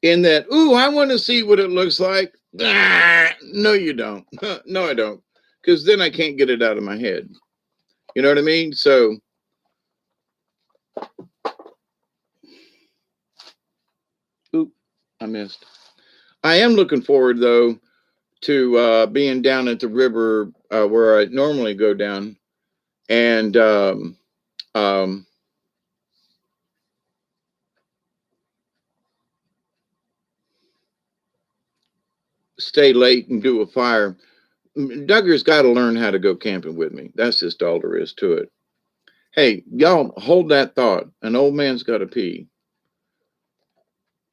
In that, ooh, I want to see what it looks like. Ah, no, you don't. No, I don't. Because then I can't get it out of my head. You know what I mean? So, oop, I missed. I am looking forward, though, to being down at the river where I normally go down, and um, stay late and do a fire. Duggar's got to learn how to go camping with me. That's just all there is to it. Hey, y'all, hold that thought. An old man's got to pee.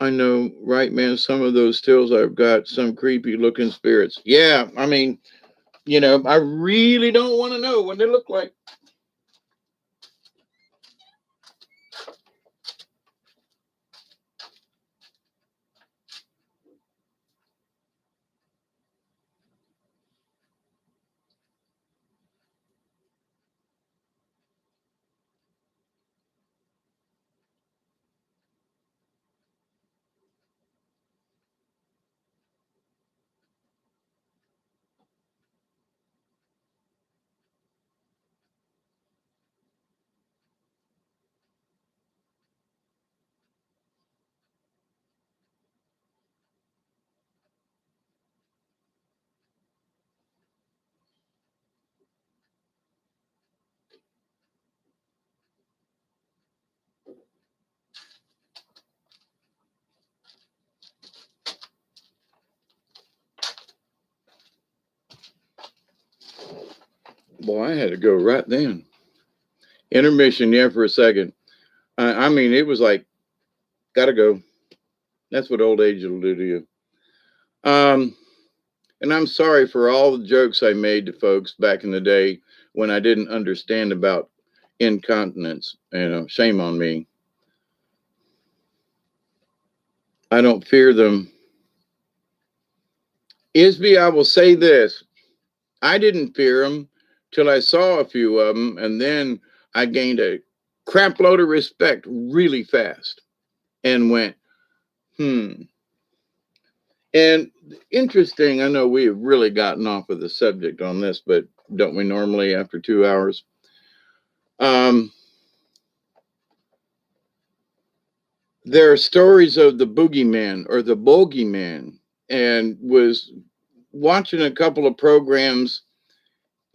I know, right, man? Some of those stills I've got some creepy looking spirits. Yeah, I mean, I really don't want to know what they look like. Boy, I had to go right then. Intermission, yeah, for a second. I mean, it was like, gotta go. That's what old age will do to you. Um, and I'm sorry for all the jokes I made to folks back in the day when I didn't understand about incontinence. Shame on me. I don't fear them. Isby, I will say this. I didn't fear them till I saw a few of them, and then I gained a crap load of respect really fast and went, hmm. And interesting, I know we have really gotten off of the subject on this, but don't we normally after 2 hours? Um, there are stories of the boogeyman or the bogeyman, and was watching a couple of programs,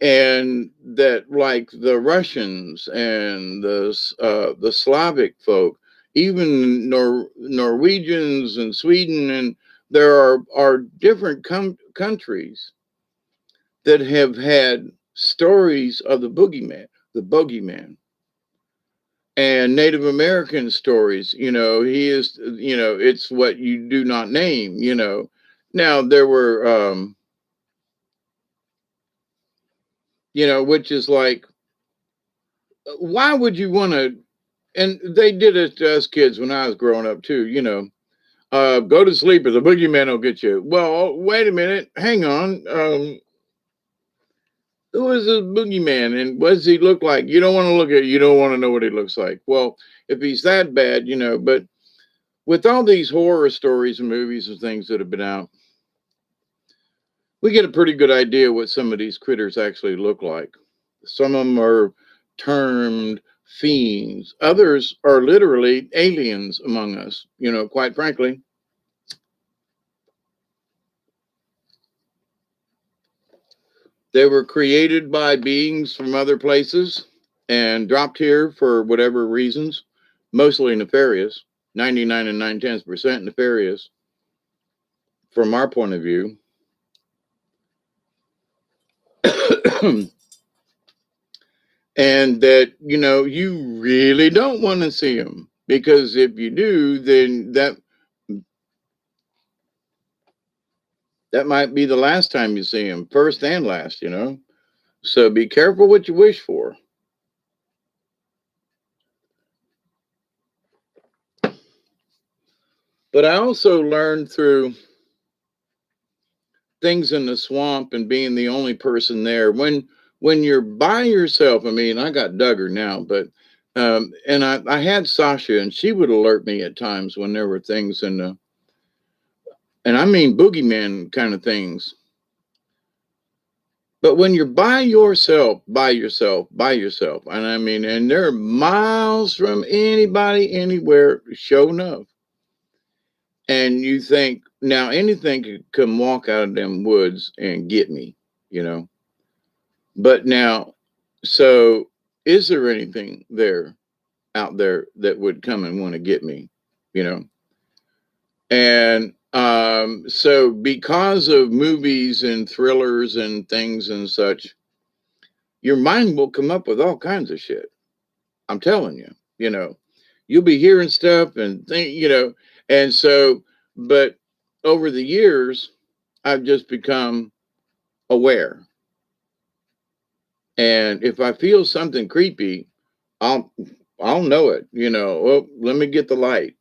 and that like the Russians and the Slavic folk, even Norwegians and Sweden, and there are different countries that have had stories of the boogeyman, the bogeyman, and Native American stories. He is, it's what you do not name. Now there were, which is like, why would you want to? And they did it to us kids when I was growing up too. Go to sleep or the boogeyman will get you. Well, wait a minute, hang on. Who is this boogeyman and what does he look like? You don't want to look at it. You don't want to know what he looks like. Well, if he's that bad, but with all these horror stories and movies and things that have been out, we get a pretty good idea what some of these critters actually look like. Some of them are termed fiends, others are literally aliens among us, quite frankly. They were created by beings from other places and dropped here for whatever reasons, mostly nefarious, 99 and 9/10% nefarious from our point of view. And that, you really don't want to see them, because if you do, then that might be the last time you see them, first and last. So be careful what you wish for. But I also learned through things in the swamp and being the only person there, when you're by yourself. I mean, I got Duggar now, but and I had Sasha, and she would alert me at times when there were things in the, and I mean boogeyman kind of things. But when you're by yourself, and I mean, and they're miles from anybody anywhere, sure enough, and you think now anything could come walk out of them woods and get me. But now, so is there anything out there that would come and want to get me? You know, and so because of movies and thrillers and things and such, your mind will come up with all kinds of shit. I'm telling you, you'll be hearing stuff and think. And so, but over the years, I've just become aware. And if I feel something creepy, I'll I'll know it, Oh, let me get the light.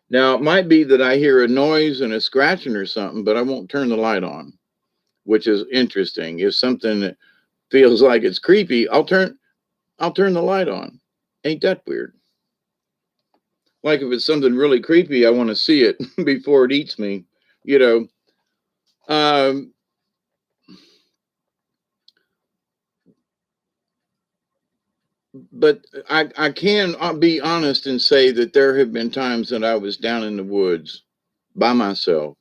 Now it might be that I hear a noise and a scratching or something, but I won't turn the light on, which is interesting. If something that feels like it's creepy, I'll turn the light on. Ain't that weird? Like if it's something really creepy, I want to see it before it eats me, you know. Um, but I can be honest and say that there have been times that I was down in the woods by myself,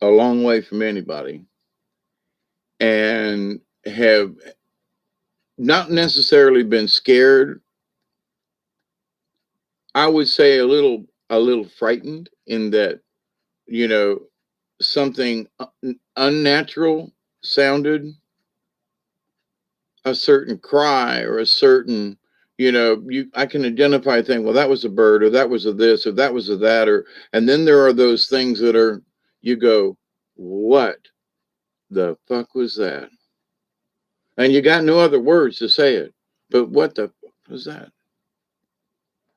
a long way from anybody, and have not necessarily been scared. I would say a little frightened in that, you know, something unnatural sounded, a certain cry or a certain, I can identify a thing. Well, that was a bird, or that was a this, or that was a that, or and then there are those things that are, you go, what the fuck was that? And you got no other words to say it, but what the fuck was that?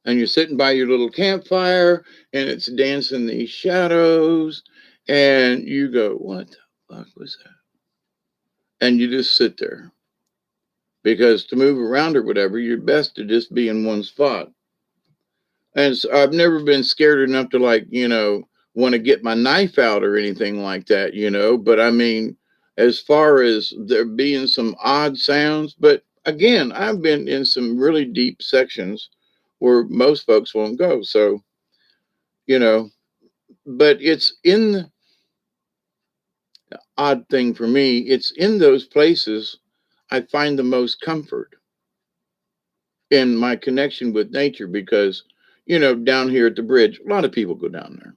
And you're sitting by your little campfire, and it's dancing these shadows, and you go, what the fuck was that? And you just sit there, because to move around or whatever, you're best to just be in one spot. And so I've never been scared enough to, like, want to get my knife out or anything like that. But I mean, as far as there being some odd sounds, but again, I've been in some really deep sections where most folks won't go. So, you know, but it's in the odd thing for me, it's in those places I find the most comfort in my connection with nature, because, down here at the bridge, a lot of people go down there.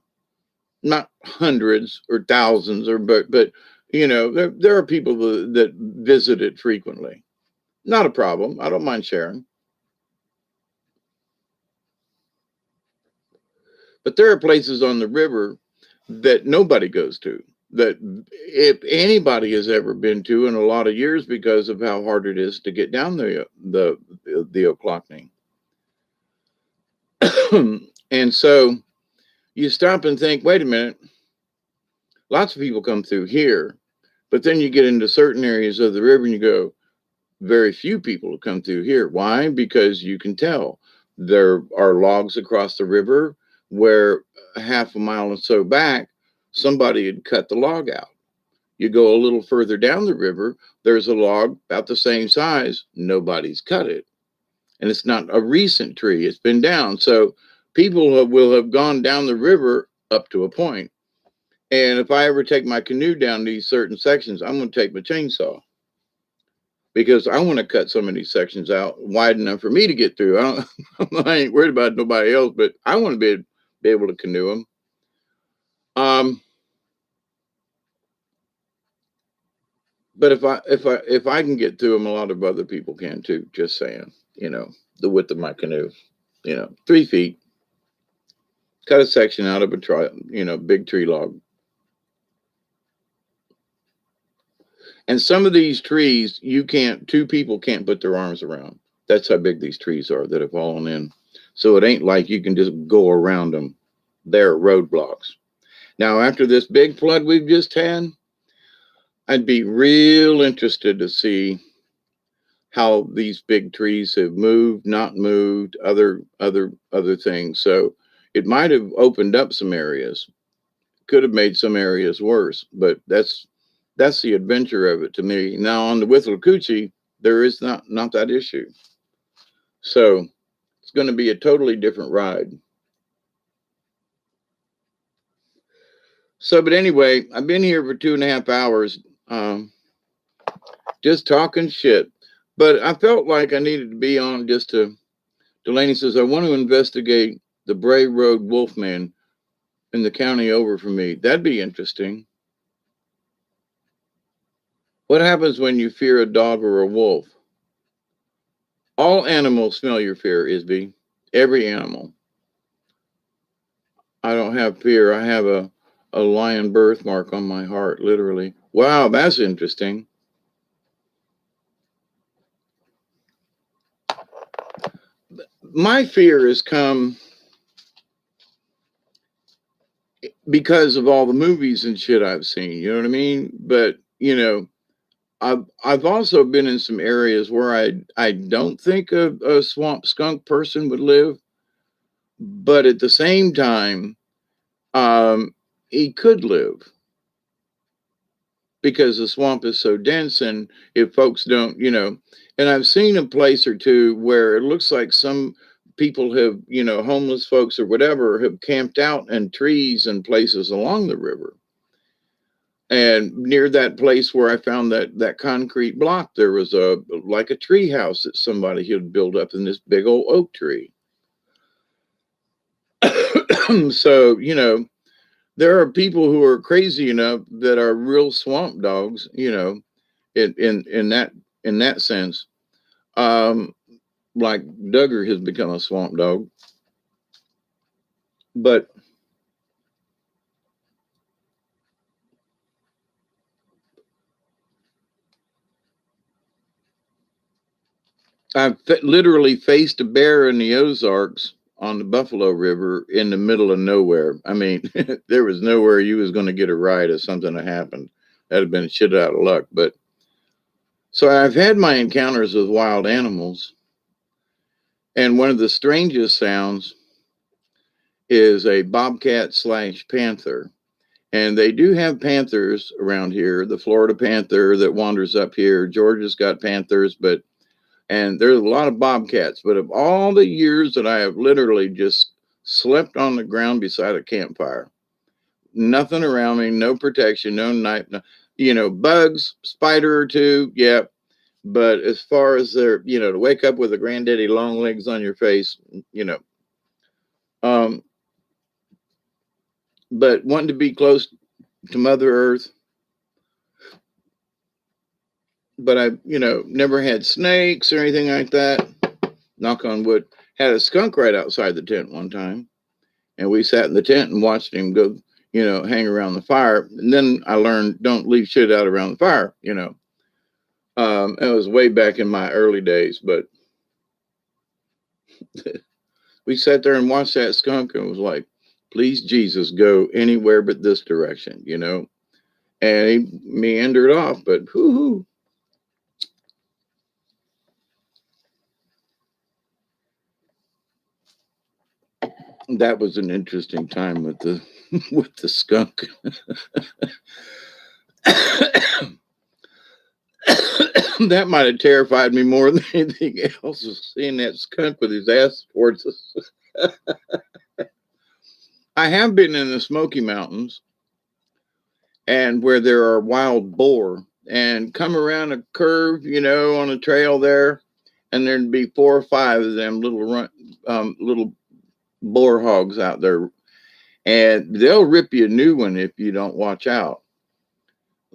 Not hundreds or thousands, or but there are people that visit it frequently. Not a problem. I don't mind sharing. But there are places on the river that nobody goes to, that if anybody has ever been to in a lot of years, because of how hard it is to get down the Oclockney. And so you stop and think, wait a minute, lots of people come through here, but then you get into certain areas of the river and you go, very few people come through here. Why? Because you can tell there are logs across the river where a half a mile or so back, somebody had cut the log out. You go a little further down the river, there's a log about the same size, nobody's cut it. And it's not a recent tree, it's been down. So people will have gone down the river up to a point. And if I ever take my canoe down these certain sections, I'm going to take my chainsaw, because I want to cut some of these sections out wide enough for me to get through. I ain't worried about nobody else, but I want to be able to canoe them. Um, but if I can get through them, a lot of other people can too. Just saying, the width of my canoe, 3 feet, cut a section out of a big tree log. And some of these trees, two people can't put their arms around. That's how big these trees are that have fallen in. So it ain't like you can just go around them. They're roadblocks. Now, after this big flood we've just had, I'd be real interested to see how these big trees have moved, not moved, other things. So it might have opened up some areas, could have made some areas worse, but that's the adventure of it to me. Now on the Withlacoochee, there is not that issue. So it's going to be a totally different ride. So, but anyway, I've been here for 2.5 hours, just talking shit. But I felt like I needed to be on just to. Delaney says, I want to investigate the Bray Road Wolfman in the county over from me. That'd be interesting. What happens when you fear a dog or a wolf? All animals smell your fear, Isby. Every animal. I don't have fear. I have a lion birthmark on my heart, literally. Wow, that's interesting. My fear has come because of all the movies and shit I've seen. You know what I mean? But I've also been in some areas where I don't think a swamp skunk person would live, but at the same time, um, he could live because the swamp is so dense, and if folks don't, and I've seen a place or two where it looks like some people have, homeless folks or whatever, have camped out in trees and places along the river. And near that place where I found that concrete block, there was a like a tree house that somebody had built up in this big old oak tree. So, there are people who are crazy enough that are real swamp dogs, in that sense. Um, like Duggar has become a swamp dog. But I've literally faced a bear in the Ozarks on the Buffalo River in the middle of nowhere. I mean, there was nowhere you was going to get a ride if something had happened. That'd have been shit out of luck. But so I've had my encounters with wild animals, and one of the strangest sounds is a bobcat slash panther. And they do have panthers around here. The Florida panther that wanders up here. Georgia's got panthers, and there's a lot of bobcats. But of all the years that I have literally just slept on the ground beside a campfire, nothing around me, no protection, no knife, no, bugs, spider or two, yeah. But as far as to wake up with a granddaddy long legs on your face, um, but wanting to be close to Mother Earth. But I, never had snakes or anything like that. Knock on wood. Had a skunk right outside the tent one time, and we sat in the tent and watched him go, hang around the fire. And then I learned don't leave shit out around the fire. It was way back in my early days, but we sat there and watched that skunk and was like, please Jesus, go anywhere but this direction, And he meandered off, but whoo. That was an interesting time with the with the skunk. That might have terrified me more than anything else, was seeing that skunk with his ass towards us. I have been in the Smoky Mountains and where there are wild boar, and come around a curve, on a trail there, and there'd be 4 or 5 of them little boar hogs out there, and they'll rip you a new one if you don't watch out.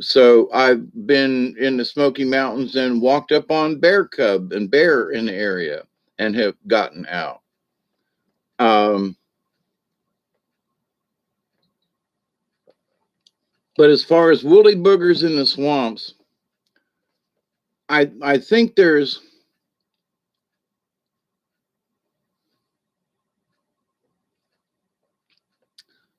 So I've been in the Smoky Mountains and walked up on bear cub and bear in the area and have gotten out. But as far as woolly boogers in the swamps, I think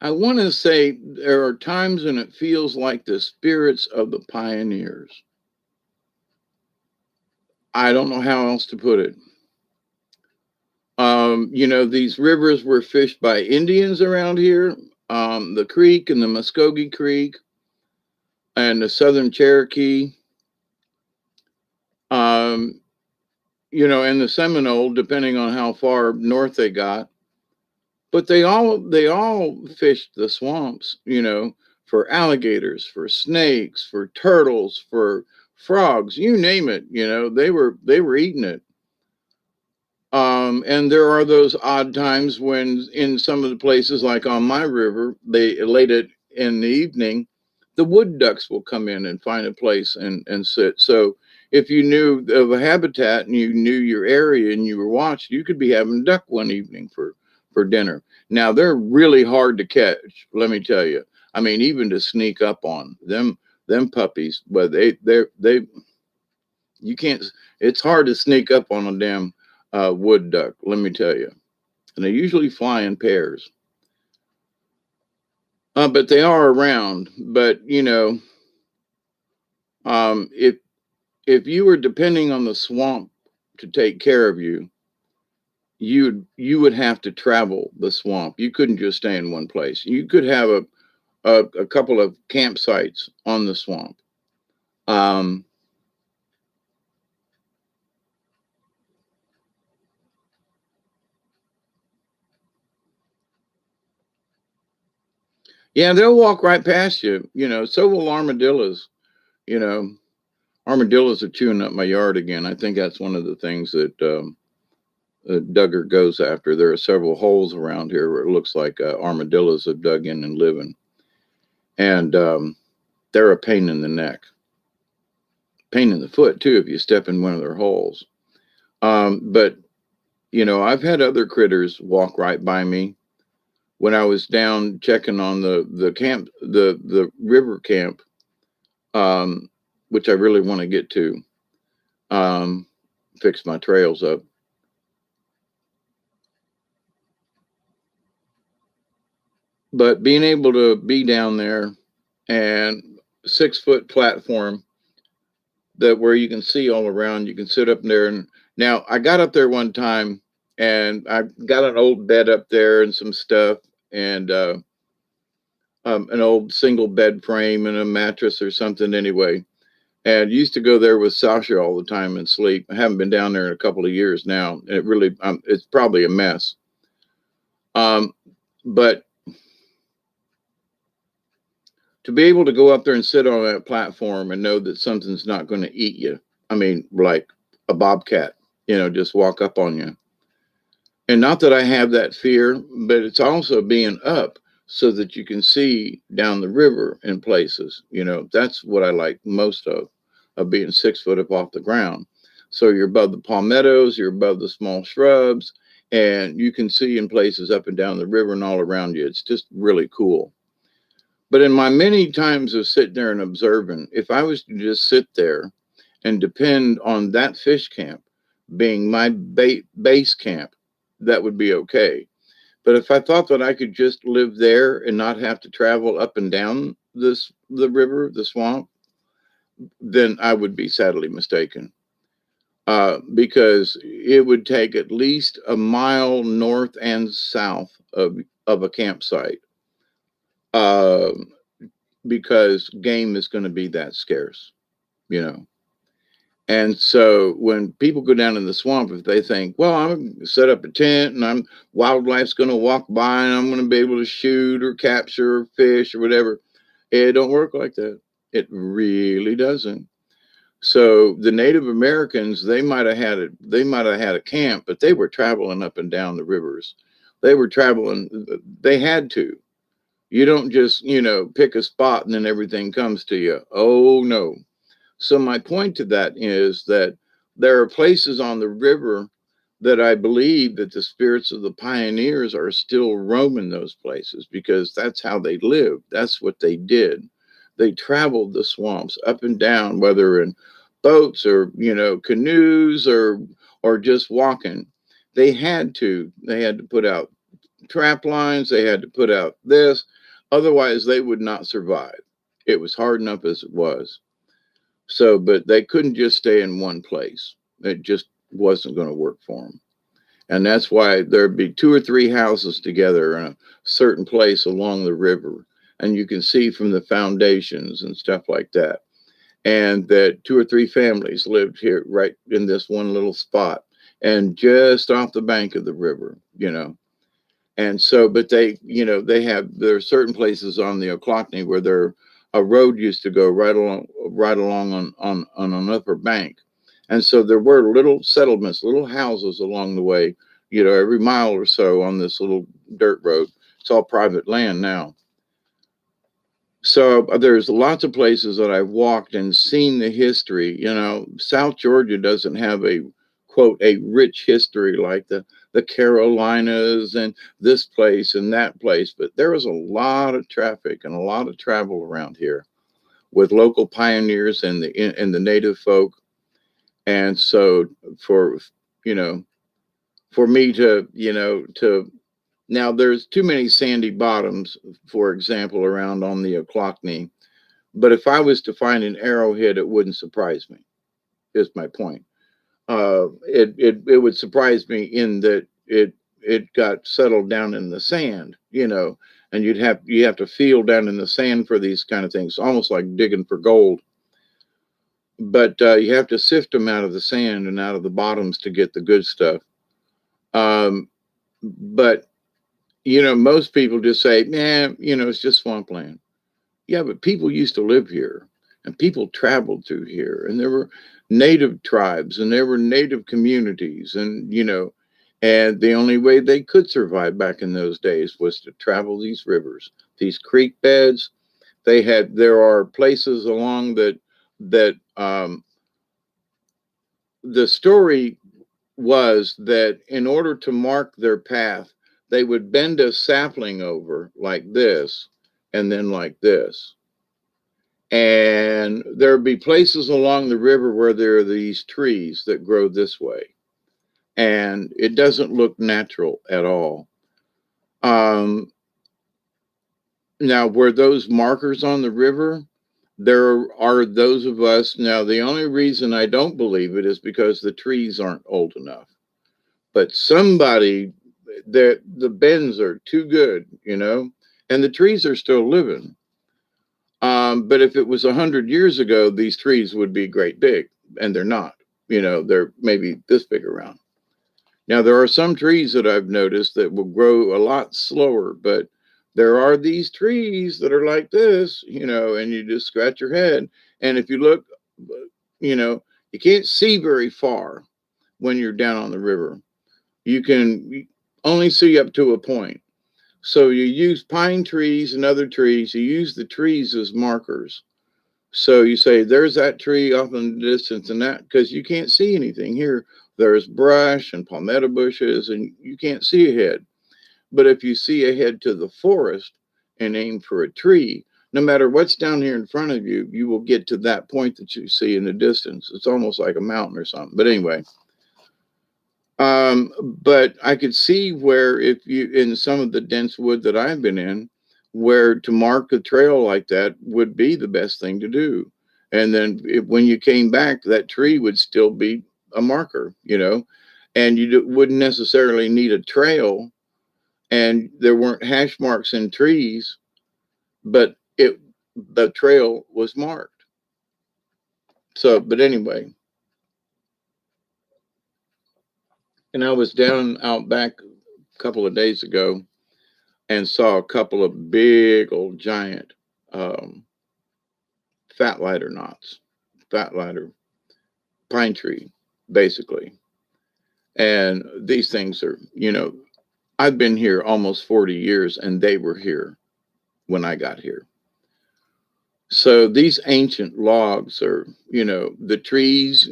I want to say there are times when it feels like the spirits of the pioneers. I don't know how else to put it. These rivers were fished by Indians around here, the creek and the Muskogee Creek and the Southern Cherokee, um, and the Seminole, depending on how far north they got. But they all fished the swamps, for alligators, for snakes, for turtles, for frogs, you name it. They were eating it. And there are those odd times when in some of the places, like on my river, they late it in the evening, the wood ducks will come in and find a place and sit. So if you knew of a habitat and you knew your area and you were watched, you could be having duck one evening for for dinner. Now they're really hard to catch, let me tell you. I mean, even to sneak up on them puppies, but they you can't. It's hard to sneak up on a damn wood duck, let me tell you. And they usually fly in pairs, but they are around. But if you were depending on the swamp to take care of you, you would have to travel the swamp. You couldn't just stay in one place. You could have a couple of campsites on the swamp. Um, yeah, they'll walk right past you. So will armadillos. You know, armadillos are chewing up my yard again. I think that's one of the things that Duggar goes after. There are several holes around here where it looks like armadillos have dug in and live in, and they're a pain in the neck, pain in the foot too if you step in one of their holes. But I've had other critters walk right by me when I was down checking on the camp, the river camp, which I really want to get to, fix my trails up. But being able to be down there and 6-foot platform that where you can see all around, you can sit up there. And now I got up there one time and I got an old bed up there and some stuff and an old single bed frame and a mattress or something anyway. And used to go there with Sasha all the time and sleep. I haven't been down there in a couple of years now. And it really, it's probably a mess. But to be able to go up there and sit on that platform and know that something's not going to eat you. I mean, like a bobcat, just walk up on you. And not that I have that fear, but it's also being up so that you can see down the river in places. That's what I like most of being 6 foot up off the ground. So you're above the palmettos, you're above the small shrubs, and you can see in places up and down the river and all around you. It's just really cool. But in my many times of sitting there and observing, if I was to just sit there and depend on that fish camp being my base camp, that would be okay. But if I thought that I could just live there and not have to travel up and down the river, the swamp, then I would be sadly mistaken. Because it would take at least a mile north and south of a campsite. Because game is going to be that scarce, And so when people go down in the swamp, if they think, well, I'm going to set up a tent and wildlife's going to walk by and I'm going to be able to shoot or capture fish or whatever, it don't work like that. It really doesn't. So the Native Americans, they might have had a camp, but they were traveling up and down the rivers. They were traveling. They had to. You don't just, pick a spot and then everything comes to you. Oh, no. So my point to that is that there are places on the river that I believe that the spirits of the pioneers are still roaming those places because that's how they lived. That's what they did. They traveled the swamps up and down, whether in boats or, canoes or just walking. They had to put out trap lines. They had to put out this. Otherwise, they would not survive. It was hard enough as it was. So, but they couldn't just stay in one place. It just wasn't going to work for them. And that's why there'd be 2 or 3 houses together in a certain place along the river. And you can see from the foundations and stuff like that. And that 2 or 3 families lived here right in this one little spot and just off the bank of the river, And so, but there are certain places on the Ochlockonee where a road used to go right along on an upper bank. And so there were little settlements, little houses along the way, every mile or so on this little dirt road. It's all private land now. So there's lots of places that I've walked and seen the history. South Georgia doesn't have a, quote, a rich history like the the Carolinas and this place and that place. But there was a lot of traffic and a lot of travel around here with local pioneers and the native folk. And so for, you know, for me to, to now there's too many sandy bottoms, for example, around on the Ochlockonee. But if I was to find an arrowhead, it wouldn't surprise me. Is my point. It would surprise me in that it got settled down in the sand, and you have to feel down in the sand for these kind of things, almost like digging for gold. But you have to sift them out of the sand and out of the bottoms to get the good stuff. But most people just say, "Nah, it's just swampland." Yeah, but people used to live here, and people traveled through here, and there were native tribes, and there were native communities, and the only way they could survive back in those days was to travel these rivers, these creek beds. There are places along that the story was that in order to mark their path, they would bend a sapling over like this, and then like this. And there would be places along the river where there are these trees that grow this way. And it doesn't look natural at all. Um, Now, where those markers on the river, there are those of us. Now, the only reason I don't believe it is because the trees aren't old enough. But somebody, the bends are too good, and the trees are still living. But if it was 100 years ago, these trees would be great big, and they're not. They're maybe this big around. Now, there are some trees that I've noticed that will grow a lot slower, but there are these trees that are like this, and you just scratch your head. And if you look, you know, you can't see very far when you're down on the river. You can only see up to a point. So you use pine trees and other trees, you use the trees as markers. So you say, there's that tree off in the distance, and that, because you can't see anything here. There's brush and palmetto bushes, and you can't see ahead. But if you see ahead to the forest and aim for a tree, no matter what's down here in front of you, you will get to that point that you see in the distance. It's almost like a mountain or something. But anyway, but I could see where, if you, in some of the dense wood that I've been in, where to mark a trail like that would be the best thing to do. And then when you came back, that tree would still be a marker, and you wouldn't necessarily need a trail, and there weren't hash marks in trees, but the trail was marked. So, but anyway, and I was down out back a couple of days ago and saw a couple of big old giant um, fat lighter knots, fat lighter pine tree, basically. And these things are, I've been here almost 40 years, and they were here when I got here. So these ancient logs are, the trees,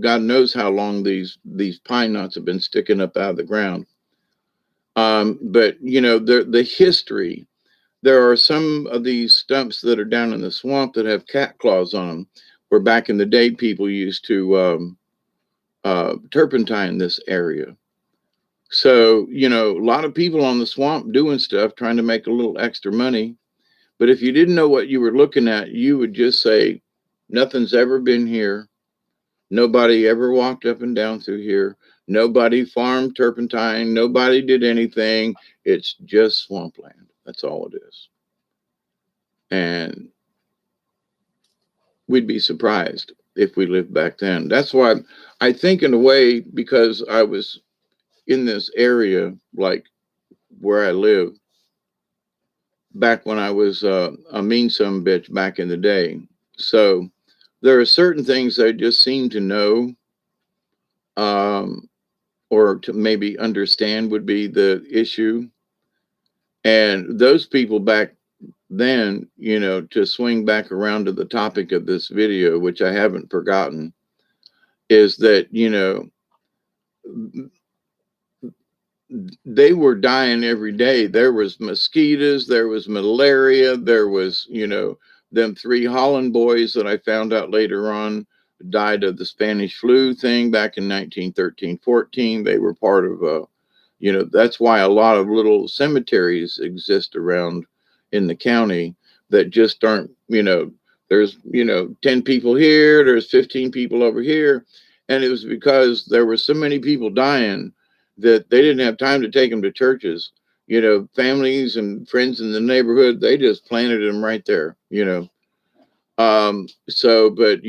God knows how long these pine knots have been sticking up out of the ground. But the history. There are some of these stumps that are down in the swamp that have cat claws on them, where back in the day people used to turpentine this area. So, a lot of people on the swamp doing stuff, trying to make a little extra money. But if you didn't know what you were looking at, you would just say, nothing's ever been here. Nobody ever walked up and down through here. Nobody farmed turpentine. Nobody did anything. It's just swampland. That's all it is. And we'd be surprised if we lived back then. That's why I think, in a way, because I was in this area, like where I live, back when I was a mean some bitch back in the day. So there are certain things I just seem to know, um, or to maybe understand would be the issue. And those people back then, to swing back around to the topic of this video, which I haven't forgotten, is that, they were dying every day. There was mosquitoes, there was malaria, there was, them 3 Holland boys that I found out later on died of the Spanish flu thing back in 1913, 14. They were part of, that's why a lot of little cemeteries exist around in the county that just aren't, there's, 10 people here, there's 15 people over here. And it was because there were so many people dying that they didn't have time to take them to churches. Families and friends in the neighborhood, they just planted them right there. But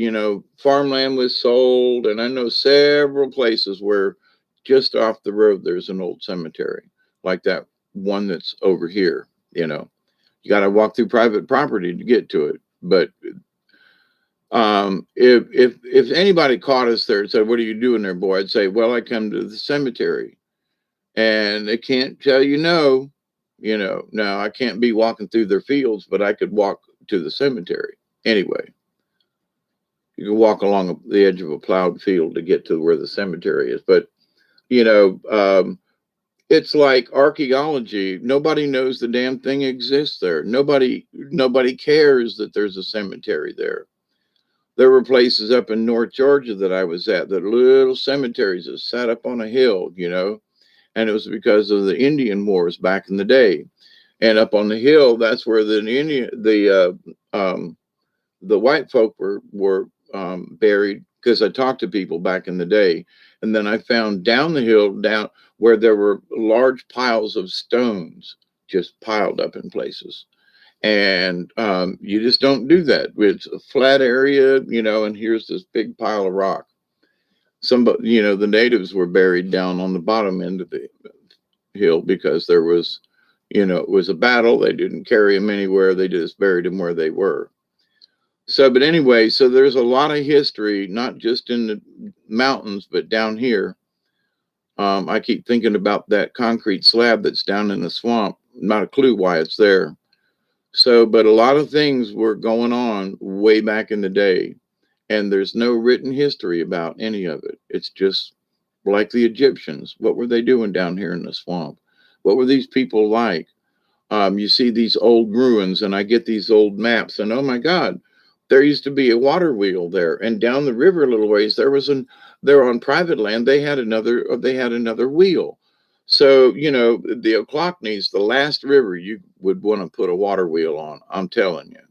farmland was sold, and I know several places where just off the road there's an old cemetery like that one that's over here. You got to walk through private property to get to it. But if anybody caught us there and said, "What are you doing there, boy?" I'd say, "Well, I come to the cemetery," and they can't tell you no. Now I can't be walking through their fields, but I could walk to the cemetery anyway. You can walk along the edge of a plowed field to get to where the cemetery is, but you know, um, it's like archaeology. Nobody knows the damn thing exists there. Nobody cares that there's a cemetery there. There were places up in North Georgia that I was at, that little cemeteries that sat up on a hill, and it was because of the Indian wars back in the day. And up on the hill, that's where the white folk were buried, because I talked to people back in the day. And then I found down the hill, down where there were large piles of stones just piled up in places. And you just don't do that. It's a flat area, and here's this big pile of rock. Somebody, the natives were buried down on the bottom end of the hill because it was a battle. They didn't carry them anywhere. They just buried them where they were. But anyway, so there's a lot of history, not just in the mountains, but down here. I keep thinking about that concrete slab that's down in the swamp. Not a clue why it's there. But a lot of things were going on way back in the day, and there's no written history about any of it. It's just like the Egyptians. What were they doing down here in the swamp? What were these people like? You see these old ruins, and I get these old maps, and oh my God, there used to be a water wheel there, and down the river a little ways they're on private land. They had another wheel. So the Oclockneys, the last river you would want to put a water wheel on. I'm telling you,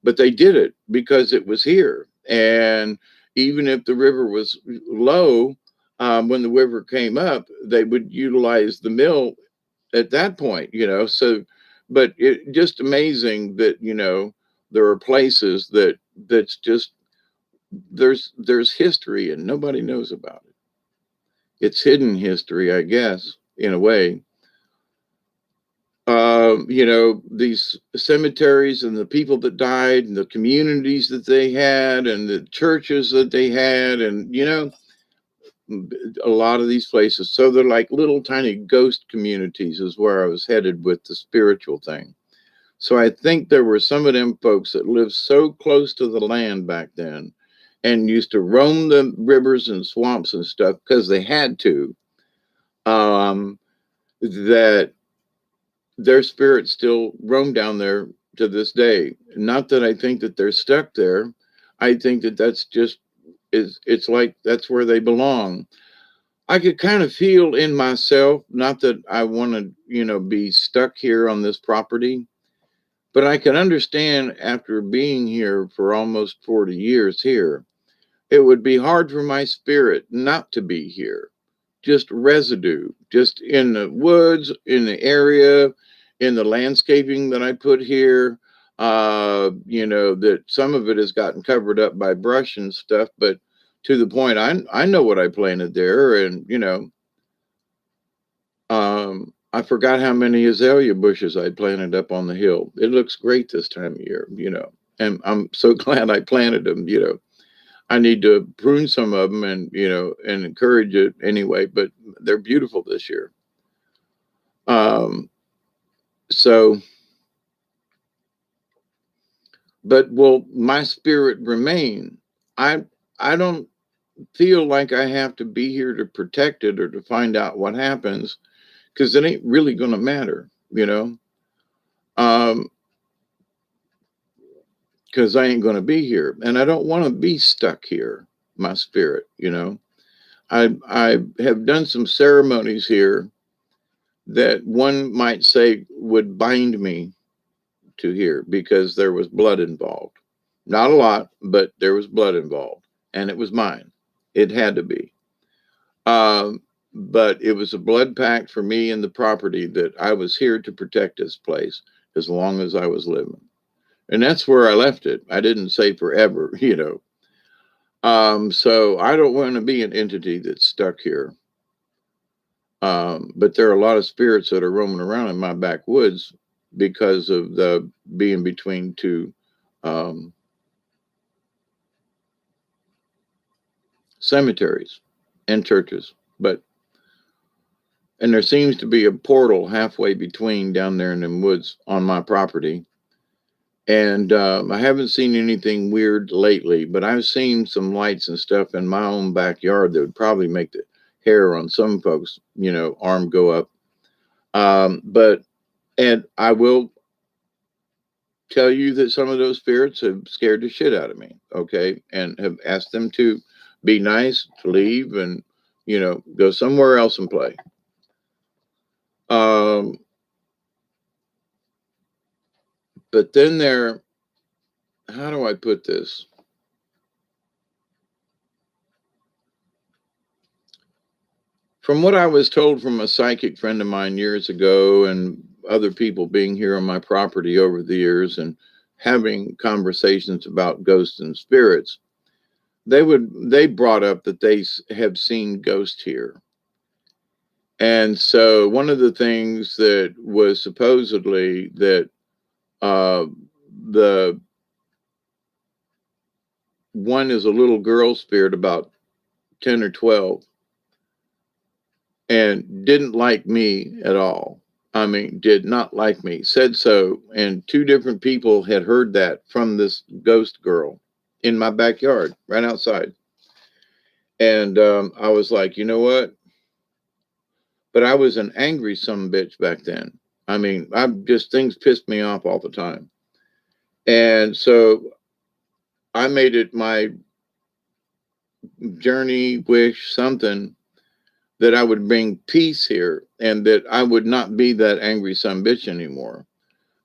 but they did it because it was here, and even if the river was low, when the river came up, they would utilize the mill at that point. But it just amazing that there are places that's just there's history and nobody knows about it. It's hidden history, I guess, in a way. These cemeteries and the people that died and the communities that they had and the churches that they had, and a lot of these places. So they're like little tiny ghost communities, is where I was headed with the spiritual thing. So I think there were some of them folks that lived so close to the land back then and used to roam the rivers and swamps and stuff because they had to, that their spirits still roam down there to this day. Not that I think that they're stuck there. I think that that's just it's like that's where they belong. I could kind of feel in myself, not that I want to, be stuck here on this property, but I can understand after being here for almost 40 years here, it would be hard for my spirit not to be here. Just residue, just in the woods, in the area, in the landscaping that I put here. That some of it has gotten covered up by brush and stuff, but to the point I know what I planted there, and I forgot how many azalea bushes I planted up on the hill. It looks great this time of year, and I'm so glad I planted them. I need to prune some of them and encourage it anyway, but they're beautiful this year. So, but will my spirit remain? I don't feel like I have to be here to protect it or to find out what happens. because it ain't really going to matter, um, because I ain't going to be here, and I don't want to be stuck here. My spirit. I have done some ceremonies here that one might say would bind me to here because there was blood involved. Not a lot, but there was blood involved, and it was mine. It had to be. But it was a blood pact for me and the property that I was here to protect this place as long as I was living. And that's where I left it. I didn't say forever. So I don't want to be an entity that's stuck here. But there are a lot of spirits that are roaming around in my backwoods because of the being between two um, cemeteries and churches. And there seems to be a portal halfway between down there in the woods on my property. And I haven't seen anything weird lately, but I've seen some lights and stuff in my own backyard that would probably make the hair on some folks, arm go up. And I will tell you that some of those spirits have scared the shit out of me, okay, and have asked them to be nice, to leave, and go somewhere else and play. But then how do I put this? From what I was told from a psychic friend of mine years ago, and other people being here on my property over the years and having conversations about ghosts and spirits, they brought up that they have seen ghosts here. And so one of the things that was supposedly that the one is a little girl spirit about 10 or 12 and didn't like me at all. I mean, did not like me, said so. And two different people had heard that from this ghost girl in my backyard, right outside. And I was like, you know what? But I was an angry son bitch back then. I mean, things pissed me off all the time. And so I made it my journey, wish, something that I would bring peace here and that I would not be that angry son bitch anymore.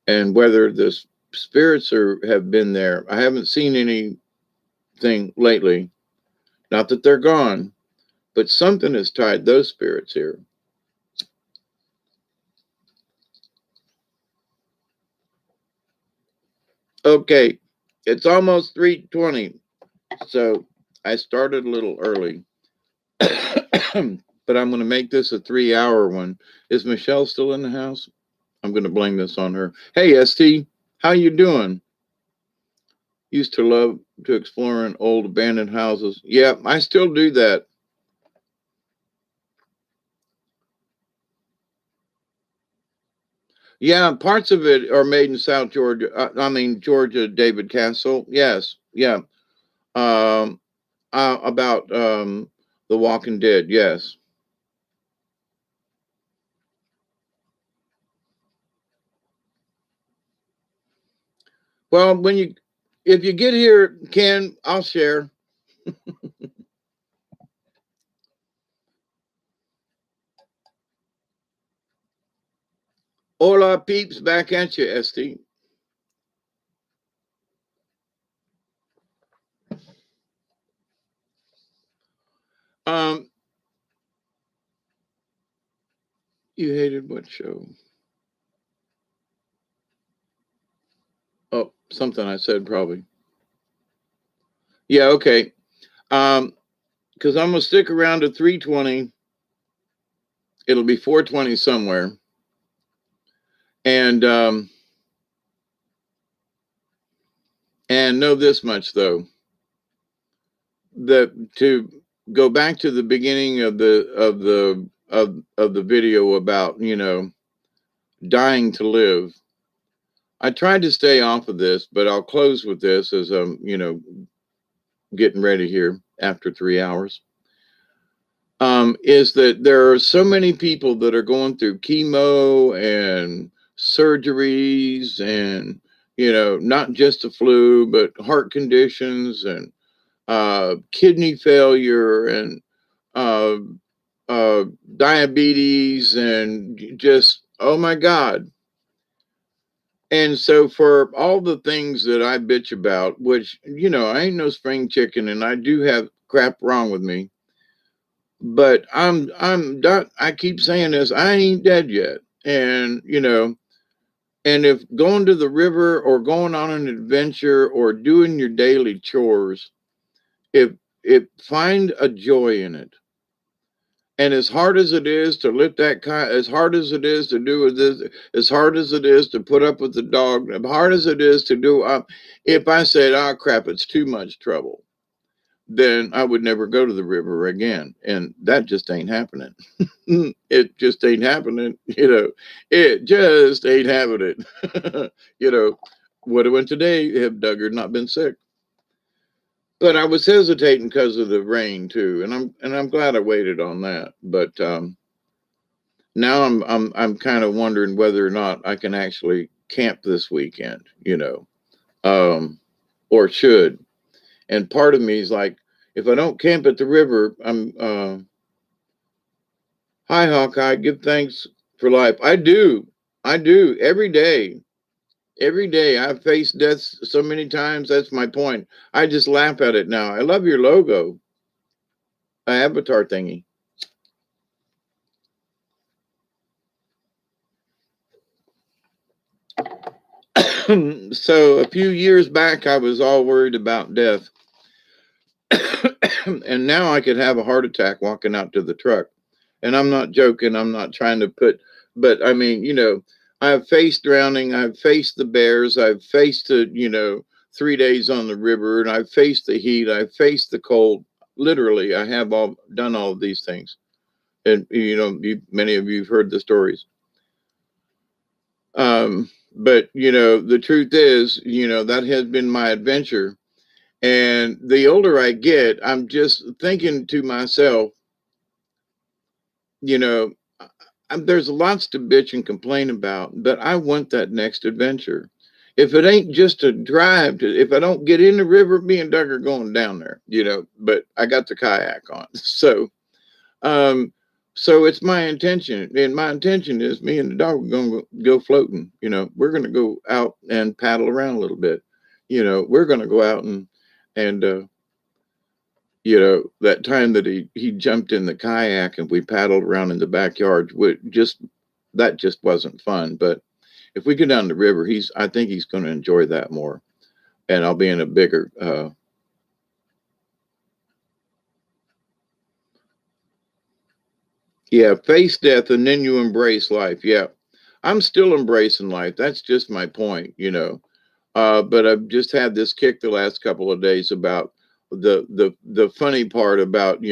And whether the spirits have been there, I haven't seen anything lately. Not that they're gone, but something has tied those spirits here. Okay, it's almost 3:20, so I started a little early. But I'm going to make this a 3-hour one. Is Michelle still in the house? I'm going to blame this on her. Hey, ST, how you doing? Used to love to explore in old abandoned houses. Yeah, I still do that. Yeah, parts of it are made in South Georgia. Georgia, David Castle. Yes, yeah. About The Walking Dead. Yes. Well, if you get here, Ken, I'll share. Hola, peeps, back at you, ST. Um, you hated what show? Oh, something I said probably. Yeah, okay. Because I'm gonna stick around to 3:20. It'll be 4:20 somewhere, and know this much though, that to go back to the beginning of the video about dying to live. I tried to stay off of this, but I'll close with this as I'm getting ready here after 3 hours. is that there are so many people that are going through chemo and surgeries and, not just the flu, but heart conditions and kidney failure and uh, uh, diabetes and just, oh my God. And so for all the things that I bitch about, which, I ain't no spring chicken and I do have crap wrong with me, but I'm not, I keep saying this, I ain't dead yet. And, and if going to the river or going on an adventure or doing your daily chores, if find a joy in it. And as hard as it is to lift that kind, as hard as it is to do this, as hard as it is to put up with the dog, as hard as it is to do, if I said, oh crap, it's too much trouble, then I would never go to the river again. And that just ain't happening. It just ain't happening. It just ain't happening. Would have went today if Duggar not been sick. But I was hesitating because of the rain too, and I'm glad I waited on that. But now I'm kind of wondering whether or not I can actually camp this weekend, or should. And part of me is like, if I don't camp at the river, hi Hawkeye, give thanks for life. I do every day. Every day I've faced death so many times. That's my point. I just laugh at it now. I love your logo, avatar thingy. So a few years back, I was all worried about death. And now I could have a heart attack walking out to the truck. And I'm not joking. I'm not trying to but I mean, I've faced drowning. I've faced the bears. I've faced the, 3 days on the river, and I've faced the heat. I've faced the cold. Literally, I have all done all of these things. And, many of you have heard the stories. But, the truth is, that has been my adventure. And the older I get, I'm just thinking to myself, you know, there's lots to bitch and complain about, but I want that next adventure. If it ain't just a drive if I don't get in the river, me and Doug are going down there, but I got the kayak on. Um, so it's my intention. And my intention is me and the dog are going to go floating. We're going to go out and paddle around a little bit. We're going to go out and that time that he jumped in the kayak and we paddled around in the backyard, that just wasn't fun. But if we go down the river, I think he's going to enjoy that more, and I'll be in a bigger. Yeah, face death and then you embrace life. Yeah, I'm still embracing life. That's just my point. But I've just had this kick the last couple of days about the funny part about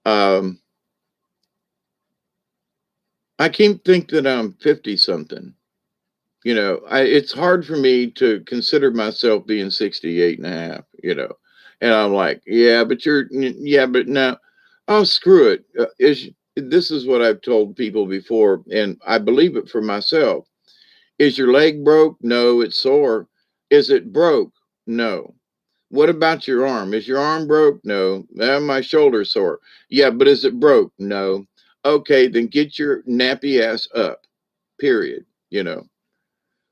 um, I can't think that I'm 50 something. It's hard for me to consider myself being 68 and a half. And I'm like, yeah, but now, oh, screw it. This is what I've told people before, and I believe it for myself. Is your leg broke? No, it's sore. Is it broke? No. What about your arm? Is your arm broke? No. My shoulder's sore. Yeah, but is it broke? No. Okay, then get your nappy ass up. Period.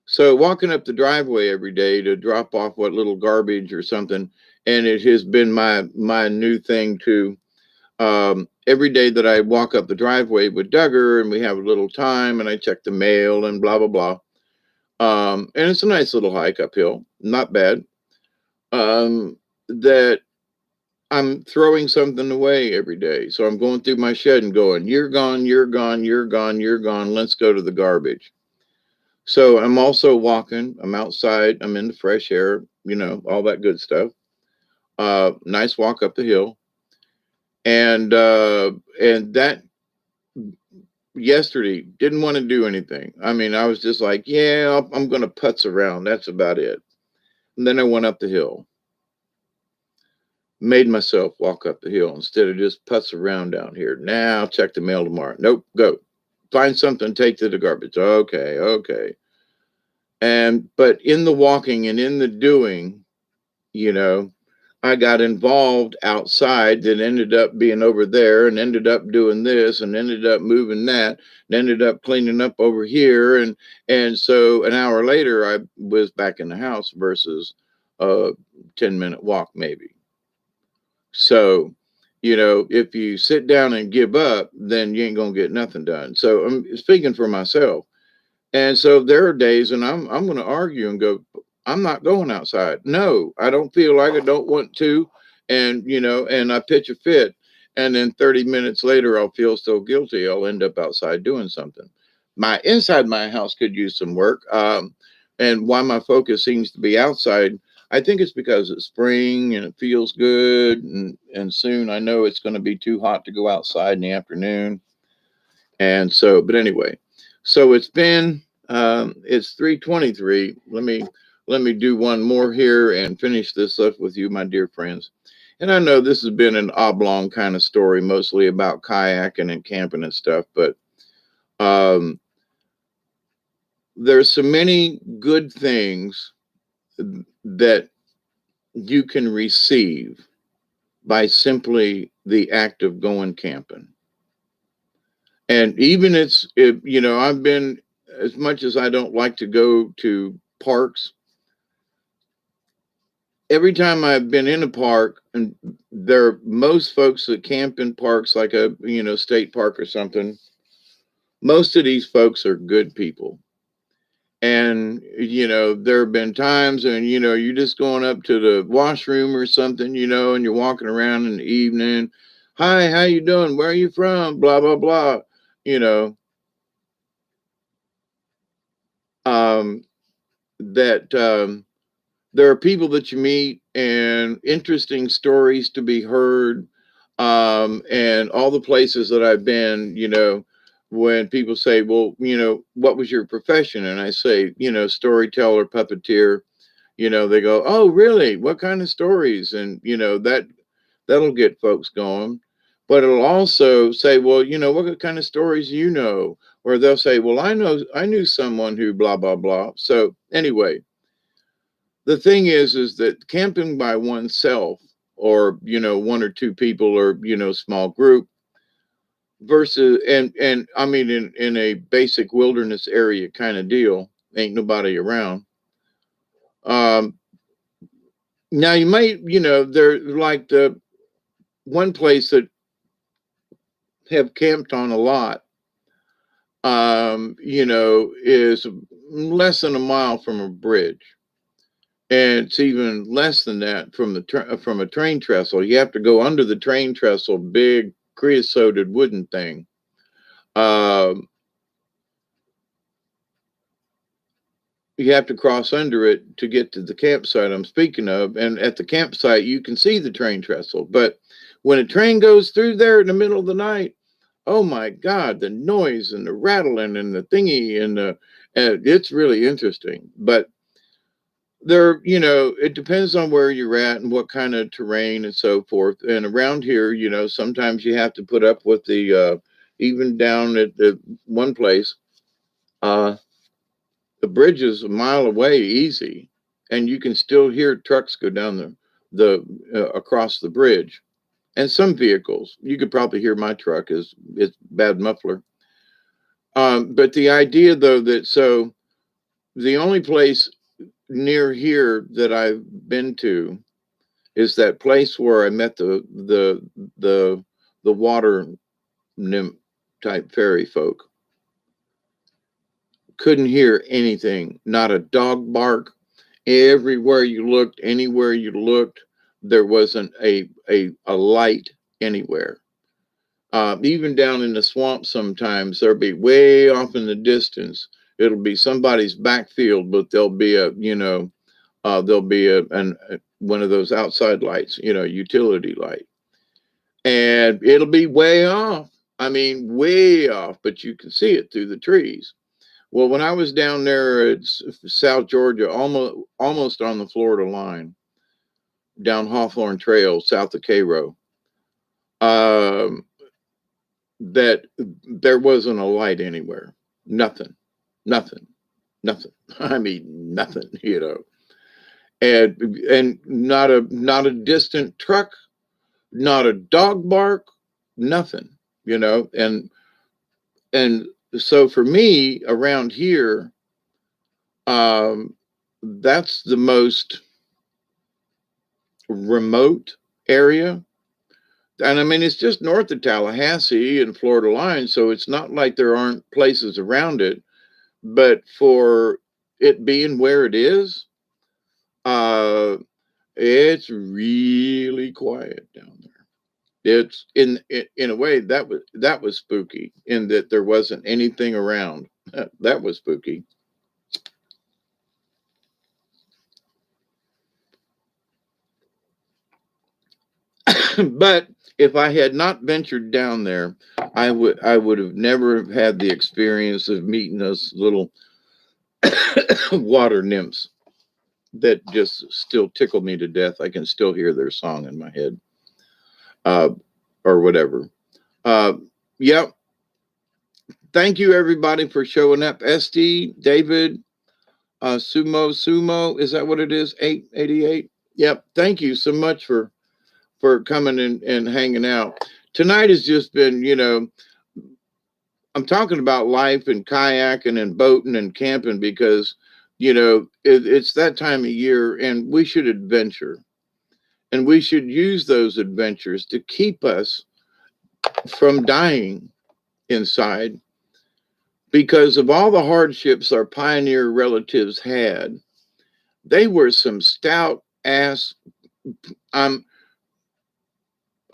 So walking up the driveway every day to drop off what little garbage or something, and it has been my new thing to every day that I walk up the driveway with Duggar and we have a little time and I check the mail and blah blah blah. And it's a nice little hike uphill, not bad. That I'm throwing something away every day. So I'm going through my shed and going, you're gone, you're gone, you're gone, you're gone. Let's go to the garbage. So I'm also walking. I'm outside. I'm in the fresh air, all that good stuff. Nice walk up the hill. And that yesterday didn't want to do anything. I mean, I was just like, yeah, I'm going to putz around. That's about it. And then I went up the hill. Made myself walk up the hill instead of just putz around down here. Now check the mail tomorrow. Nope, go. Find something, take to the garbage. Okay, okay. And but in the walking and in the doing, you know, I got involved outside that ended up being over there and ended up doing this and ended up moving that and ended up cleaning up over here. And so an hour later I was back in the house versus a 10-minute walk maybe. So, if you sit down and give up, then you ain't gonna get nothing done. So I'm speaking for myself. And so there are days and I'm going to argue and go, I'm not going outside. No, I don't feel like I don't want to. And, and I pitch a fit. And then 30 minutes later, I'll feel so guilty. I'll end up outside doing something. My inside my house could use some work. And why my focus seems to be outside, I think it's because it's spring and it feels good. And soon I know it's going to be too hot to go outside in the afternoon. And so, but anyway, so it's 3:23. Let me do one more here and finish this up with you, my dear friends. And I know this has been an oblong kind of story, mostly about kayaking and camping and stuff, but um, there's so many good things that you can receive by simply the act of going camping. And even I've been, as much as I don't like to go to parks, every time I've been in a park, and there are most folks that camp in parks like a, state park or something, most of these folks are good people. And, there have been times and, you're just going up to the washroom or something, and you're walking around in the evening. Hi, how you doing? Where are you from? Blah, blah, blah. You know, um, that there are people that you meet and interesting stories to be heard. And all the places that I've been, when people say, well, what was your profession? And I say, storyteller, puppeteer, they go, oh, really? What kind of stories? And, that'll get folks going. But it'll also say, well, what kind of stories you know? Or they'll say, well, I knew someone who blah, blah, blah. So anyway, the thing is that camping by oneself or, one or two people or, small group versus, and I mean, in a basic wilderness area kind of deal, ain't nobody around. Um, Now you might, they're like the one place that have camped on a lot, is less than a mile from a bridge. And it's even less than that from from a train trestle. You have to go under the train trestle, big creosoted wooden thing. Um, you have to cross under it to get to the campsite I'm speaking of. And at the campsite, you can see the train trestle. But when a train goes through there in the middle of the night, oh my God, the noise and the rattling and the thingy and it's really interesting. But there, it depends on where you're at and what kind of terrain and so forth. And around here, sometimes you have to put up with even down at the one place, uh, the bridge is a mile away easy, and you can still hear trucks go down the across the bridge. And some vehicles, you could probably hear my truck is it's bad muffler. But the idea though that so the only place near here that I've been to is that place where I met the water nymph type fairy folk. Couldn't hear anything, not a dog bark. Everywhere you looked, anywhere you looked, there wasn't a light anywhere. Even down in the swamp, sometimes there'll be way off in the distance. It'll be somebody's backfield, but there'll be one of those outside lights, utility light, and it'll be way off. I mean, way off, but you can see it through the trees. Well, when I was down there at South Georgia, almost on the Florida line, down Hawthorne Trail, south of Cairo, um, that there wasn't a light anywhere. Nothing, nothing, nothing. I mean, nothing, you know. And not a distant truck, not a dog bark, nothing, you know. And so for me around here, um, that's the most remote area. And I mean, it's just north of Tallahassee and Florida line, so it's not like there aren't places around it. But for it being where it is, uh, it's really quiet down there. It's in a way that was spooky in that there wasn't anything around. That was spooky. But if I had not ventured down there, I would have never have had the experience of meeting those little water nymphs that just still tickle me to death. I can still hear their song in my head, uh, or whatever. Uh, yep. Thank you everybody for showing up. SD, David, Sumo, is that what it is? 888. Yep. Thank you so much for coming and hanging out. Tonight has just been, I'm talking about life and kayaking and boating and camping because, it's that time of year and we should adventure and we should use those adventures to keep us from dying inside because of all the hardships our pioneer relatives had. They were some stout ass. I'm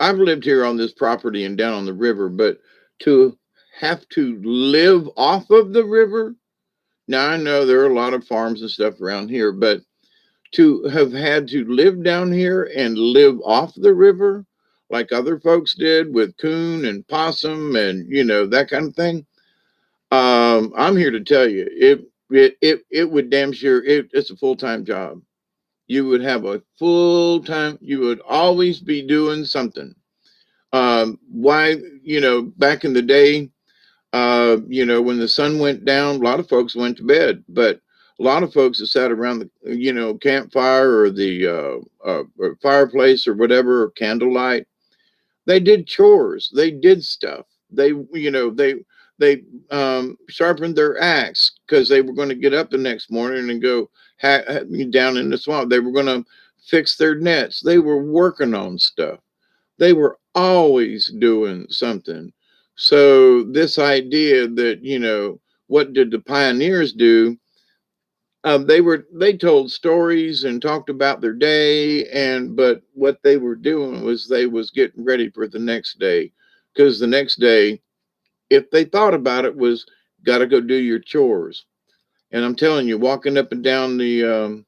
I've lived here on this property and down on the river, but to have to live off of the river. Now I know there are a lot of farms and stuff around here, but to have had to live down here and live off the river like other folks did with coon and possum and that kind of thing. I'm here to tell you, it would damn sure it's a full-time job. You would have a full-time, you would always be doing something. Why, back in the day, when the sun went down, a lot of folks went to bed, but a lot of folks that sat around the, campfire or the or fireplace or whatever, or candlelight, they did chores, they did stuff. They sharpened their axe because they were going to get up the next morning and go down in the swamp. They were going to fix their nets. They were working on stuff. They were always doing something. So this idea that, what did the pioneers do? They told stories and talked about their day, but what they were doing was they was getting ready for the next day, because the next day, if they thought about it, was got to go do your chores. And I'm telling you, walking up and down the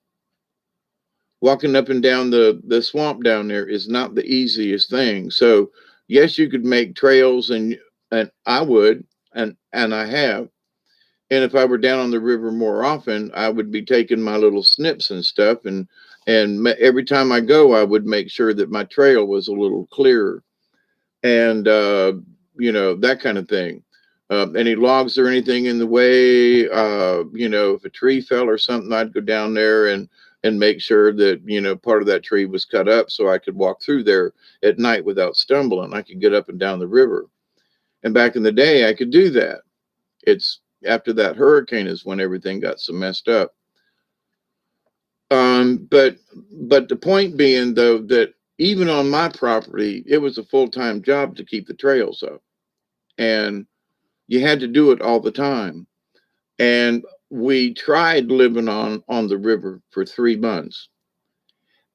swamp down there is not the easiest thing. So yes, you could make trails, and I would, and I have. And if I were down on the river more often, I would be taking my little snips and stuff, and every time I go, I would make sure that my trail was a little clearer, and that kind of thing. Any logs or anything in the way, if a tree fell or something, I'd go down there and make sure that part of that tree was cut up so I could walk through there at night without stumbling. I could get up and down the river, and back in the day, I could do that. It's after that hurricane is when everything got so messed up. But the point being, though, that even on my property, it was a full-time job to keep the trails up, and you had to do it all the time. And we tried living on the river for 3 months,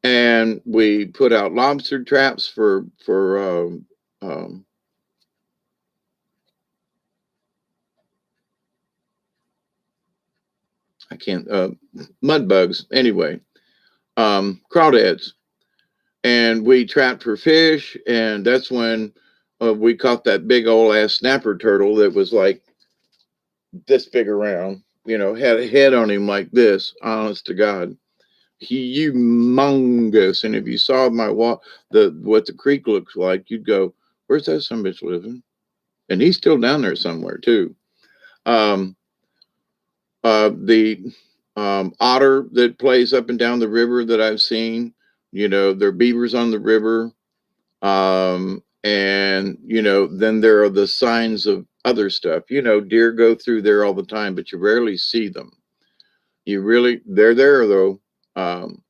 and we put out lobster traps for I can't mud bugs anyway, crawdads, and we trapped for fish, and that's when we caught that big old ass snapper turtle that was like this big around, had a head on him like this, honest to God. humongous. And if you saw my what the creek looks like, you'd go, "Where's that son bitch living?" And he's still down there somewhere too. Um, the otter that plays up and down the river that I've seen, there are beavers on the river. And then there are the signs of other stuff. Deer go through there all the time, but you rarely see them. They're there though. Um,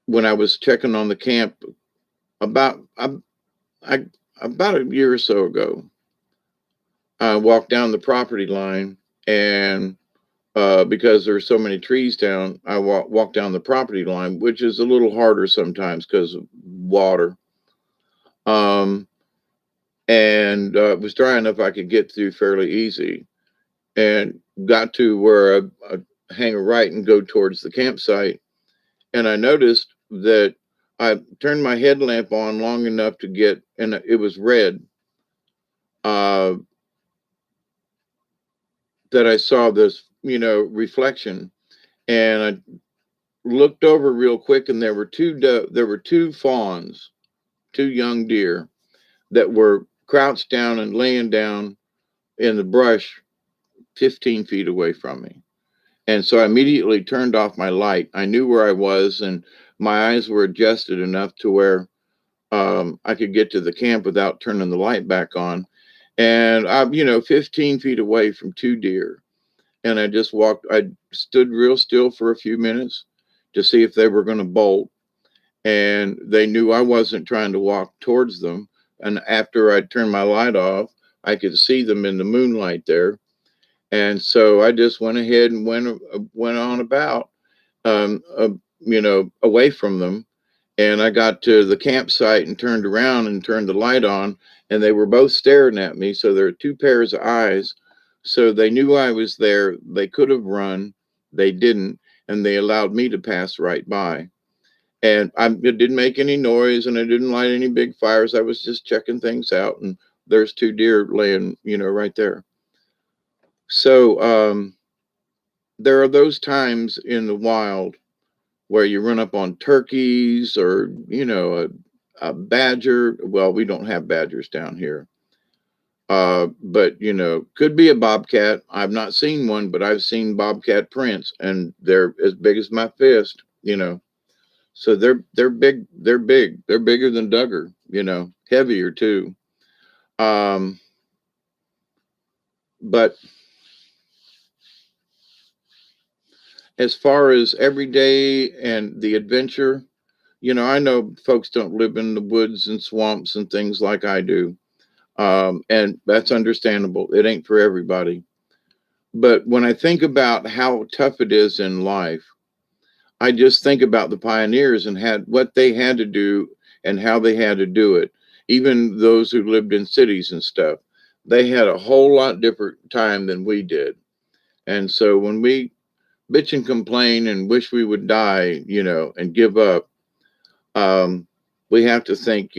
when I was checking on the camp about I about a year or so ago, I walked down the property line, and because there's so many trees down, I walk down the property line, which is a little harder sometimes because of water. Um, and it was dry enough I could get through fairly easy, and got to where I hang a right and go towards the campsite. And I noticed that I turned my headlamp on long enough to get, and it was red, uh, that I saw this, reflection. And I looked over real quick, and there were two fawns, two young deer that were crouched down and laying down in the brush 15 feet away from me. And so I immediately turned off my light. I knew where I was, and my eyes were adjusted enough to where I could get to the camp without turning the light back on. And I'm, 15 feet away from two deer. And I stood real still for a few minutes to see if they were going to bolt. And they knew I wasn't trying to walk towards them. And after I turned my light off, I could see them in the moonlight there. And so I just went ahead and went on about, um, uh, away from them. And I got to the campsite and turned around and turned the light on, and they were both staring at me. So there are two pairs of eyes. So they knew I was there. They could have run, they didn't, and they allowed me to pass right by. And it didn't make any noise, and I didn't light any big fires. I was just checking things out, and there's two deer laying, right there. So there are those times in the wild where you run up on turkeys or, a badger. Well, we don't have badgers down here. But, could be a bobcat. I've not seen one, but I've seen bobcat prints, and they're as big as my fist. So they're big. They're big. They're bigger than Duggar, heavier too. Um, but as far as every day and the adventure, I know folks don't live in the woods and swamps and things like I do. And that's understandable. It ain't for everybody. But when I think about how tough it is in life, I just think about the pioneers and had what they had to do and how they had to do it. Even those who lived in cities and stuff, they had a whole lot different time than we did. And so when we bitch and complain and wish we would die, and give up, we have to think,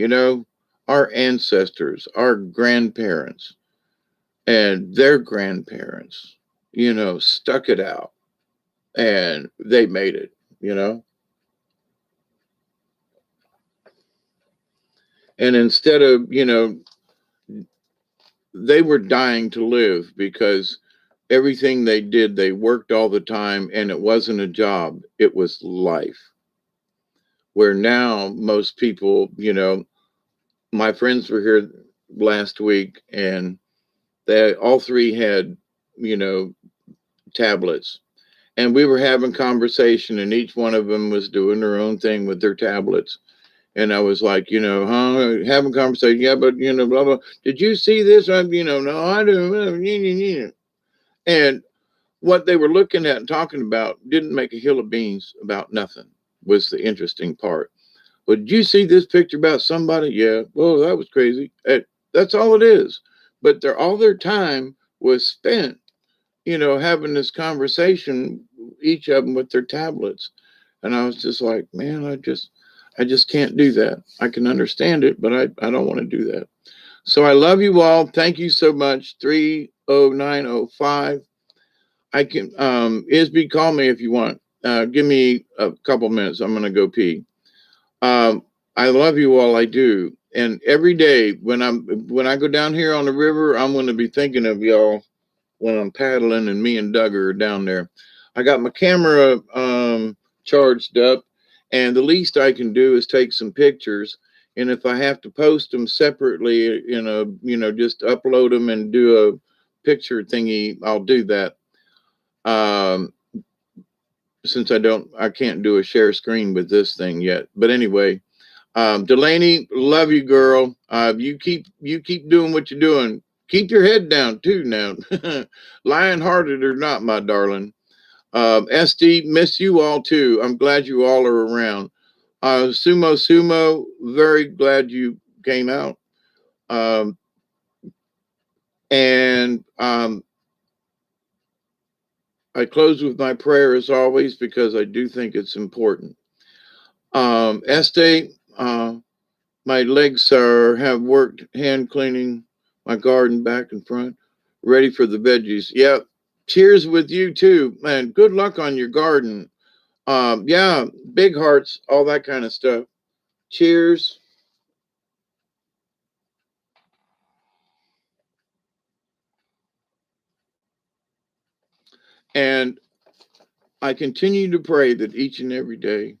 our ancestors, our grandparents, and their grandparents, stuck it out, and they made it. And instead of, they were dying to live because everything they did, they worked all the time, and it wasn't a job, it was life. Where now most people, my friends were here last week, and they all three had, you know, tablets. And we were having conversation, and each one of them was doing their own thing with their tablets. And I was like, having conversation. Yeah, but, blah, blah. Did you see this? No, I don't. And what they were looking at and talking about didn't make a hill of beans about nothing, was the interesting part. Well, did you see this picture about somebody? Yeah. Well, that was crazy. That's all it is. But all their time was spent, having this conversation, each of them with their tablets. And I was just like, man, I just can't do that. I can understand it, but I don't want to do that. So I love you all. Thank you so much. 30905. I can, Isby, call me if you want. Give me a couple minutes. I'm going to go pee. Um, I love you all. I do. And every day when I go down here on the river, I'm going to be thinking of y'all when I'm paddling, and me and Doug are down there. I got my camera charged up, and the least I can do is take some pictures. And if I have to post them separately, just upload them and do a picture thingy, I'll do that. Um, since I can't do a share screen with this thing yet. But anyway, Delaney, love you, girl. You keep doing what you're doing. Keep your head down too now. Lion-hearted or not, my darling. SD, miss you all too. I'm glad you all are around. Sumo, very glad you came out. Um, and I close with my prayer as always because I do think it's important. Este, my legs have worked hand cleaning my garden back and front, ready for the veggies. Yeah, cheers with you too, man. Good luck on your garden. Yeah, big hearts, all that kind of stuff. Cheers. And I continue to pray that each and every day,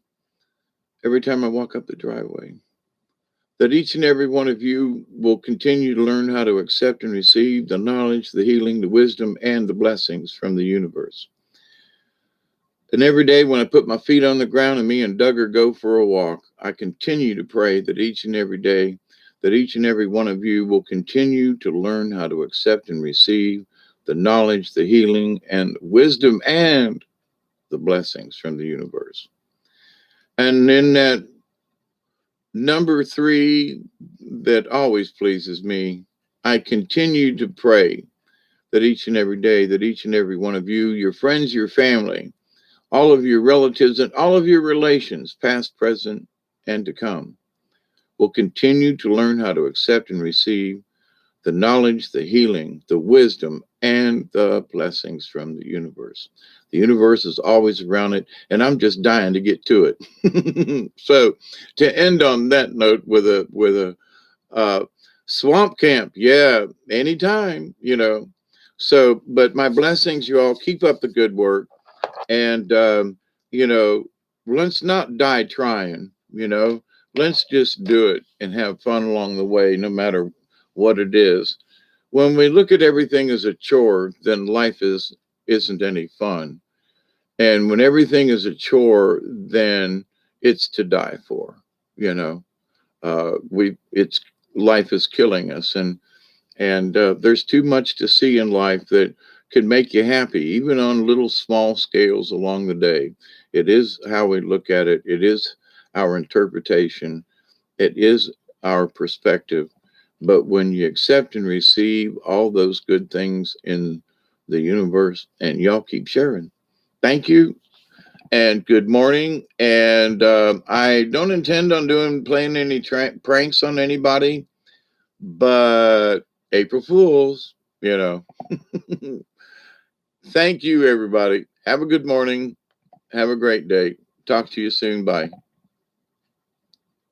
every time I walk up the driveway, that each and every one of you will continue to learn how to accept and receive the knowledge, the healing, the wisdom, and the blessings from the universe. And every day when I put my feet on the ground and me and Duggar go for a walk, I continue to pray that each and every day, that each and every one of you will continue to learn how to accept and receive the knowledge, the healing, and wisdom, and the blessings from the universe. And in that number 3 that always pleases me, I continue to pray that each and every day, that each and every one of you, your friends, your family, all of your relatives, and all of your relations, past, present, and to come, will continue to learn how to accept and receive the knowledge, the healing, the wisdom, and the blessings from the universe. The universe is always around it, and I'm just dying to get to it. So, to end on that note with a swamp camp, yeah, anytime. So, but my blessings, you all keep up the good work, and you know, let's not die trying. Let's just do it and have fun along the way, no matter what it is. When we look at everything as a chore, then life isn't any fun. And when everything is a chore, then it's to die for. You know, we it's life is killing us, and there's too much to see in life that can make you happy, even on little small scales along the day. It is how we look at it. It is our interpretation. It is our perspective. But when you accept and receive all those good things in the universe, and y'all keep sharing. Thank you and good morning. And I don't intend on playing any pranks on anybody, but April Fools. Thank you, everybody. Have a good morning. Have a great day. Talk to you soon. Bye.